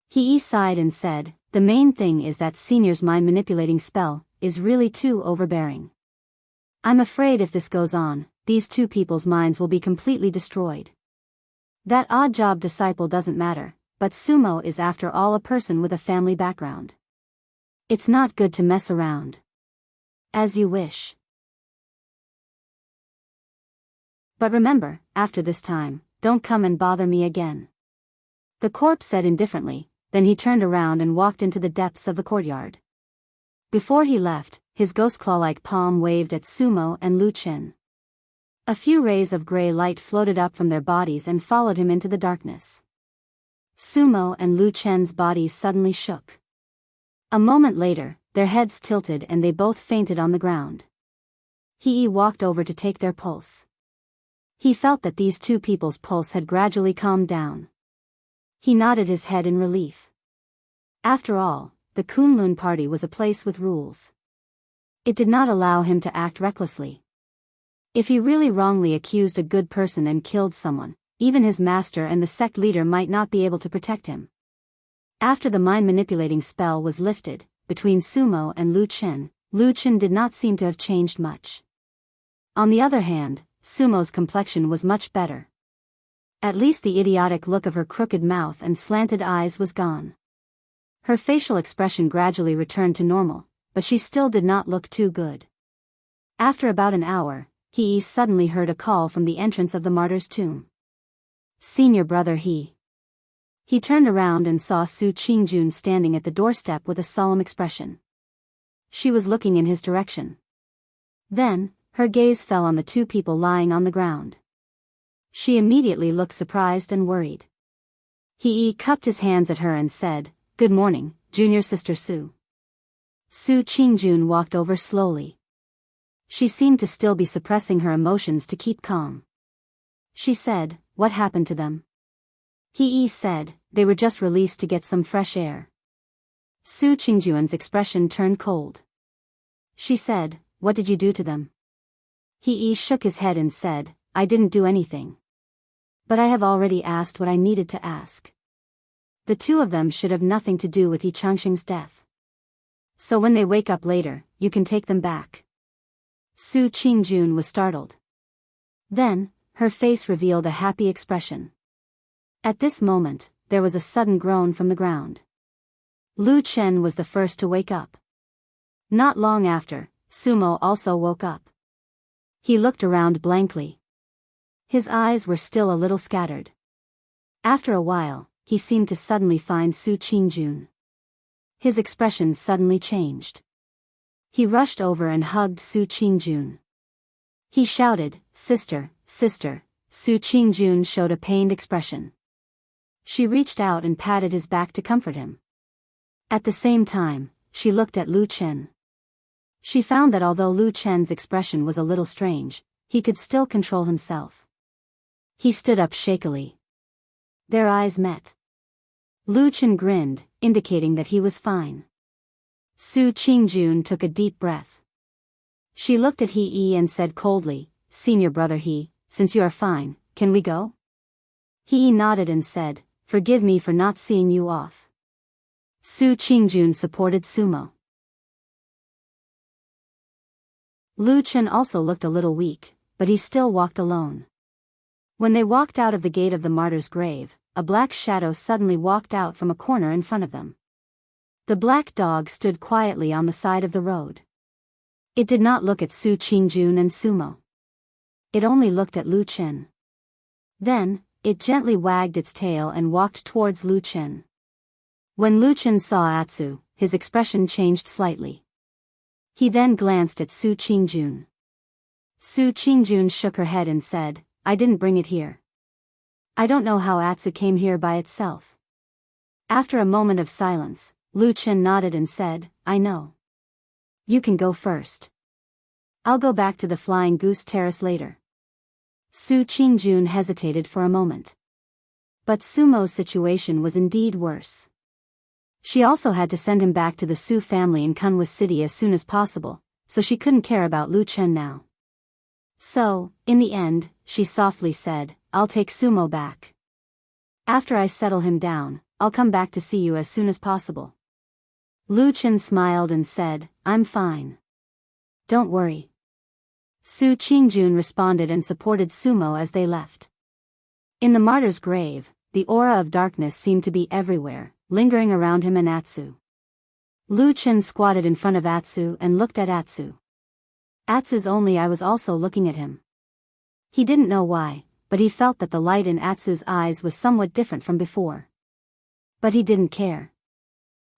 He sighed and said, "The main thing is that Senior's mind-manipulating spell is really too overbearing. I'm afraid if this goes on, these two people's minds will be completely destroyed. That odd-job disciple doesn't matter, but Sumo is after all a person with a family background. It's not good to mess around. As you wish. But remember, after this time, don't come and bother me again." The corpse said indifferently, then he turned around and walked into the depths of the courtyard. Before he left, his ghost claw-like palm waved at Sumo and Lu Chen. A few rays of gray light floated up from their bodies and followed him into the darkness. Sumo and Lu Chen's bodies suddenly shook. A moment later, their heads tilted and they both fainted on the ground. He walked over to take their pulse. He felt that these two people's pulse had gradually calmed down. He nodded his head in relief. After all, the Kunlun party was a place with rules. It did not allow him to act recklessly. If he really wrongly accused a good person and killed someone, even his master and the sect leader might not be able to protect him. After the mind-manipulating spell was lifted, between Sumo and Lu Chen did not seem to have changed much. On the other hand, Sumo's complexion was much better. At least the idiotic look of her crooked mouth and slanted eyes was gone. Her facial expression gradually returned to normal, but she still did not look too good. After about an hour, he suddenly heard a call from the entrance of the martyr's tomb. "Senior brother He." He turned around and saw Su Qingjun standing at the doorstep with a solemn expression. She was looking in his direction. Then, her gaze fell on the two people lying on the ground. She immediately looked surprised and worried. He cupped his hands at her and said, "Good morning, junior sister Su." Su Qingjun walked over slowly. She seemed to still be suppressing her emotions to keep calm. She said, "What happened to them?" He said, "They were just released to get some fresh air." Su Qingjun's expression turned cold. She said, "What did you do to them?" He shook his head and said, "I didn't do anything. But I have already asked what I needed to ask. The two of them should have nothing to do with Yi Changxing's death. So when they wake up later, you can take them back." Su Qingjun was startled. Then, her face revealed a happy expression. At this moment, there was a sudden groan from the ground. Lu Chen was the first to wake up. Not long after, Sumo also woke up. He looked around blankly. His eyes were still a little scattered. After a while, he seemed to suddenly find Su Qingjun. His expression suddenly changed. He rushed over and hugged Su Qingjun. He shouted, "Sister, sister." Su Qingjun showed a pained expression. She reached out and patted his back to comfort him. At the same time, she looked at Lu Chen. She found that although Lu Chen's expression was a little strange, he could still control himself. He stood up shakily. Their eyes met. Lu Chen grinned, indicating that he was fine. Su Qingjun took a deep breath. She looked at He and said coldly, "Senior brother He, since you are fine, can we go?" He nodded and said, "Forgive me for not seeing you off." Su Qingjun supported Sumo. Lu Chen also looked a little weak, but he still walked alone. When they walked out of the gate of the martyr's grave, a black shadow suddenly walked out from a corner in front of them. The black dog stood quietly on the side of the road. It did not look at Su Qingjun and Sumo. It only looked at Lu Chen. Then, it gently wagged its tail and walked towards Lu Chen. When Lu Chen saw Atsu, his expression changed slightly. He then glanced at Su Qingjun. Su Qingjun shook her head and said, "I didn't bring it here. I don't know how Atsu came here by itself." After a moment of silence, Lu Chen nodded and said, "I know. You can go first. I'll go back to the Flying Goose Terrace later." Su Qingjun hesitated for a moment. But Sumo's situation was indeed worse. She also had to send him back to the Su family in Kunwa City as soon as possible, so she couldn't care about Lu Chen now. So, in the end, she softly said, "I'll take Sumo back. After I settle him down, I'll come back to see you as soon as possible." Lu Chen smiled and said, "I'm fine. Don't worry." Su Qingjun responded and supported Sumo as they left. In the martyr's grave, the aura of darkness seemed to be everywhere, lingering around him and Atsu. Lu Chen squatted in front of Atsu and looked at Atsu. Atsu's only eye was also looking at him. He didn't know why, but he felt that the light in Atsu's eyes was somewhat different from before. But he didn't care.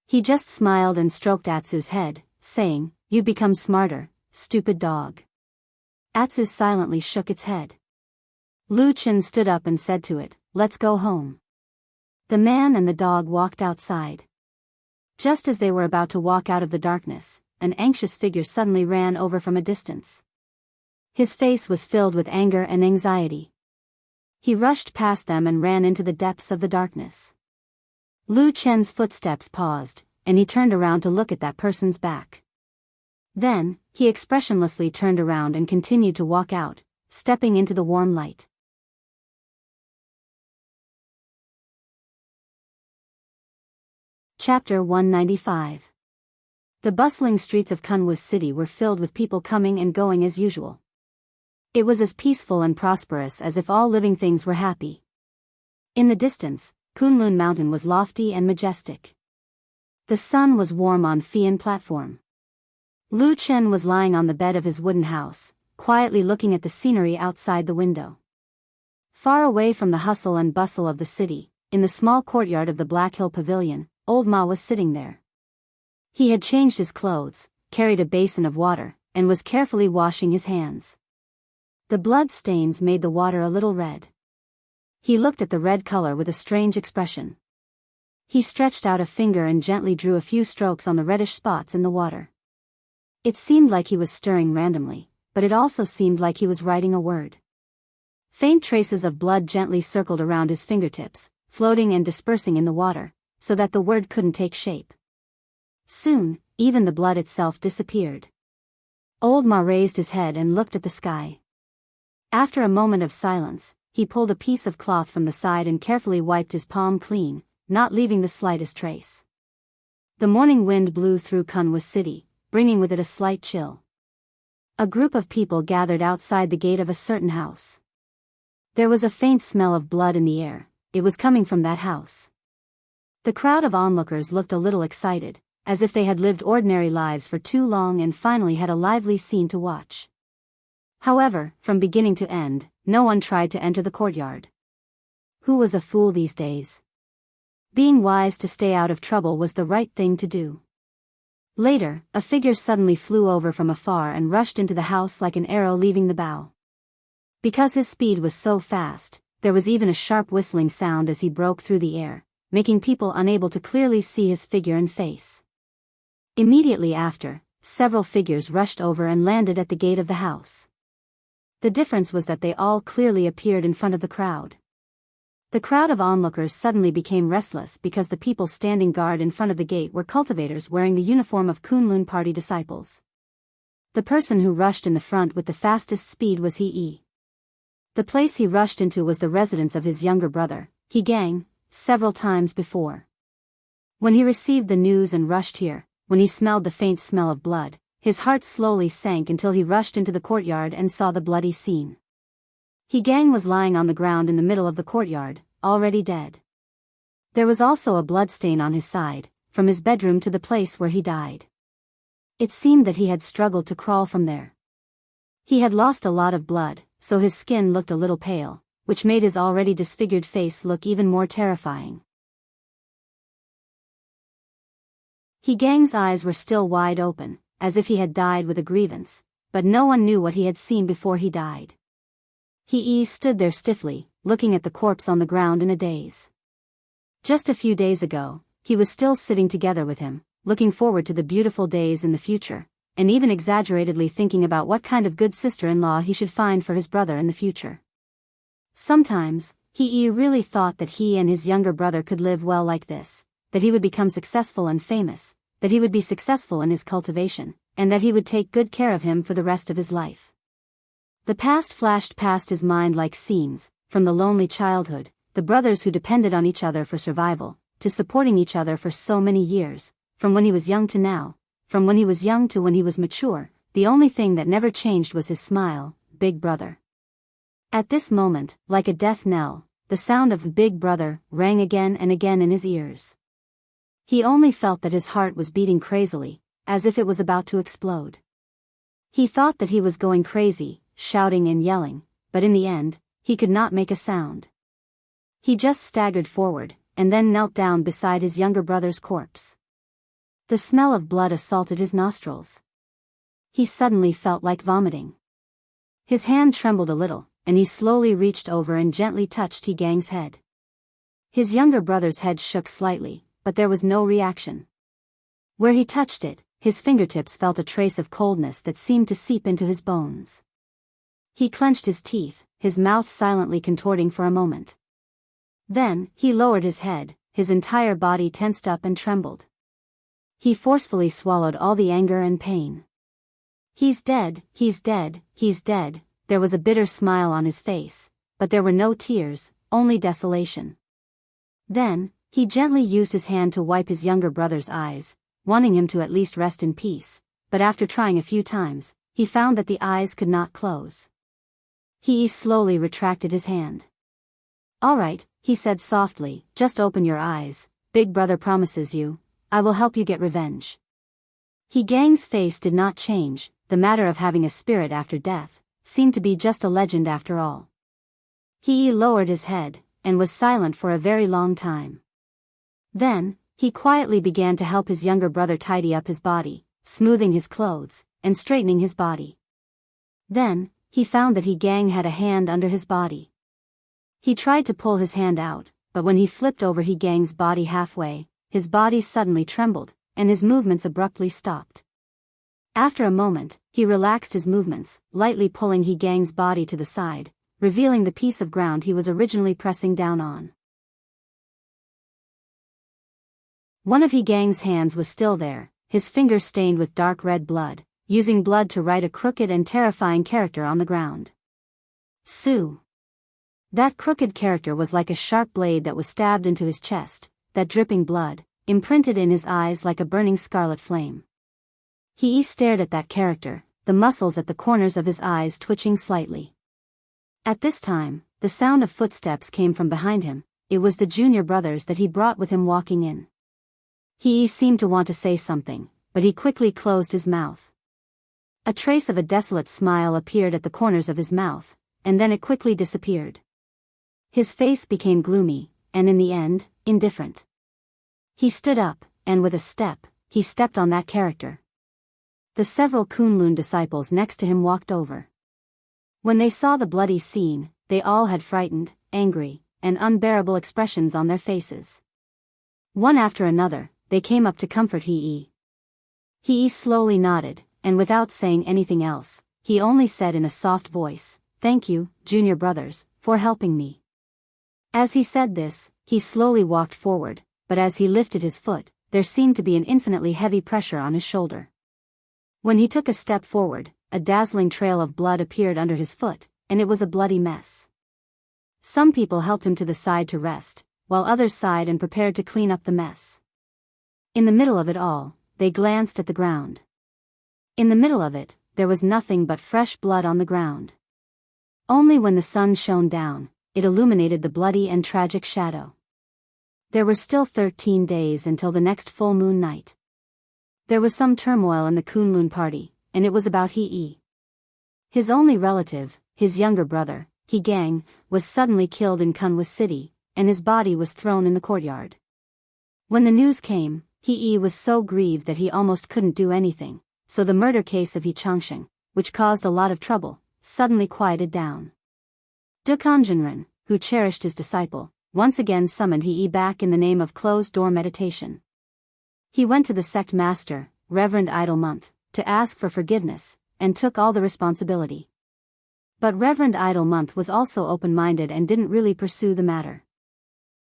He just smiled and stroked Atsu's head, saying, "You've become smarter, stupid dog." Atsu silently shook its head. Lu Chen stood up and said to it, "Let's go home." The man and the dog walked outside. Just as they were about to walk out of the darkness, an anxious figure suddenly ran over from a distance. His face was filled with anger and anxiety. He rushed past them and ran into the depths of the darkness. Lu Chen's footsteps paused, and he turned around to look at that person's back. Then, he expressionlessly turned around and continued to walk out, stepping into the warm light. Chapter 195. The bustling streets of Kunwa City were filled with people coming and going as usual. It was as peaceful and prosperous as if all living things were happy. In the distance, Kunlun Mountain was lofty and majestic. The sun was warm on Fian platform. Lu Chen was lying on the bed of his wooden house, quietly looking at the scenery outside the window. Far away from the hustle and bustle of the city, in the small courtyard of the Black Hill Pavilion, Old Ma was sitting there. He had changed his clothes, carried a basin of water, and was carefully washing his hands. The blood stains made the water a little red. He looked at the red color with a strange expression. He stretched out a finger and gently drew a few strokes on the reddish spots in the water. It seemed like he was stirring randomly, but it also seemed like he was writing a word. Faint traces of blood gently circled around his fingertips, floating and dispersing in the water, so that the word couldn't take shape. Soon, even the blood itself disappeared. Old Ma raised his head and looked at the sky. After a moment of silence, he pulled a piece of cloth from the side and carefully wiped his palm clean, not leaving the slightest trace. The morning wind blew through Kunwa City, bringing with it a slight chill. A group of people gathered outside the gate of a certain house. There was a faint smell of blood in the air. It was coming from that house. The crowd of onlookers looked a little excited, as if they had lived ordinary lives for too long and finally had a lively scene to watch. However, from beginning to end, no one tried to enter the courtyard. Who was a fool these days? Being wise to stay out of trouble was the right thing to do. Later, a figure suddenly flew over from afar and rushed into the house like an arrow leaving the bow. Because his speed was so fast, there was even a sharp whistling sound as he broke through the air, making people unable to clearly see his figure and face. Immediately after, several figures rushed over and landed at the gate of the house. The difference was that they all clearly appeared in front of the crowd. The crowd of onlookers suddenly became restless because the people standing guard in front of the gate were cultivators wearing the uniform of Kunlun party disciples. The person who rushed in the front with the fastest speed was He. The place he rushed into was the residence of his younger brother, He Gang, several times before. When he received the news and rushed here, when he smelled the faint smell of blood, his heart slowly sank until he rushed into the courtyard and saw the bloody scene. He Gang was lying on the ground in the middle of the courtyard, already dead. There was also a bloodstain on his side, from his bedroom to the place where he died. It seemed that he had struggled to crawl from there. He had lost a lot of blood, so his skin looked a little pale, which made his already disfigured face look even more terrifying. He Gang's eyes were still wide open, as if he had died with a grievance, but no one knew what he had seen before he died. He stood there stiffly, looking at the corpse on the ground in a daze. Just a few days ago, he was still sitting together with him, looking forward to the beautiful days in the future, and even exaggeratedly thinking about what kind of good sister-in-law he should find for his brother in the future. Sometimes, he really thought that he and his younger brother could live well like this, that he would become successful and famous, that he would be successful in his cultivation, and that he would take good care of him for the rest of his life. The past flashed past his mind like scenes, from the lonely childhood, the brothers who depended on each other for survival, to supporting each other for so many years, from when he was young to now, from when he was young to when he was mature. The only thing that never changed was his smile, Big Brother. At this moment, like a death knell, the sound of Big Brother rang again and again in his ears. He only felt that his heart was beating crazily, as if it was about to explode. He thought that he was going crazy, shouting and yelling, but in the end, he could not make a sound. He just staggered forward, and then knelt down beside his younger brother's corpse. The smell of blood assaulted his nostrils. He suddenly felt like vomiting. His hand trembled a little, and he slowly reached over and gently touched He Gang's head. His younger brother's head shook slightly, but there was no reaction. Where he touched it, his fingertips felt a trace of coldness that seemed to seep into his bones. He clenched his teeth, his mouth silently contorting for a moment. Then, he lowered his head, his entire body tensed up and trembled. He forcefully swallowed all the anger and pain. He's dead, he's dead, he's dead. There was a bitter smile on his face, but there were no tears, only desolation. Then, he gently used his hand to wipe his younger brother's eyes, wanting him to at least rest in peace, but after trying a few times, he found that the eyes could not close. He slowly retracted his hand. "All right," he said softly, "just open your eyes. Big Brother promises you, I will help you get revenge." He Gang's face did not change. The matter of having a spirit after death seemed to be just a legend after all. He lowered his head, and was silent for a very long time. Then, he quietly began to help his younger brother tidy up his body, smoothing his clothes, and straightening his body. Then, he found that He Gang had a hand under his body. He tried to pull his hand out, but when he flipped over He Gang's body halfway, his body suddenly trembled, and his movements abruptly stopped. After a moment, he relaxed his movements, lightly pulling He Gang's body to the side, revealing the piece of ground he was originally pressing down on. One of He Gang's hands was still there, his finger stained with dark red blood, using blood to write a crooked and terrifying character on the ground. Sue. That crooked character was like a sharp blade that was stabbed into his chest, that dripping blood, imprinted in his eyes like a burning scarlet flame. He stared at that character, the muscles at the corners of his eyes twitching slightly. At this time, the sound of footsteps came from behind him. It was the junior brothers that he brought with him walking in. He seemed to want to say something, but he quickly closed his mouth. A trace of a desolate smile appeared at the corners of his mouth, and then it quickly disappeared. His face became gloomy, and in the end, indifferent. He stood up, and with a step, he stepped on that character. The several Kunlun disciples next to him walked over. When they saw the bloody scene, they all had frightened, angry, and unbearable expressions on their faces. One after another, they came up to comfort He. He slowly nodded, and without saying anything else, he only said in a soft voice, "Thank you, junior brothers, for helping me." As he said this, he slowly walked forward, but as he lifted his foot, there seemed to be an infinitely heavy pressure on his shoulder. When he took a step forward, a dazzling trail of blood appeared under his foot, and it was a bloody mess. Some people helped him to the side to rest, while others sighed and prepared to clean up the mess. In the middle of it all, they glanced at the ground. In the middle of it, there was nothing but fresh blood on the ground. Only when the sun shone down, it illuminated the bloody and tragic shadow. There were still 13 days until the next full moon night. There was some turmoil in the Kunlun party, and it was about Hee. His only relative, his younger brother, Gang, was suddenly killed in Kunwa City, and his body was thrown in the courtyard. When the news came, Hee was so grieved that he almost couldn't do anything, so the murder case of He Changsheng, which caused a lot of trouble, suddenly quieted down. Dukanjinren, who cherished his disciple, once again summoned Hee back in the name of closed-door meditation. He went to the sect master, Reverend Idle Month, to ask for forgiveness, and took all the responsibility. But Reverend Idle Month was also open-minded and didn't really pursue the matter.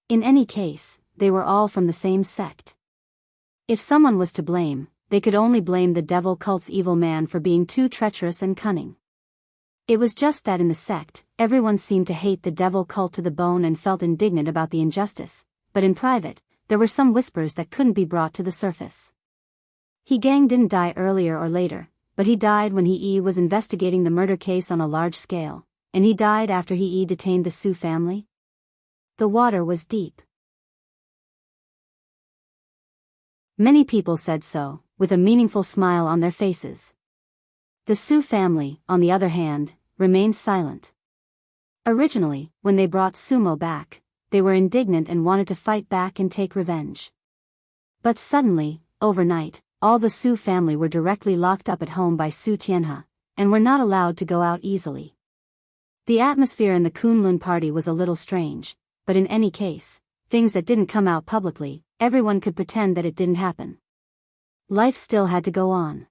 In any case, they were all from the same sect. If someone was to blame, they could only blame the devil cult's evil man for being too treacherous and cunning. It was just that in the sect, everyone seemed to hate the devil cult to the bone and felt indignant about the injustice, but in private, there were some whispers that couldn't be brought to the surface. Gang didn't die earlier or later, but he died when Hee was investigating the murder case on a large scale, and he died after Hee detained the Su family. The water was deep. Many people said so, with a meaningful smile on their faces. The Su family, on the other hand, remained silent. Originally, when they brought Sumo back, they were indignant and wanted to fight back and take revenge. But suddenly, overnight, all the Su family were directly locked up at home by Su Tianhe, and were not allowed to go out easily. The atmosphere in the Kunlun party was a little strange, but in any case, things that didn't come out publicly, everyone could pretend that it didn't happen. Life still had to go on.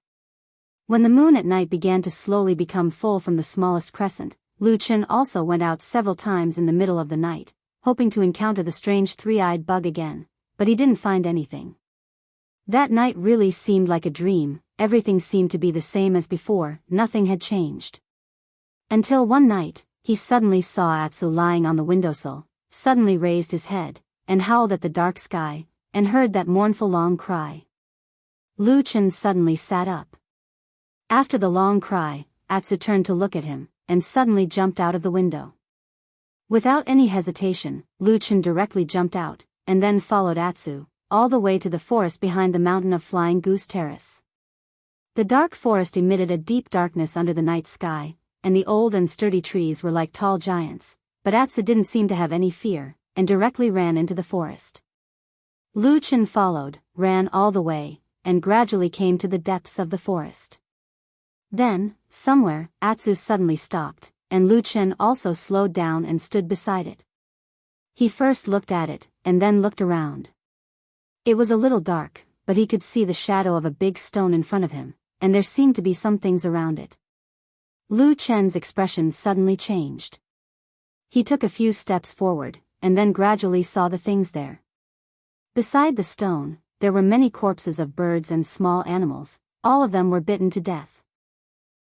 When the moon at night began to slowly become full from the smallest crescent, Lu Chen also went out several times in the middle of the night, hoping to encounter the strange three-eyed bug again, but he didn't find anything. That night really seemed like a dream, everything seemed to be the same as before, nothing had changed. Until one night, he suddenly saw Atsu lying on the windowsill, suddenly raised his head, and howled at the dark sky, and heard that mournful long cry. Lu Chen suddenly sat up. After the long cry, Atsu turned to look at him, and suddenly jumped out of the window. Without any hesitation, Lu Chen directly jumped out, and then followed Atsu, all the way to the forest behind the mountain of Flying Goose Terrace. The dark forest emitted a deep darkness under the night sky, and the old and sturdy trees were like tall giants, but Atsu didn't seem to have any fear, and directly ran into the forest. Lu Chen followed, ran all the way, and gradually came to the depths of the forest. Then, somewhere, Atsu suddenly stopped, and Lu Chen also slowed down and stood beside it. He first looked at it, and then looked around. It was a little dark, but he could see the shadow of a big stone in front of him, and there seemed to be some things around it. Lu Chen's expression suddenly changed. He took a few steps forward, and then gradually saw the things there. Beside the stone, there were many corpses of birds and small animals, all of them were bitten to death.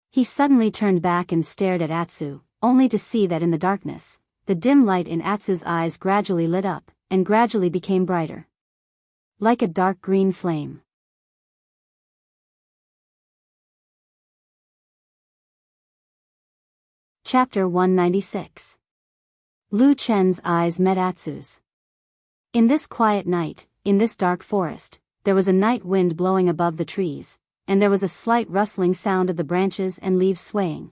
He suddenly turned back and stared at Atsu, only to see that in the darkness, the dim light in Atsu's eyes gradually lit up, and gradually became brighter. Like a dark green flame. Chapter 196. Lu Chen's eyes met Atsu's. In this quiet night, in this dark forest, there was a night wind blowing above the trees, and there was a slight rustling sound of the branches and leaves swaying.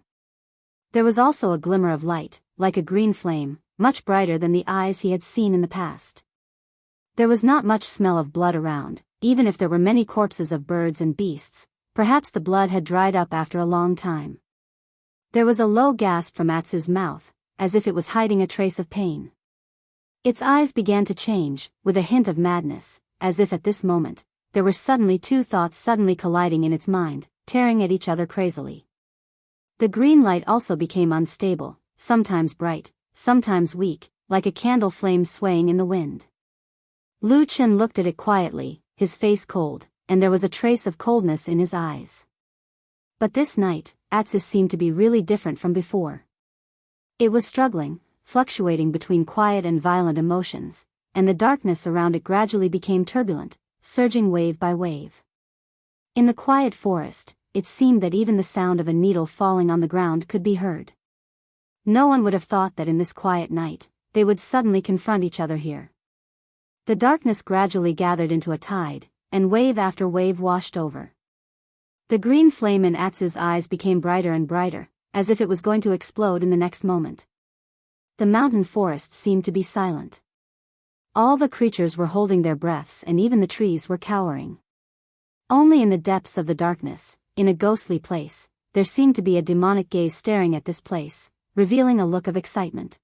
There was also a glimmer of light, like a green flame, much brighter than the eyes he had seen in the past. There was not much smell of blood around, even if there were many corpses of birds and beasts, perhaps the blood had dried up after a long time. There was a low gasp from Atsu's mouth, as if it was hiding a trace of pain. Its eyes began to change, with a hint of madness, as if at this moment, there were suddenly two thoughts suddenly colliding in its mind, tearing at each other crazily. The green light also became unstable, sometimes bright, sometimes weak, like a candle flame swaying in the wind. Lu Chen looked at it quietly, his face cold, and there was a trace of coldness in his eyes. But this night, Atsu seemed to be really different from before. It was struggling, fluctuating between quiet and violent emotions, and the darkness around it gradually became turbulent, surging wave by wave. In the quiet forest, it seemed that even the sound of a needle falling on the ground could be heard. No one would have thought that in this quiet night, they would suddenly confront each other here. The darkness gradually gathered into a tide, and wave after wave washed over. The green flame in Atsu's eyes became brighter and brighter, as if it was going to explode in the next moment. The mountain forest seemed to be silent. All the creatures were holding their breaths and even the trees were cowering. Only in the depths of the darkness, in a ghostly place, there seemed to be a demonic gaze staring at this place, revealing a look of excitement.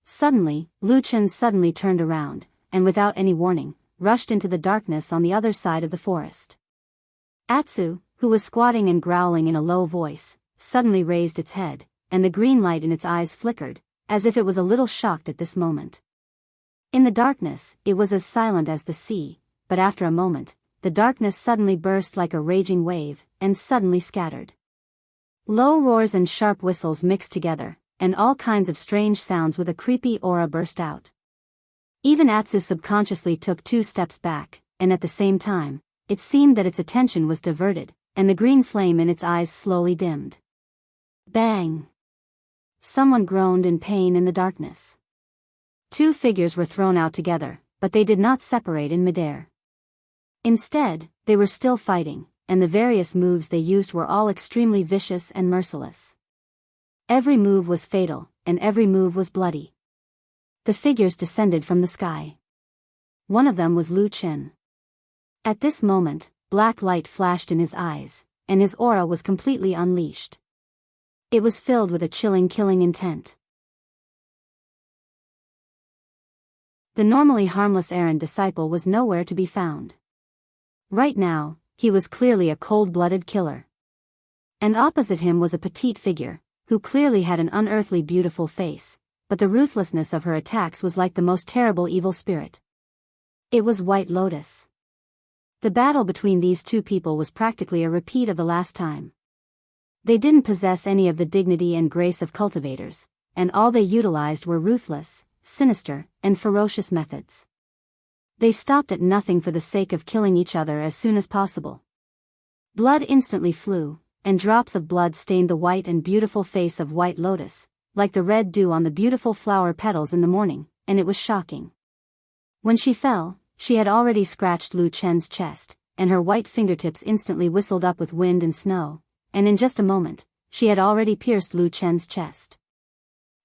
Suddenly, Lu Chen suddenly turned around, and without any warning, rushed into the darkness on the other side of the forest. Atsu, who was squatting and growling in a low voice, suddenly raised its head, and the green light in its eyes flickered, as if it was a little shocked at this moment. In the darkness, it was as silent as the sea, but after a moment, the darkness suddenly burst like a raging wave, and suddenly scattered. Low roars and sharp whistles mixed together, and all kinds of strange sounds with a creepy aura burst out. Even Atsu subconsciously took 2 steps back, and at the same time, it seemed that its attention was diverted, and the green flame in its eyes slowly dimmed. Bang! Someone groaned in pain in the darkness. 2 figures were thrown out together, but they did not separate in midair. Instead, they were still fighting, and the various moves they used were all extremely vicious and merciless. Every move was fatal, and every move was bloody. The figures descended from the sky. One of them was Lu Chen. At this moment, black light flashed in his eyes, and his aura was completely unleashed. It was filled with a chilling killing intent. The normally harmless errand disciple was nowhere to be found. Right now, he was clearly a cold-blooded killer. And opposite him was a petite figure, who clearly had an unearthly beautiful face, but the ruthlessness of her attacks was like the most terrible evil spirit. It was White Lotus. The battle between these 2 people was practically a repeat of the last time. They didn't possess any of the dignity and grace of cultivators, and all they utilized were ruthless, sinister, and ferocious methods. They stopped at nothing for the sake of killing each other as soon as possible. Blood instantly flew, and drops of blood stained the white and beautiful face of White Lotus, like the red dew on the beautiful flower petals in the morning, and it was shocking. When she fell, she had already scratched Lu Chen's chest, and her white fingertips instantly whistled up with wind and snow, and in just a moment, she had already pierced Lu Chen's chest.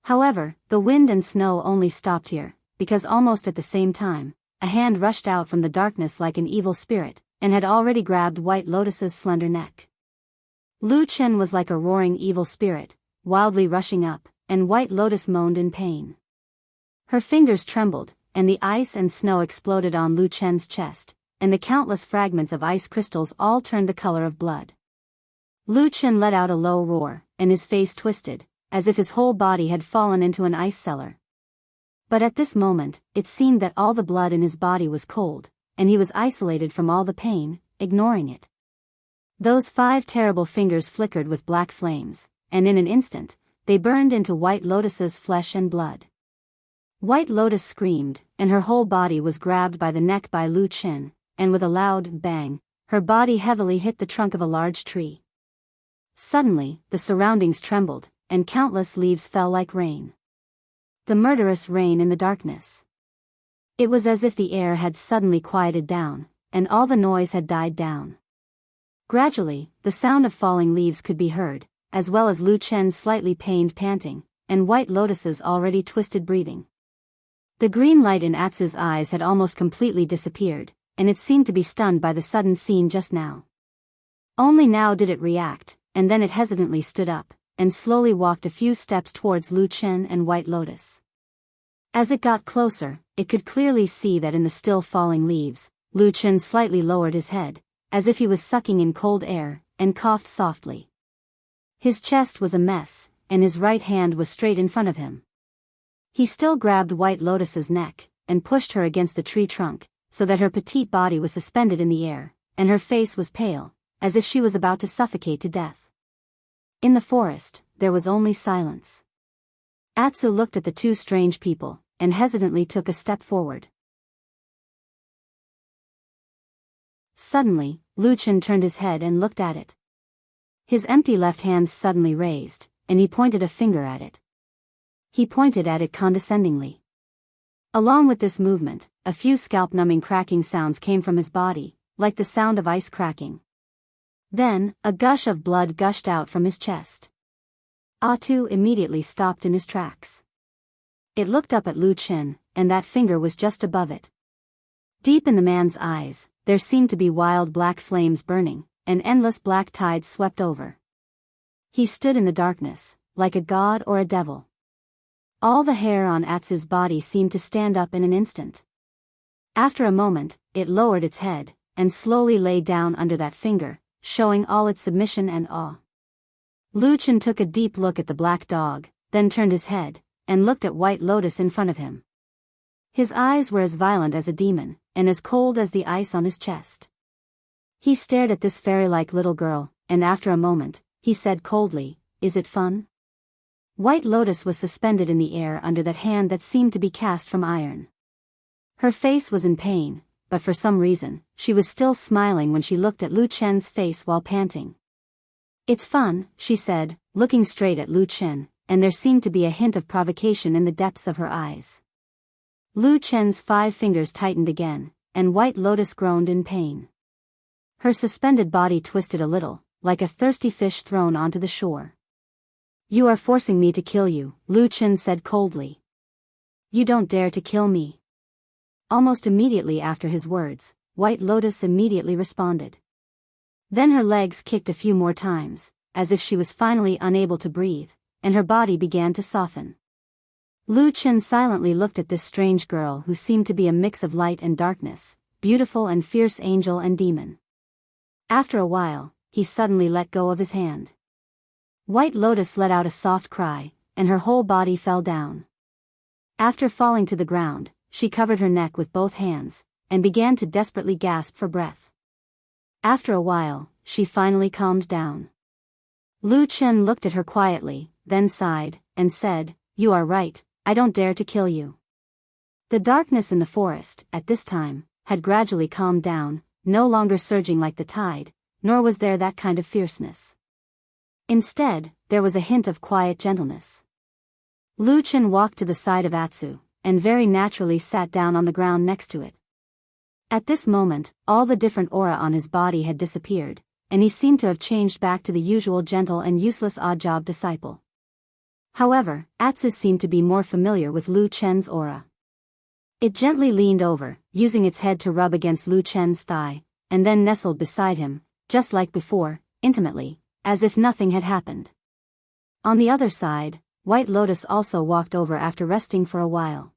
However, the wind and snow only stopped here, because almost at the same time, a hand rushed out from the darkness like an evil spirit, and had already grabbed White Lotus's slender neck. Lu Chen was like a roaring evil spirit, wildly rushing up, and White Lotus moaned in pain. Her fingers trembled, and the ice and snow exploded on Lu Chen's chest, and the countless fragments of ice crystals all turned the color of blood. Lu Chen let out a low roar, and his face twisted, as if his whole body had fallen into an ice cellar. But at this moment, it seemed that all the blood in his body was cold, and he was isolated from all the pain, ignoring it. Those 5 terrible fingers flickered with black flames, and in an instant, they burned into White Lotus's flesh and blood. White Lotus screamed, and her whole body was grabbed by the neck by Lu Chen, and with a loud bang, her body heavily hit the trunk of a large tree. Suddenly, the surroundings trembled, and countless leaves fell like rain. The murderous rain in the darkness. It was as if the air had suddenly quieted down, and all the noise had died down. Gradually, the sound of falling leaves could be heard, as well as Lu Chen's slightly pained panting, and White Lotus's already twisted breathing. The green light in Atsu's eyes had almost completely disappeared, and it seemed to be stunned by the sudden scene just now. Only now did it react, and then it hesitantly stood up, and slowly walked a few steps towards Lu Chen and White Lotus. As it got closer, it could clearly see that in the still falling leaves, Lu Chen slightly lowered his head, as if he was sucking in cold air, and coughed softly. His chest was a mess, and his right hand was straight in front of him. He still grabbed White Lotus's neck, and pushed her against the tree trunk, so that her petite body was suspended in the air, and her face was pale, as if she was about to suffocate to death. In the forest, there was only silence. Atsu looked at the two strange people, and hesitantly took a step forward. Suddenly, Lucien turned his head and looked at it. His empty left hand suddenly raised, and he pointed a finger at it. He pointed at it condescendingly. Along with this movement, a few scalp-numbing cracking sounds came from his body, like the sound of ice cracking. Then, a gush of blood gushed out from his chest. Atsu immediately stopped in his tracks. It looked up at Lucien, and that finger was just above it. Deep in the man's eyes, there seemed to be wild black flames burning, and endless black tides swept over. He stood in the darkness, like a god or a devil. All the hair on Atsu's body seemed to stand up in an instant. After a moment, it lowered its head, and slowly lay down under that finger, showing all its submission and awe. Lucien took a deep look at the black dog, then turned his head, and looked at White Lotus in front of him. His eyes were as violent as a demon, and as cold as the ice on his chest. He stared at this fairy-like little girl, and after a moment, he said coldly, "Is it fun?" White Lotus was suspended in the air under that hand that seemed to be cast from iron. Her face was in pain, but for some reason, she was still smiling when she looked at Lucien's face while panting. "It's fun," she said, looking straight at Lucien, and there seemed to be a hint of provocation in the depths of her eyes. Lucien's 5 fingers tightened again, and White Lotus groaned in pain. Her suspended body twisted a little, like a thirsty fish thrown onto the shore. "You are forcing me to kill you," Lucien said coldly. "You don't dare to kill me." Almost immediately after his words, White Lotus immediately responded. Then her legs kicked a few more times, as if she was finally unable to breathe, and her body began to soften. Lucien silently looked at this strange girl who seemed to be a mix of light and darkness, beautiful and fierce angel and demon. After a while, he suddenly let go of his hand. White Lotus let out a soft cry, and her whole body fell down. After falling to the ground, she covered her neck with both hands, and began to desperately gasp for breath. After a while, she finally calmed down. Lucien looked at her quietly, then sighed, and said, "You are right, I don't dare to kill you." The darkness in the forest, at this time, had gradually calmed down, no longer surging like the tide, nor was there that kind of fierceness. Instead, there was a hint of quiet gentleness. Lucien walked to the side of Atsu, and very naturally sat down on the ground next to it. At this moment, all the different aura on his body had disappeared, and he seemed to have changed back to the usual gentle and useless odd-job disciple. However, Atsu seemed to be more familiar with Lucien's aura. It gently leaned over, using its head to rub against Lucien's thigh, and then nestled beside him, just like before, intimately, as if nothing had happened. On the other side, White Lotus also walked over after resting for a while.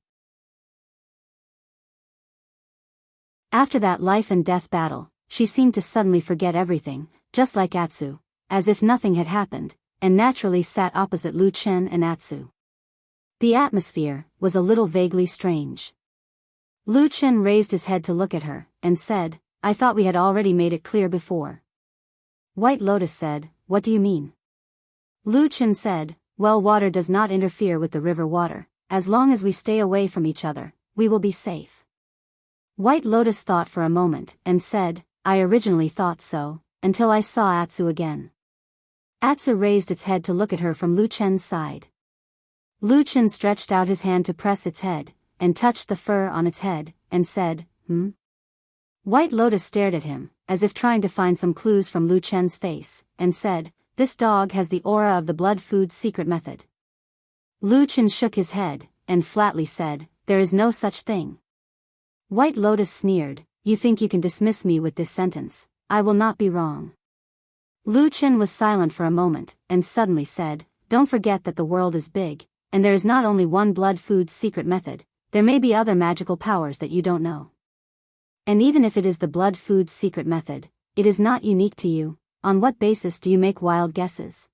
After that life-and-death battle, she seemed to suddenly forget everything, just like Atsu, as if nothing had happened, and naturally sat opposite Lucien and Atsu. The atmosphere was a little vaguely strange. Lucien raised his head to look at her, and said, "I thought we had already made it clear before." White Lotus said, "What do you mean?" Lucien said, "Well, water does not interfere with the river water. As long as we stay away from each other, we will be safe." White Lotus thought for a moment, and said, "I originally thought so, until I saw Atsu again." Atsu raised its head to look at her from Lucien's side. Lucien stretched out his hand to press its head, and touched the fur on its head, and said, White Lotus stared at him, as if trying to find some clues from Lucien's face, and said, "This dog has the aura of the blood food secret method." Lucien shook his head, and flatly said, "There is no such thing." White Lotus sneered, "You think you can dismiss me with this sentence? I will not be wrong." Lucien was silent for a moment, and suddenly said, "Don't forget that the world is big, and there is not only one blood food secret method, there may be other magical powers that you don't know. And even if it is the blood food secret method, it is not unique to you. On what basis do you make wild guesses?"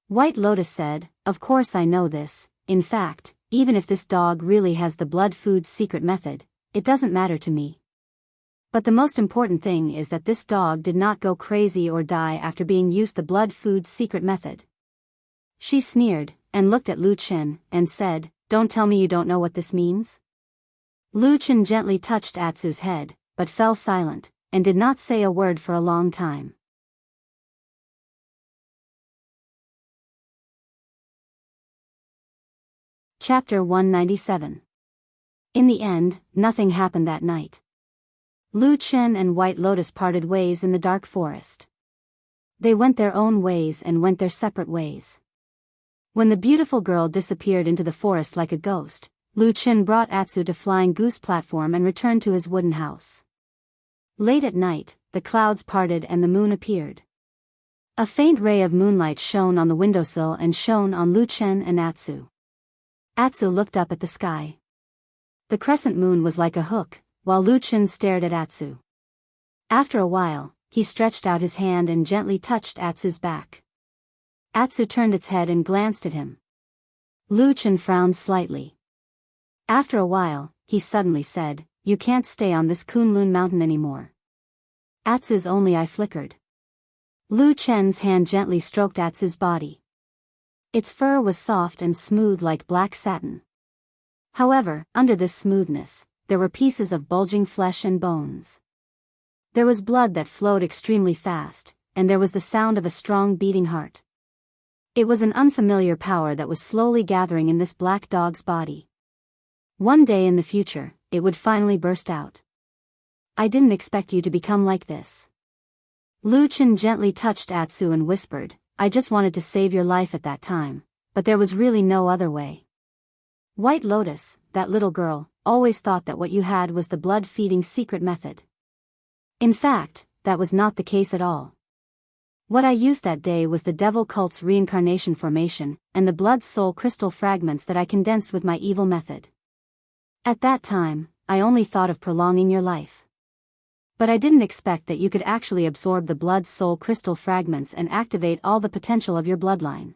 White Lotus said, "Of course I know this. In fact, even if this dog really has the blood food's secret method, it doesn't matter to me. But the most important thing is that this dog did not go crazy or die after being used the blood food's secret method." She sneered, and looked at Lu Chen, and said, "Don't tell me you don't know what this means?" Lu Chen gently touched Atsu's head, but fell silent, and did not say a word for a long time. Chapter 197. In the end, nothing happened that night. Lu Chen and White Lotus parted ways in the dark forest. They went their own ways and went their separate ways. When the beautiful girl disappeared into the forest like a ghost, Lu Chen brought Atsu to Flying Goose platform and returned to his wooden house. Late at night, the clouds parted and the moon appeared. A faint ray of moonlight shone on the windowsill and shone on Lu Chen and Atsu. Atsu looked up at the sky. The crescent moon was like a hook, while Lu Chen stared at Atsu. After a while, he stretched out his hand and gently touched Atsu's back. Atsu turned its head and glanced at him. Lu Chen frowned slightly. After a while, he suddenly said, "You can't stay on this Kunlun mountain anymore." Atsu's only eye flickered. Lu Chen's hand gently stroked Atsu's body. Its fur was soft and smooth like black satin. However, under this smoothness, there were pieces of bulging flesh and bones. There was blood that flowed extremely fast, and there was the sound of a strong beating heart. It was an unfamiliar power that was slowly gathering in this black dog's body. One day in the future, it would finally burst out. "I didn't expect you to become like this." Lu Chen gently touched Atsu and whispered, "I just wanted to save your life at that time, but there was really no other way." White Lotus, that little girl, always thought that what you had was the blood-feeding secret method. In fact, that was not the case at all. What I used that day was the devil cult's reincarnation formation, and the blood-soul crystal fragments that I condensed with my evil method. At that time, I only thought of prolonging your life. But I didn't expect that you could actually absorb the blood-soul crystal fragments and activate all the potential of your bloodline.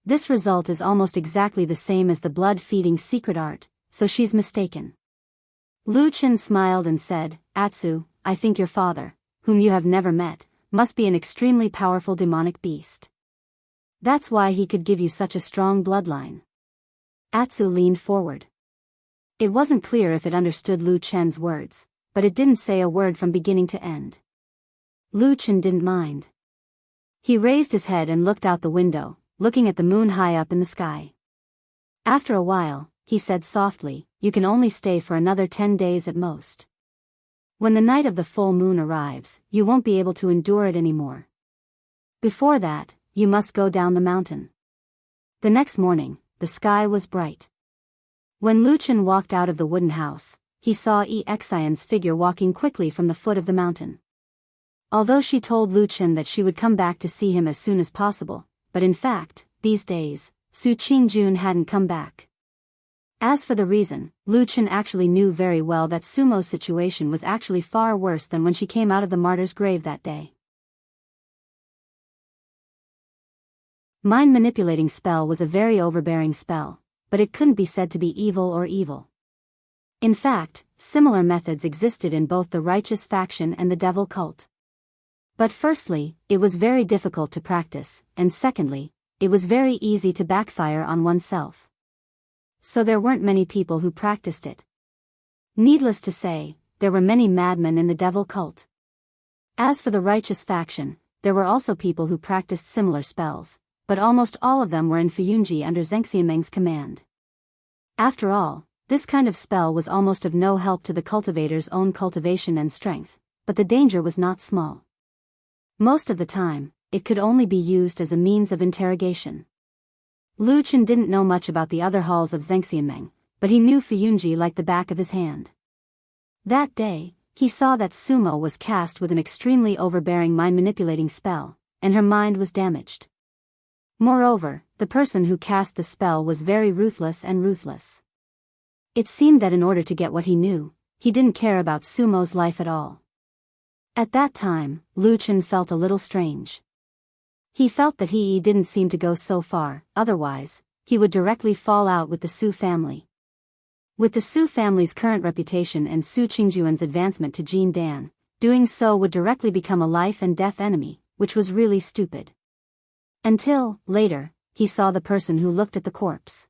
This result is almost exactly the same as the blood-feeding secret art, so she's mistaken. Lu Chen smiled and said, "Atsu, I think your father, whom you have never met, must be an extremely powerful demonic beast. That's why he could give you such a strong bloodline." Atsu leaned forward. It wasn't clear if it understood Lu Chen's words, but it didn't say a word from beginning to end. Lu Chen didn't mind. He raised his head and looked out the window, looking at the moon high up in the sky. After a while, he said softly, "You can only stay for another 10 days at most. When the night of the full moon arrives, you won't be able to endure it anymore. Before that, you must go down the mountain." The next morning, the sky was bright. When Lu Chen walked out of the wooden house, he saw Xian's figure walking quickly from the foot of the mountain. Although she told Lu Chen that she would come back to see him as soon as possible, but in fact, these days, Su Qingjun hadn't come back. As for the reason, Lu Chen actually knew very well that Sumo's situation was actually far worse than when she came out of the martyr's grave that day. Mind manipulating spell was a very overbearing spell, but it couldn't be said to be evil or evil. In fact, similar methods existed in both the righteous faction and the devil cult. But firstly, it was very difficult to practice, and secondly, it was very easy to backfire on oneself. So there weren't many people who practiced it. Needless to say, there were many madmen in the devil cult. As for the righteous faction, there were also people who practiced similar spells, but almost all of them were in Fuyunji under Zheng Xianmeng's command. After all, this kind of spell was almost of no help to the cultivator's own cultivation and strength, but the danger was not small. Most of the time, it could only be used as a means of interrogation. Lu Chen didn't know much about the other halls of Zheng Xianmeng, but he knew Fuyunji like the back of his hand. That day, he saw that Sumo was cast with an extremely overbearing mind-manipulating spell, and her mind was damaged. Moreover, the person who cast the spell was very ruthless and ruthless. It seemed that in order to get what he knew, he didn't care about Sumo's life at all. At that time, Lu Chen felt a little strange. He felt that he didn't seem to go so far, otherwise, he would directly fall out with the Su family. With the Su family's current reputation and Su Qingjuan's advancement to Jin Dan, doing so would directly become a life and death enemy, which was really stupid. Until, later, he saw the person who looked at the corpse.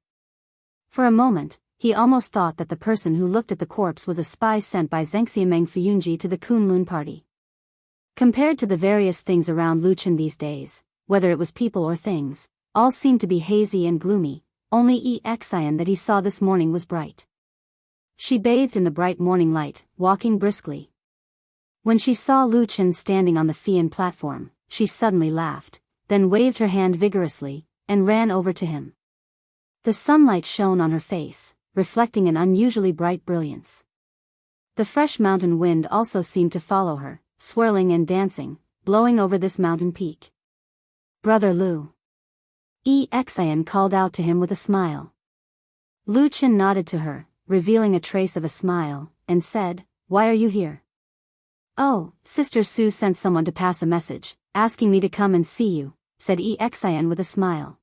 For a moment, he almost thought that the person who looked at the corpse was a spy sent by Zhengxiameng Fuyunji to the Kunlun party. Compared to the various things around Luchan these days, whether it was people or things, all seemed to be hazy and gloomy, only Exian that he saw this morning was bright. She bathed in the bright morning light, walking briskly. When she saw Luchan standing on the Fian platform, she suddenly laughed, then waved her hand vigorously, and ran over to him. The sunlight shone on her face, reflecting an unusually bright brilliance. The fresh mountain wind also seemed to follow her, swirling and dancing, blowing over this mountain peak. "Brother Lu." Exian called out to him with a smile. Luchan nodded to her, revealing a trace of a smile, and said, "Why are you here?" "Oh, Sister Su sent someone to pass a message, asking me to come and see you," said Exian with a smile.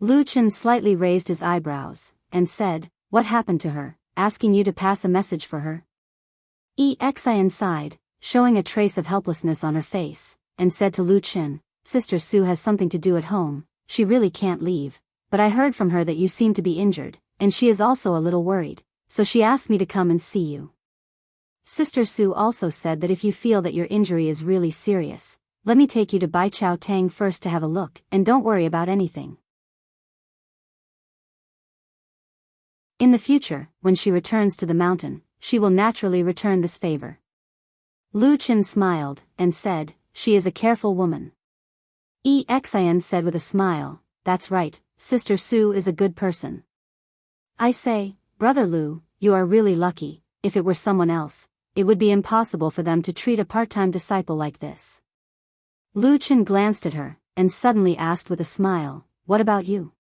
Luchan slightly raised his eyebrows, and said, "What happened to her, asking you to pass a message for her?" Exian sighed, showing a trace of helplessness on her face, and said to Luchan, "Sister Su has something to do at home, she really can't leave, but I heard from her that you seem to be injured, and she is also a little worried, so she asked me to come and see you. Sister Su also said that if you feel that your injury is really serious, let me take you to Bai Chao Tang first to have a look, and don't worry about anything. In the future, when she returns to the mountain, she will naturally return this favor." Luchan smiled, and said, "She is a careful woman." Exian said with a smile, "That's right, Sister Su is a good person." "I say, Brother Lu, you are really lucky. If it were someone else, it would be impossible for them to treat a part-time disciple like this." Luchan glanced at her, and suddenly asked with a smile, "What about you?"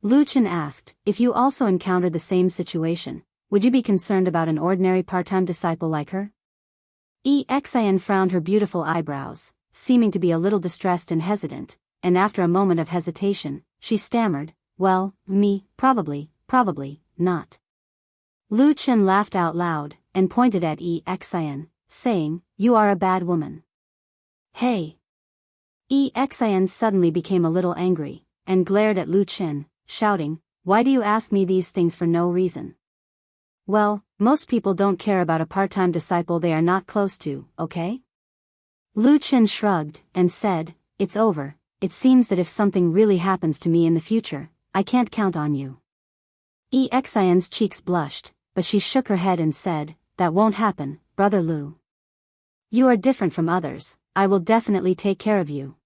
Luchan asked, "If you also encountered the same situation, would you be concerned about an ordinary part-time disciple like her?" Exian frowned her beautiful eyebrows, seeming to be a little distressed and hesitant, and after a moment of hesitation, she stammered, "Well, probably not." Luchan laughed out loud, and pointed at Exian, saying, "You are a bad woman." "Hey!" Exian suddenly became a little angry, and glared at Luchan, shouting, "Why do you ask me these things for no reason?" "Well, most people don't care about a part-time disciple they are not close to, okay?" Luchan shrugged, and said, "It's over. It seems that if something really happens to me in the future, I can't count on you." Exian's cheeks blushed, but she shook her head and said, "That won't happen, Brother Lu. You are different from others, I will definitely take care of you."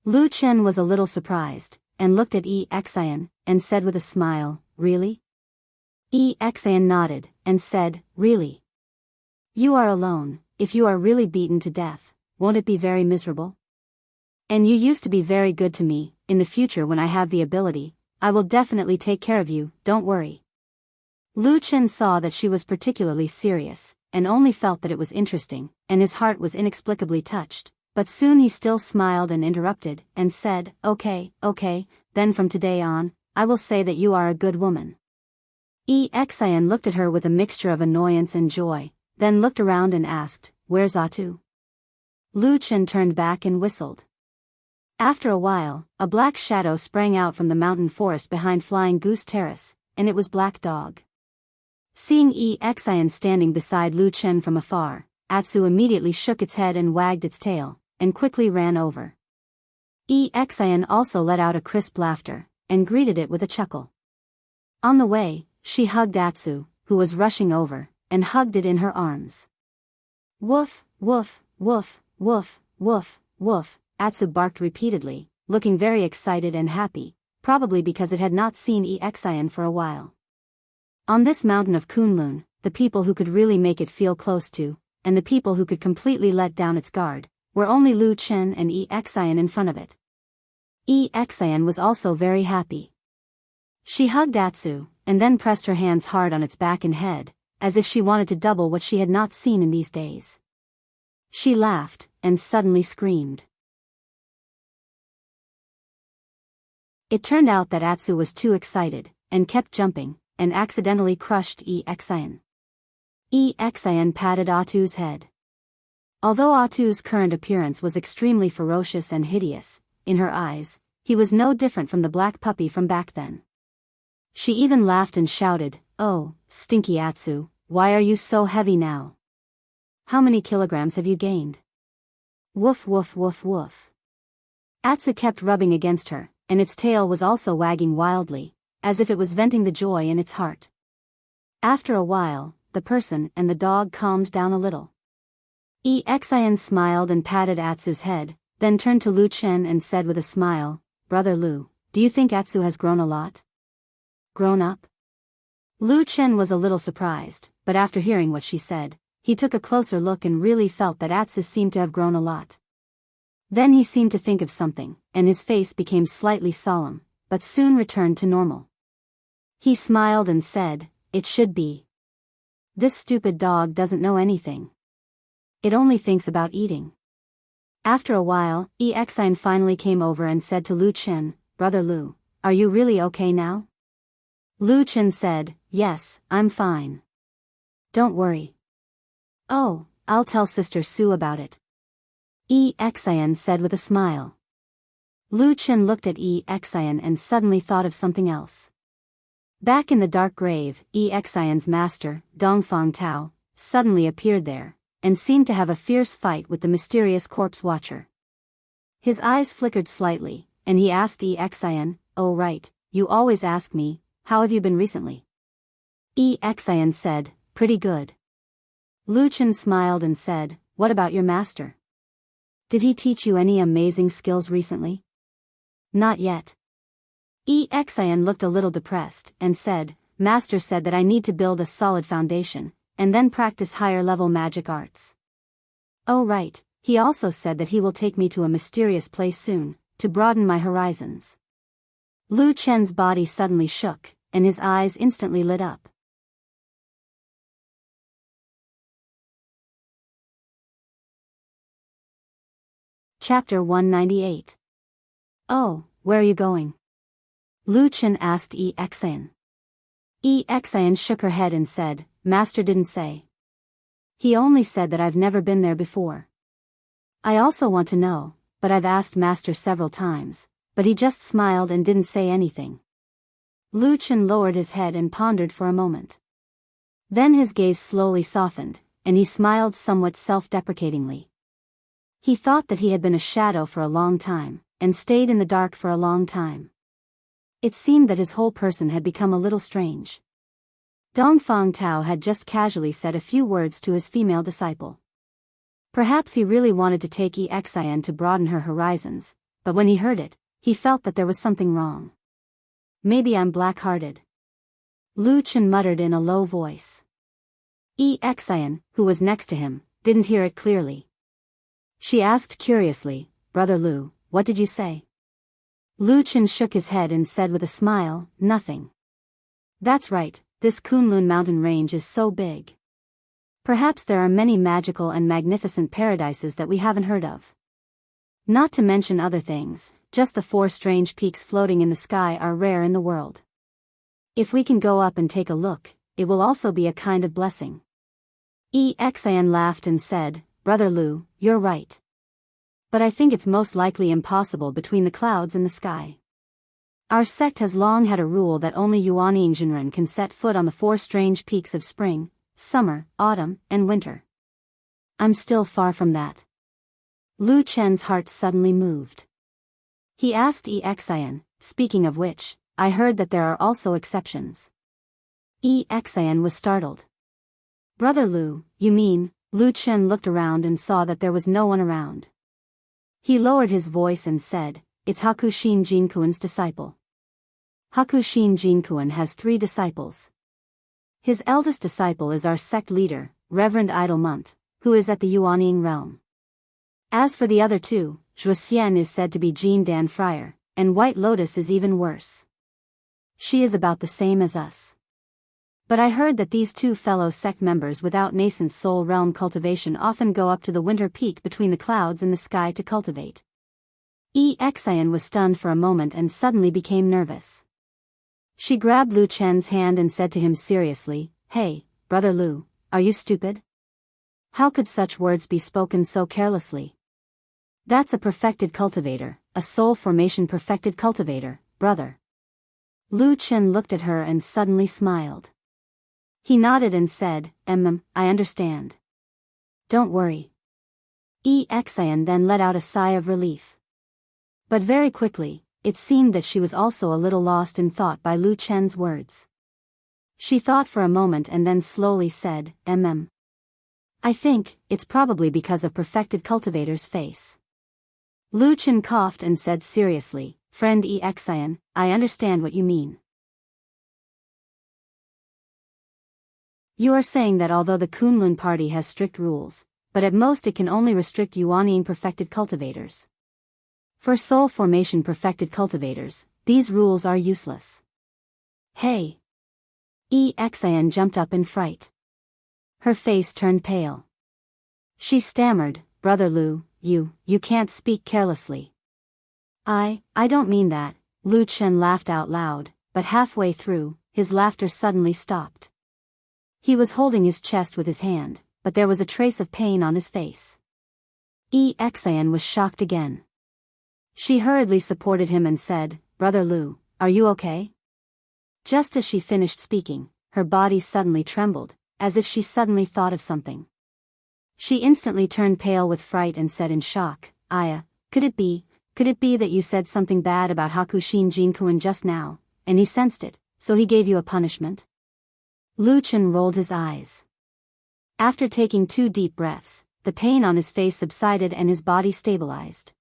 Luchan was a little surprised, and looked at Exian, and said with a smile, "Really?" Exian nodded, and said, "Really. You are alone. If you are really beaten to death, won't it be very miserable? And you used to be very good to me. In the future when I have the ability, I will definitely take care of you, don't worry." Luchan saw that she was particularly serious, and only felt that it was interesting, and his heart was inexplicably touched, but soon he still smiled and interrupted, and said, Okay, then from today on, I will say that you are a good woman." Exian looked at her with a mixture of annoyance and joy, then looked around and asked, "Where's Atu?" Luchan turned back and whistled. After a while, a black shadow sprang out from the mountain forest behind Flying Goose Terrace, and it was Black Dog. Seeing Exian standing beside Luchan from afar, Atsu immediately shook its head and wagged its tail, and quickly ran over. Exian also let out a crisp laughter, and greeted it with a chuckle. On the way, she hugged Atsu, who was rushing over, and hugged it in her arms. "Woof, woof, woof, woof, woof, woof," Atsu barked repeatedly, looking very excited and happy, probably because it had not seen Exian for a while. On this mountain of Kunlun, the people who could really make it feel close to, and the people who could completely let down its guard, were only Luchan and Exian in front of it. Exian was also very happy. She hugged Atsu, and then pressed her hands hard on its back and head, as if she wanted to double what she had not seen in these days. She laughed, and suddenly screamed. It turned out that Atsu was too excited, and kept jumping, and accidentally crushed Enchanting. Enchanting patted Atu's head. Although Atu's current appearance was extremely ferocious and hideous, in her eyes, he was no different from the black puppy from back then. She even laughed and shouted, "Oh, stinky Atsu, why are you so heavy now? How many kilograms have you gained?" Woof woof woof woof. Atsu kept rubbing against her, and its tail was also wagging wildly, as if it was venting the joy in its heart. After a while, the person and the dog calmed down a little. Enchanting smiled and patted Atsu's head, then turned to Lu Chen and said with a smile, "Brother Lu, do you think Atsu has grown a lot? Grown up?" Lu Chen was a little surprised, but after hearing what she said, he took a closer look and really felt that Atsu seemed to have grown a lot. Then he seemed to think of something, and his face became slightly solemn, but soon returned to normal. He smiled and said, "It should be. This stupid dog doesn't know anything. It only thinks about eating." After a while, Enchanting finally came over and said to Lu Chen, "Brother Lu, are you really okay now?" Lu Chen said, "Yes, I'm fine. Don't worry." "Oh, I'll tell Sister Sue about it," Enchanting said with a smile. Lu Chen looked at Enchanting and suddenly thought of something else. Back in the dark grave, Enchanting's master, Dongfang Tao, suddenly appeared there, and seemed to have a fierce fight with the mysterious corpse watcher. His eyes flickered slightly, and he asked Enchanting, "Oh right, you always ask me, how have you been recently?" Enchanting said, "Pretty good." Lu Chen smiled and said, "What about your master? Did he teach you any amazing skills recently?" "Not yet." Enchanting looked a little depressed, and said, "Master said that I need to build a solid foundation, and then practice higher-level magic arts." "Oh right, he also said that he will take me to a mysterious place soon, to broaden my horizons." Lu Chen's body suddenly shook, and his eyes instantly lit up. Chapter 198. "Oh, where are you going?" Lu Chen asked Enchanting. Enchanting shook her head and said, "Master didn't say. He only said that I've never been there before. I also want to know, but I've asked Master several times, but he just smiled and didn't say anything." Lu Chen lowered his head and pondered for a moment. Then his gaze slowly softened, and he smiled somewhat self-deprecatingly. He thought that he had been a shadow for a long time, and stayed in the dark for a long time. It seemed that his whole person had become a little strange. Dongfang Tao had just casually said a few words to his female disciple. Perhaps he really wanted to take Enchanting to broaden her horizons, but when he heard it, he felt that there was something wrong. "Maybe I'm black-hearted," Lu Chen muttered in a low voice. Enchanting, who was next to him, didn't hear it clearly. She asked curiously, "Brother Lu, what did you say?" Lu Chen shook his head and said with a smile, "Nothing. That's right, this Kunlun mountain range is so big. Perhaps there are many magical and magnificent paradises that we haven't heard of. Not to mention other things, just the 4 strange peaks floating in the sky are rare in the world. If we can go up and take a look, it will also be a kind of blessing." Enchanting laughed and said, "Brother Lu, you're right. But I think it's most likely impossible between the clouds and the sky. Our sect has long had a rule that only Yuan Jinren can set foot on the 4 strange peaks of spring, summer, autumn, and winter. I'm still far from that." Lu Chen's heart suddenly moved. He asked Enchanting, "Speaking of which, I heard that there are also exceptions." Enchanting was startled. "Brother Lu, you mean?" Lu Chen looked around and saw that there was no one around. He lowered his voice and said, "It's Hakushin Jinkuan's disciple. Hakushin Jinkuen has 3 disciples. His eldest disciple is our sect leader, Reverend Idlemonth, who is at the Yuanying realm. As for the other 2, Zhuxian is said to be Jean Dan Friar, and White Lotus is even worse. She is about the same as us. But I heard that these two fellow sect members without nascent soul realm cultivation often go up to the winter peak between the clouds and the sky to cultivate. Exian was stunned for a moment and suddenly became nervous. She grabbed Lu Chen's hand and said to him seriously, "Hey, Brother Lu, are you stupid? How could such words be spoken so carelessly? That's a perfected cultivator, a soul formation perfected cultivator, brother." Lu Chen looked at her and suddenly smiled. He nodded and said, I understand. Don't worry." Exian then let out a sigh of relief. But very quickly, it seemed that she was also a little lost in thought by Lu Chen's words. She thought for a moment and then slowly said, I think, it's probably because of perfected cultivator's face." Lu Chen coughed and said seriously, "Friend Exian, I understand what you mean. You are saying that although the Kunlun party has strict rules, but at most it can only restrict Yuaniing perfected cultivators. For soul formation perfected cultivators, these rules are useless." "Hey!" Exian jumped up in fright. Her face turned pale. She stammered, "Brother Lu, you can't speak carelessly." I don't mean that." Lu Chen laughed out loud, but halfway through, his laughter suddenly stopped. He was holding his chest with his hand, but there was a trace of pain on his face. Exian was shocked again. She hurriedly supported him and said, "Brother Lu, are you okay?" Just as she finished speaking, her body suddenly trembled, as if she suddenly thought of something. She instantly turned pale with fright and said in shock, "Aya, could it be that you said something bad about Hakushin Jinkuin just now, and he sensed it, so he gave you a punishment?" Lu Chen rolled his eyes. After taking 2 deep breaths, the pain on his face subsided and his body stabilized.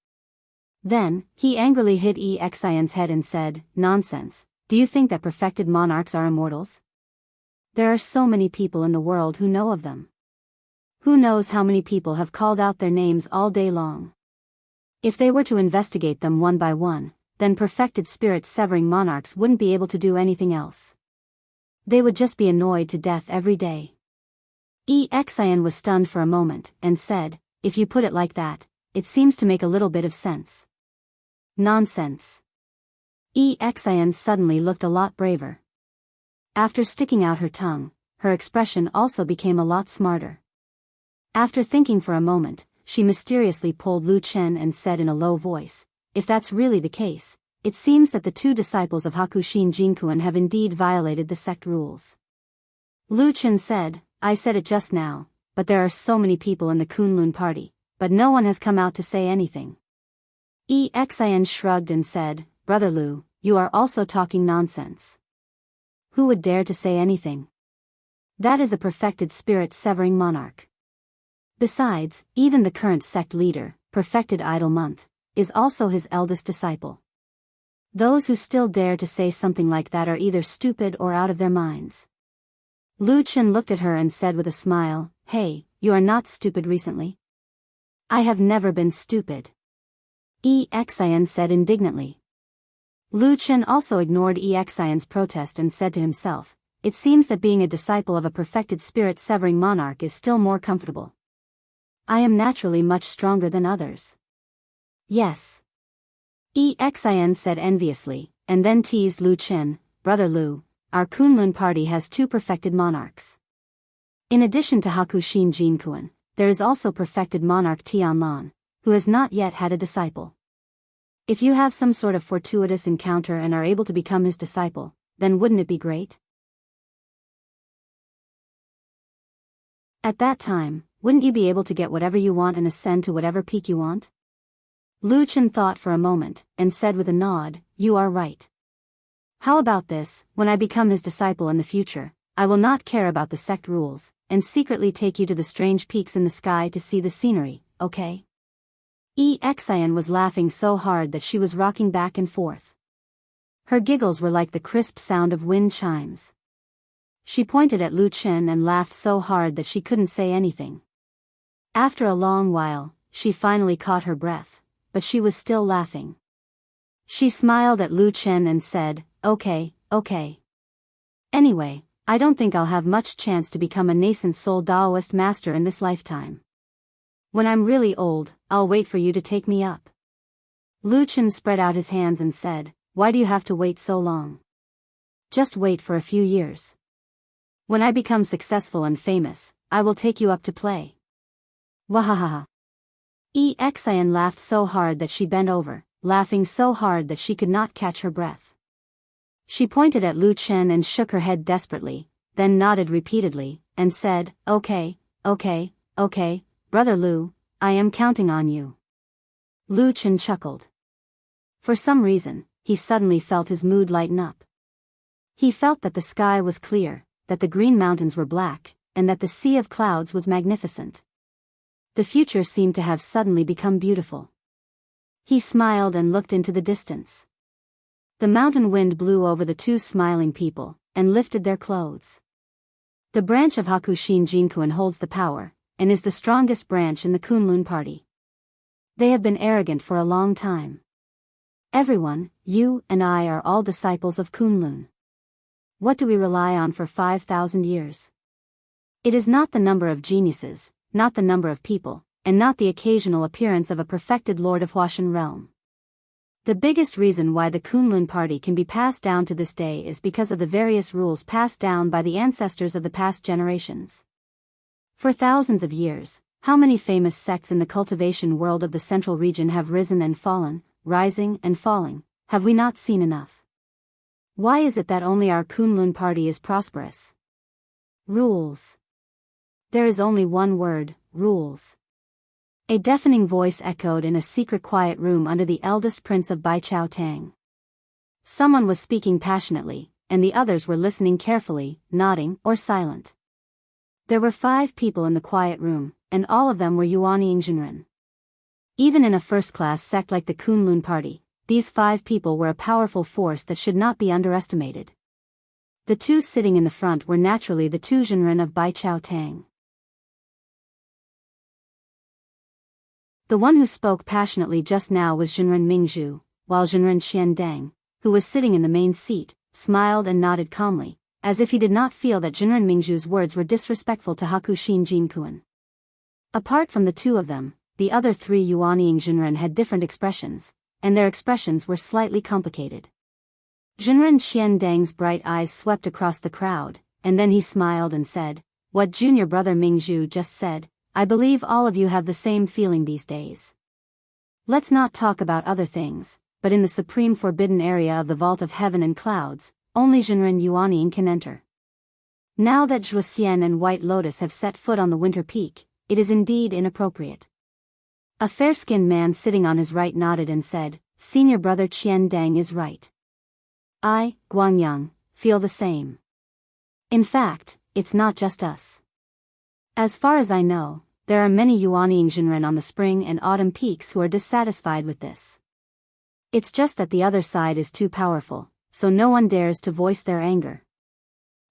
Then, he angrily hit Exian's head and said, "Nonsense, do you think that perfected monarchs are immortals? There are so many people in the world who know of them. Who knows how many people have called out their names all day long? If they were to investigate them one by one, then perfected spirit-severing monarchs wouldn't be able to do anything else. They would just be annoyed to death every day." Exian was stunned for a moment, and said, "If you put it like that, it seems to make a little bit of sense." "Nonsense." Exian suddenly looked a lot braver. After sticking out her tongue, her expression also became a lot smarter. After thinking for a moment, she mysteriously pulled Lu Chen and said in a low voice, "If that's really the case, it seems that the 2 disciples of Hakushin Jinkuin have indeed violated the sect rules." Lu Chen said, "I said it just now, but there are so many people in the Kunlun party, but no one has come out to say anything." Exian shrugged and said, "Brother Lu, you are also talking nonsense. Who would dare to say anything? That is a perfected spirit-severing monarch. Besides, even the current sect leader, perfected Idol Month, is also his eldest disciple. Those who still dare to say something like that are either stupid or out of their minds." Lu Chen looked at her and said with a smile, "Hey, you are not stupid recently?" "I have never been stupid," Exian said indignantly. Lu Chen also ignored Exian's protest and said to himself, "It seems that being a disciple of a perfected spirit-severing monarch is still more comfortable. I am naturally much stronger than others." "Yes," Exian said enviously, and then teased Lu Chen, "Brother Lu, our Kunlun party has 2 perfected monarchs. In addition to Hakushin Jinkuin, there is also perfected monarch Tianlan, who has not yet had a disciple. If you have some sort of fortuitous encounter and are able to become his disciple, then wouldn't it be great? At that time, wouldn't you be able to get whatever you want and ascend to whatever peak you want?" Lu Chen thought for a moment, and said with a nod, "You are right. How about this, when I become his disciple in the future, I will not care about the sect rules, and secretly take you to the strange peaks in the sky to see the scenery, okay?" Exian was laughing so hard that she was rocking back and forth. Her giggles were like the crisp sound of wind chimes. She pointed at Lu Chen and laughed so hard that she couldn't say anything. After a long while, she finally caught her breath, but she was still laughing. She smiled at Lu Chen and said, Okay. Anyway, I don't think I'll have much chance to become a nascent soul Taoist master in this lifetime. When I'm really old, I'll wait for you to take me up. Lu Chen spread out his hands and said, why do you have to wait so long? Just wait for a few years. When I become successful and famous, I will take you up to play. Wahahaha. Exian laughed so hard that she bent over, laughing so hard that she could not catch her breath. She pointed at Lu Chen and shook her head desperately, then nodded repeatedly, and said, okay, Brother Lu, I am counting on you. Lu Chen chuckled. For some reason, he suddenly felt his mood lighten up. He felt that the sky was clear, that the green mountains were black, and that the sea of clouds was magnificent. The future seemed to have suddenly become beautiful. He smiled and looked into the distance. The mountain wind blew over the two smiling people, and lifted their clothes. The branch of Hakushin Jinkuan holds the power, and is the strongest branch in the Kunlun party. They have been arrogant for a long time. Everyone, you and I are all disciples of Kunlun. What do we rely on for 5,000 years? It is not the number of geniuses, not the number of people, and not the occasional appearance of a perfected lord of Huashan realm. The biggest reason why the Kunlun party can be passed down to this day is because of the various rules passed down by the ancestors of the past generations. For thousands of years, how many famous sects in the cultivation world of the central region have risen and fallen, rising and falling, have we not seen enough? Why is it that only our Kunlun party is prosperous? Rules. There is only one word, rules. A deafening voice echoed in a secret quiet room under the eldest prince of Baichao Tang. Someone was speaking passionately, and the others were listening carefully, nodding or silent. There were 5 people in the quiet room, and all of them were Yuani Jinren. Even in a first-class sect like the Kunlun party, these 5 people were a powerful force that should not be underestimated. The 2 sitting in the front were naturally the 2 Jinren of Baichao Tang. The one who spoke passionately just now was Jinren Mingzhu, while Jinren Qiandang, who was sitting in the main seat, smiled and nodded calmly, as if he did not feel that Jinren Mingzhu's words were disrespectful to Hakushin Jinkuan. Apart from the 2 of them, the other 3 Yuani Jinren had different expressions, and their expressions were slightly complicated. Jinren Qiandang's bright eyes swept across the crowd, and then he smiled and said, what junior brother Mingzhu just said, I believe all of you have the same feeling these days. Let's not talk about other things, but in the supreme forbidden area of the vault of heaven and clouds, only Jinren Yuaning can enter. Now that Zhuxian and White Lotus have set foot on the winter peak, it is indeed inappropriate. A fair-skinned man sitting on his right nodded and said, Senior brother Qiandang is right. I, Guangyang, feel the same. In fact, it's not just us. As far as I know, there are many Yuani Jinren on the spring and autumn peaks who are dissatisfied with this. It's just that the other side is too powerful, so no one dares to voice their anger.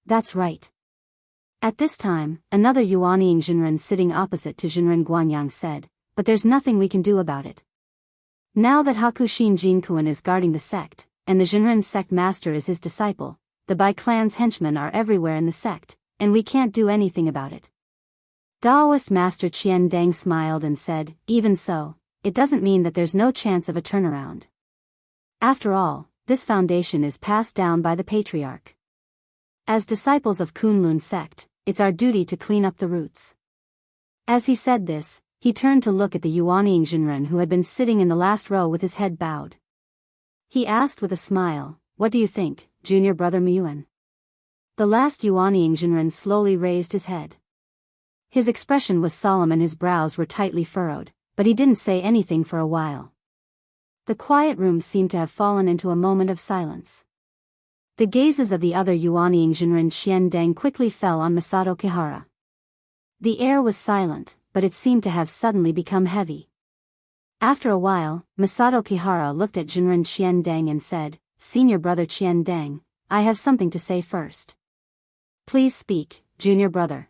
That's right. At this time, another Yuani Jinren sitting opposite to Jinren Guangyang said, but there's nothing we can do about it. Now that Hakushin Jinkuan is guarding the sect, and the Jinren sect master is his disciple, the Bai clan's henchmen are everywhere in the sect, and we can't do anything about it. Taoist Master Qiandang smiled and said, even so, it doesn't mean that there's no chance of a turnaround. After all, this foundation is passed down by the patriarch. As disciples of Kunlun sect, it's our duty to clean up the roots. As he said this, he turned to look at the Yuani Jinren who had been sitting in the last row with his head bowed. He asked with a smile, what do you think, junior brother Miyuan? The last Yuani Jinren slowly raised his head. His expression was solemn and his brows were tightly furrowed, but he didn't say anything for a while. The quiet room seemed to have fallen into a moment of silence. The gazes of the other Yuani Jinren Qiandang quickly fell on Masato Kihara. The air was silent, but it seemed to have suddenly become heavy. After a while, Masato Kihara looked at Jinren Qiandang and said, Senior brother Qiandang, I have something to say first. Please speak, junior brother.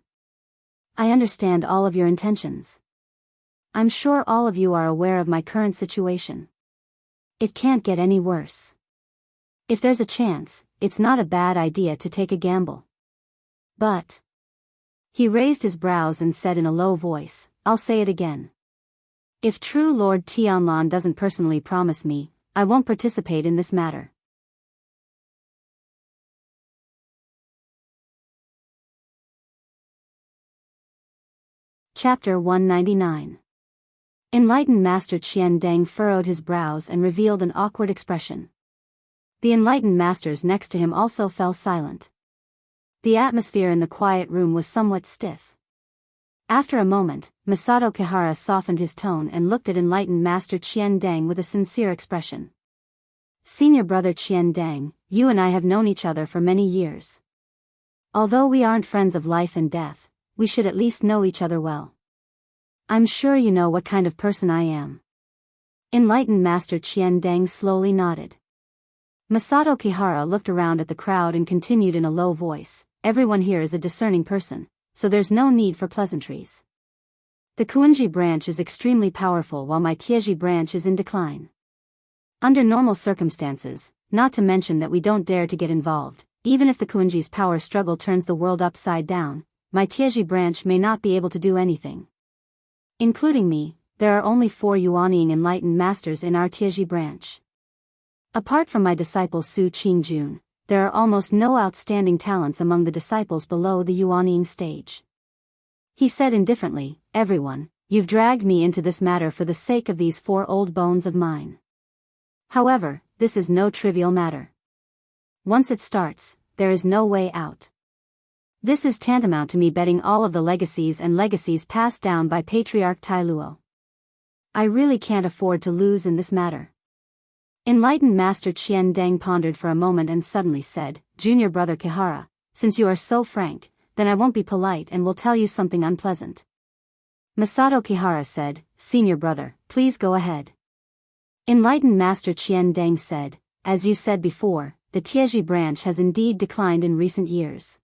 I understand all of your intentions. I'm sure all of you are aware of my current situation. It can't get any worse. If there's a chance, it's not a bad idea to take a gamble. But. He raised his brows and said in a low voice, I'll say it again. If true Lord Tianlan doesn't personally promise me, I won't participate in this matter. Chapter 199. Enlightened Master Qian Deng furrowed his brows and revealed an awkward expression. The enlightened masters next to him also fell silent. The atmosphere in the quiet room was somewhat stiff. After a moment, Masato Kihara softened his tone and looked at enlightened Master Qian Deng with a sincere expression. Senior brother Qian Deng, you and I have known each other for many years. Although we aren't friends of life and death, we should at least know each other well. I'm sure you know what kind of person I am. Enlightened Master Qian Deng slowly nodded. Masato Kihara looked around at the crowd and continued in a low voice, everyone here is a discerning person, so there's no need for pleasantries. The Kuinji branch is extremely powerful while my Tieji branch is in decline. Under normal circumstances, not to mention that we don't dare to get involved, even if the Kuinji's power struggle turns the world upside down, my Tieji branch may not be able to do anything. Including me, there are only 4 Yuanying enlightened masters in our Tieji branch. Apart from my disciple Su Qingjun, there are almost no outstanding talents among the disciples below the Yuanying stage. He said indifferently, everyone, you've dragged me into this matter for the sake of these 4 old bones of mine. However, this is no trivial matter. Once it starts, there is no way out. This is tantamount to me betting all of the legacies passed down by Patriarch Tai Luo. I really can't afford to lose in this matter. Enlightened Master Qian Deng pondered for a moment and suddenly said, Junior brother Kihara, since you are so frank, then I won't be polite and will tell you something unpleasant. Masato Kihara said, Senior brother, please go ahead. Enlightened Master Qian Deng said, as you said before, the Tieji branch has indeed declined in recent years.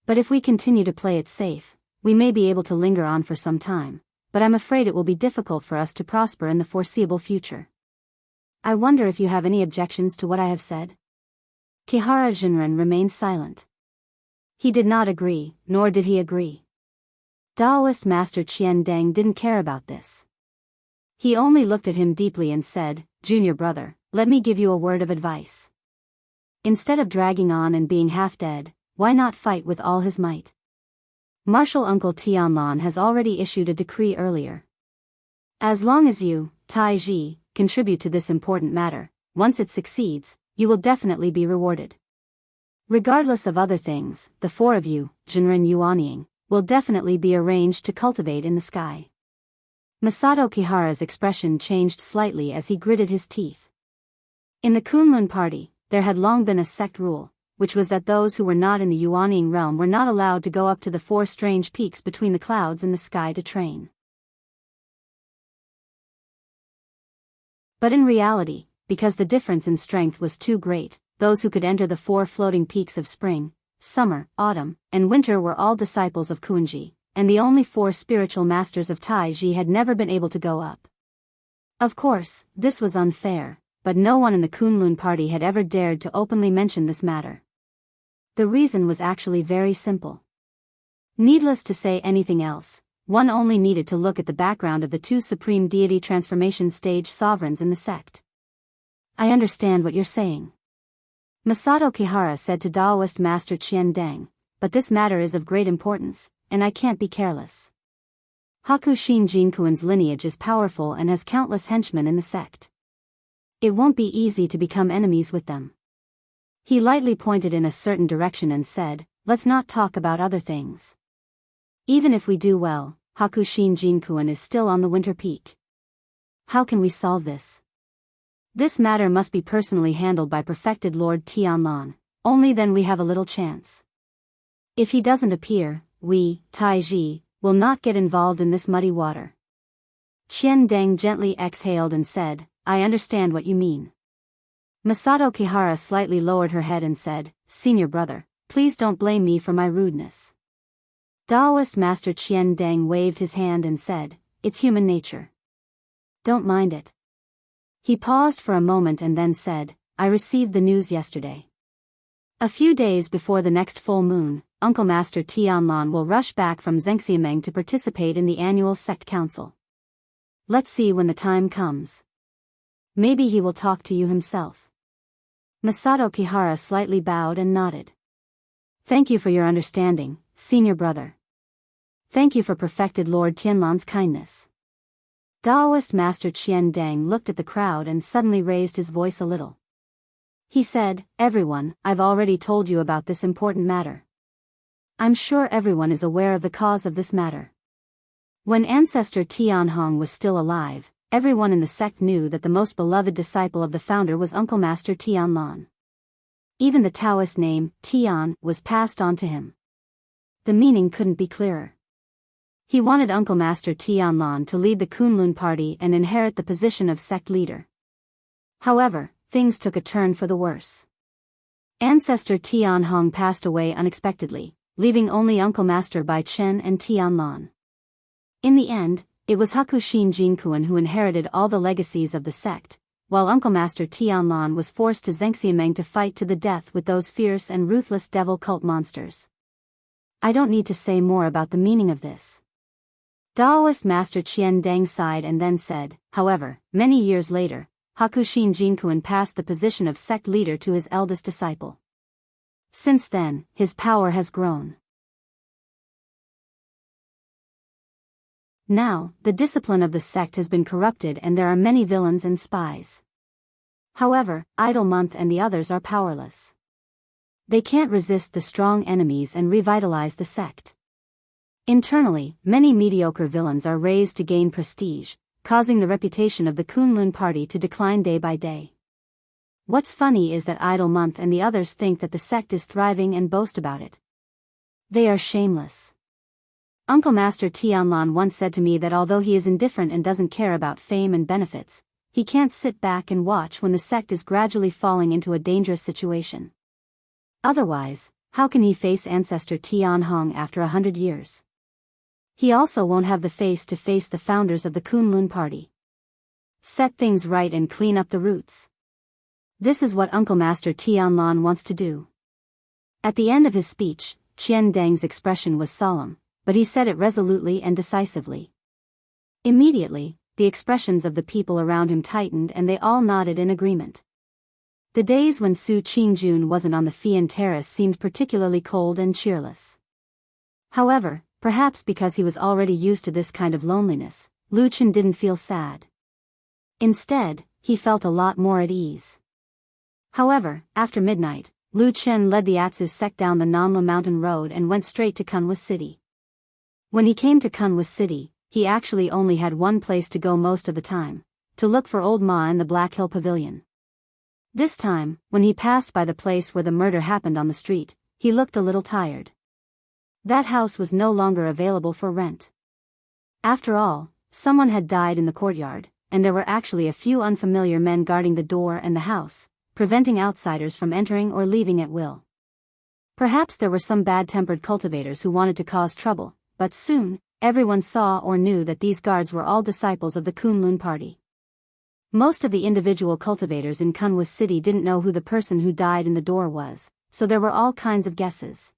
But if we continue to play it safe, we may be able to linger on for some time, but I'm afraid it will be difficult for us to prosper in the foreseeable future. I wonder if you have any objections to what I have said? Kihara Jinren remained silent. He did not agree, nor did he agree. Taoist Master Qian Deng didn't care about this. He only looked at him deeply and said, Junior brother, let me give you a word of advice. Instead of dragging on and being half dead, why not fight with all his might? Martial Uncle Tianlan has already issued a decree earlier. As long as you, Tai Ji, contribute to this important matter, once it succeeds, you will definitely be rewarded. Regardless of other things, the 4 of you, Jinren Yuanying, will definitely be arranged to cultivate in the sky. Masato Kihara's expression changed slightly as he gritted his teeth. In the Kunlun party, there had long been a sect rule, which was that those who were not in the Yuanying realm were not allowed to go up to the 4 strange peaks between the clouds in the sky to train. But in reality, because the difference in strength was too great, those who could enter the 4 floating peaks of spring, summer, autumn, and winter were all disciples of Kuinji, and the only 4 spiritual masters of Tai Ji had never been able to go up. Of course, this was unfair, but no one in the Kunlun party had ever dared to openly mention this matter. The reason was actually very simple. Needless to say anything else, one only needed to look at the background of the 2 supreme deity transformation stage sovereigns in the sect. I understand what you're saying. Masato Kihara said to Taoist Master Qian Deng, but this matter is of great importance, and I can't be careless. Hakushin Jinkuin's lineage is powerful and has countless henchmen in the sect. It won't be easy to become enemies with them. He lightly pointed in a certain direction and said, let's not talk about other things. Even if we do well, Hakushin Jinkuin is still on the winter peak. How can we solve this? This matter must be personally handled by perfected Lord Tianlan, only then we have a little chance. If he doesn't appear, we, Tai Ji, will not get involved in this muddy water. Qian Deng gently exhaled and said, I understand what you mean. Masato Kihara slightly lowered her head and said, Senior brother, please don't blame me for my rudeness. Taoist Master Qian Deng waved his hand and said, it's human nature. Don't mind it. He paused for a moment and then said, I received the news yesterday. A few days before the next full moon, Uncle Master Tianlan will rush back from Zhengxiameng to participate in the annual sect council. Let's see when the time comes. Maybe he will talk to you himself. Masato Kihara slightly bowed and nodded. Thank you for your understanding, senior brother. Thank you for perfected Lord Tianlan's kindness. Daoist Master Qian Deng looked at the crowd and suddenly raised his voice a little. He said, "Everyone, I've already told you about this important matter. I'm sure everyone is aware of the cause of this matter. When Ancestor Tianhong was still alive, everyone in the sect knew that the most beloved disciple of the founder was Uncle Master Tianlan. Even the Taoist name, Tian, was passed on to him. The meaning couldn't be clearer. He wanted Uncle Master Tianlan to lead the Kunlun party and inherit the position of sect leader. However, things took a turn for the worse. Ancestor Tianhong passed away unexpectedly, leaving only Uncle Master Bai Chen and Tianlan. In the end, it was Hakushin Jinkuan who inherited all the legacies of the sect, while Uncle Master Tianlan was forced to Zhengxiameng to fight to the death with those fierce and ruthless devil cult monsters. I don't need to say more about the meaning of this. Daoist Master Qian Deng sighed and then said, however, many years later, Hakushin Jinkuan passed the position of sect leader to his eldest disciple. Since then, his power has grown. Now, the discipline of the sect has been corrupted and there are many villains and spies. However, Idle Month and the others are powerless. They can't resist the strong enemies and revitalize the sect. Internally, many mediocre villains are raised to gain prestige, causing the reputation of the Kunlun party to decline day by day. What's funny is that Idle Month and the others think that the sect is thriving and boast about it. They are shameless. Uncle Master Tianlan once said to me that although he is indifferent and doesn't care about fame and benefits, he can't sit back and watch when the sect is gradually falling into a dangerous situation. Otherwise, how can he face Ancestor Tianhong after 100 years? He also won't have the face to face the founders of the Kunlun party. Set things right and clean up the roots. This is what Uncle Master Tianlan wants to do. At the end of his speech, Qian Deng's expression was solemn, but he said it resolutely and decisively. Immediately, the expressions of the people around him tightened and they all nodded in agreement. The days when Su Qingjun wasn't on the Fian Terrace seemed particularly cold and cheerless. However, perhaps because he was already used to this kind of loneliness, Lu Chen didn't feel sad. Instead, he felt a lot more at ease. However, after midnight, Lu Chen led the Atsu sect down the Nanla Mountain Road and went straight to Kunwa City. When he came to Kunwa City, he actually only had one place to go most of the time, to look for Old Ma in the Black Hill Pavilion. This time, when he passed by the place where the murder happened on the street, he looked a little tired. That house was no longer available for rent. After all, someone had died in the courtyard, and there were actually a few unfamiliar men guarding the door and the house, preventing outsiders from entering or leaving at will. Perhaps there were some bad-tempered cultivators who wanted to cause trouble, but soon, everyone saw or knew that these guards were all disciples of the Kunlun party. Most of the individual cultivators in Kunwa City didn't know who the person who died in the door was, so there were all kinds of guesses.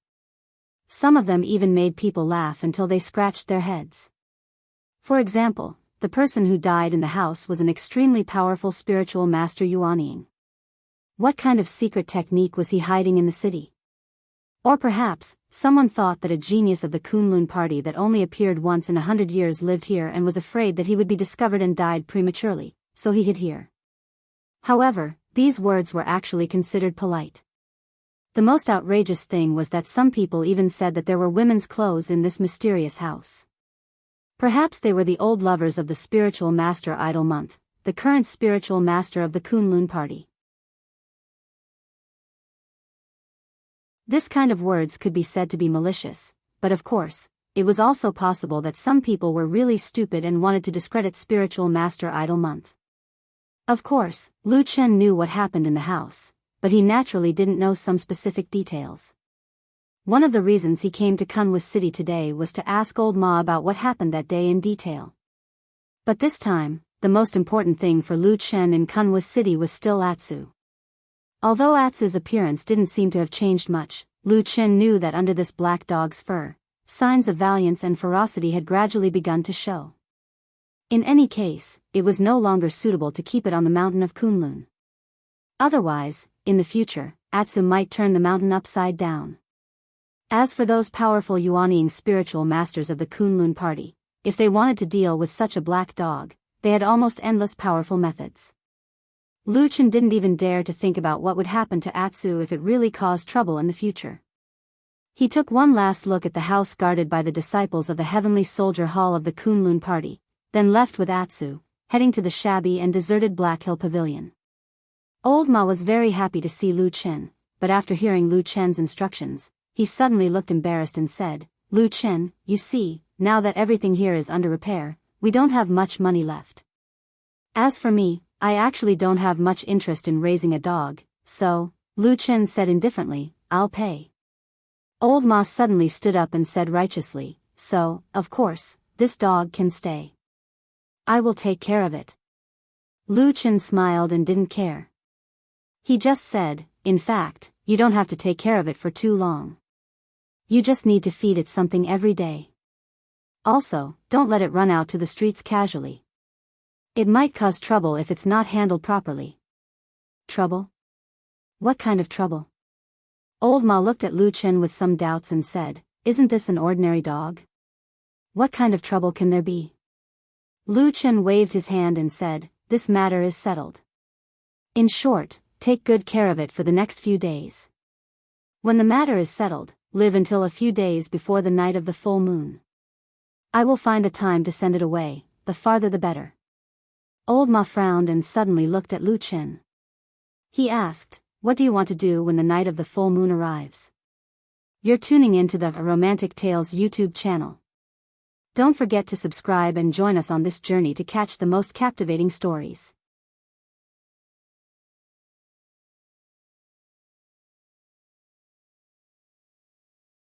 Some of them even made people laugh until they scratched their heads. For example, the person who died in the house was an extremely powerful spiritual master Yuanying. What kind of secret technique was he hiding in the city? Or perhaps, someone thought that a genius of the Kunlun party that only appeared once in 100 years lived here and was afraid that he would be discovered and died prematurely, so he hid here. However, these words were actually considered polite. The most outrageous thing was that some people even said that there were women's clothes in this mysterious house. Perhaps they were the old lovers of the spiritual master Idle Month, the current spiritual master of the Kunlun party. This kind of words could be said to be malicious, but of course, it was also possible that some people were really stupid and wanted to discredit spiritual master Idle Month. Of course, Lu Chen knew what happened in the house, but he naturally didn't know some specific details. One of the reasons he came to Kunwa City today was to ask Old Ma about what happened that day in detail. But this time, the most important thing for Lu Chen in Kunwa City was still Atsu. Although Atsu's appearance didn't seem to have changed much, Lu Chen knew that under this black dog's fur, signs of valiance and ferocity had gradually begun to show. In any case, it was no longer suitable to keep it on the mountain of Kunlun. Otherwise, in the future, Atsu might turn the mountain upside down. As for those powerful Yuanying spiritual masters of the Kunlun party, if they wanted to deal with such a black dog, they had almost endless powerful methods. Lu Chen didn't even dare to think about what would happen to Atsu if it really caused trouble in the future. He took one last look at the house guarded by the disciples of the Heavenly Soldier Hall of the Kunlun party, then left with Atsu, heading to the shabby and deserted Black Hill Pavilion. Old Ma was very happy to see Lu Chen, but after hearing Lu Chen's instructions, he suddenly looked embarrassed and said, "Lu Chen, you see, now that everything here is under repair, we don't have much money left. As for me, I actually don't have much interest in raising a dog, so," Lu Chen said indifferently, "I'll pay." Old Ma suddenly stood up and said righteously, "So, of course, this dog can stay. I will take care of it." Lu Chen smiled and didn't care. He just said, "In fact, you don't have to take care of it for too long. You just need to feed it something every day. Also, don't let it run out to the streets casually. It might cause trouble if it's not handled properly." "Trouble? What kind of trouble?" Old Ma looked at Lu Chen with some doubts and said, "Isn't this an ordinary dog? What kind of trouble can there be?" Lu Chen waved his hand and said, "This matter is settled. In short, take good care of it for the next few days. When the matter is settled, live until a few days before the night of the full moon. I will find a time to send it away, the farther the better." Old Ma frowned and suddenly looked at Lu Chen. He asked, "What do you want to do when the night of the full moon arrives?" You're tuning into the Romantic Tales YouTube channel. Don't forget to subscribe and join us on this journey to catch the most captivating stories.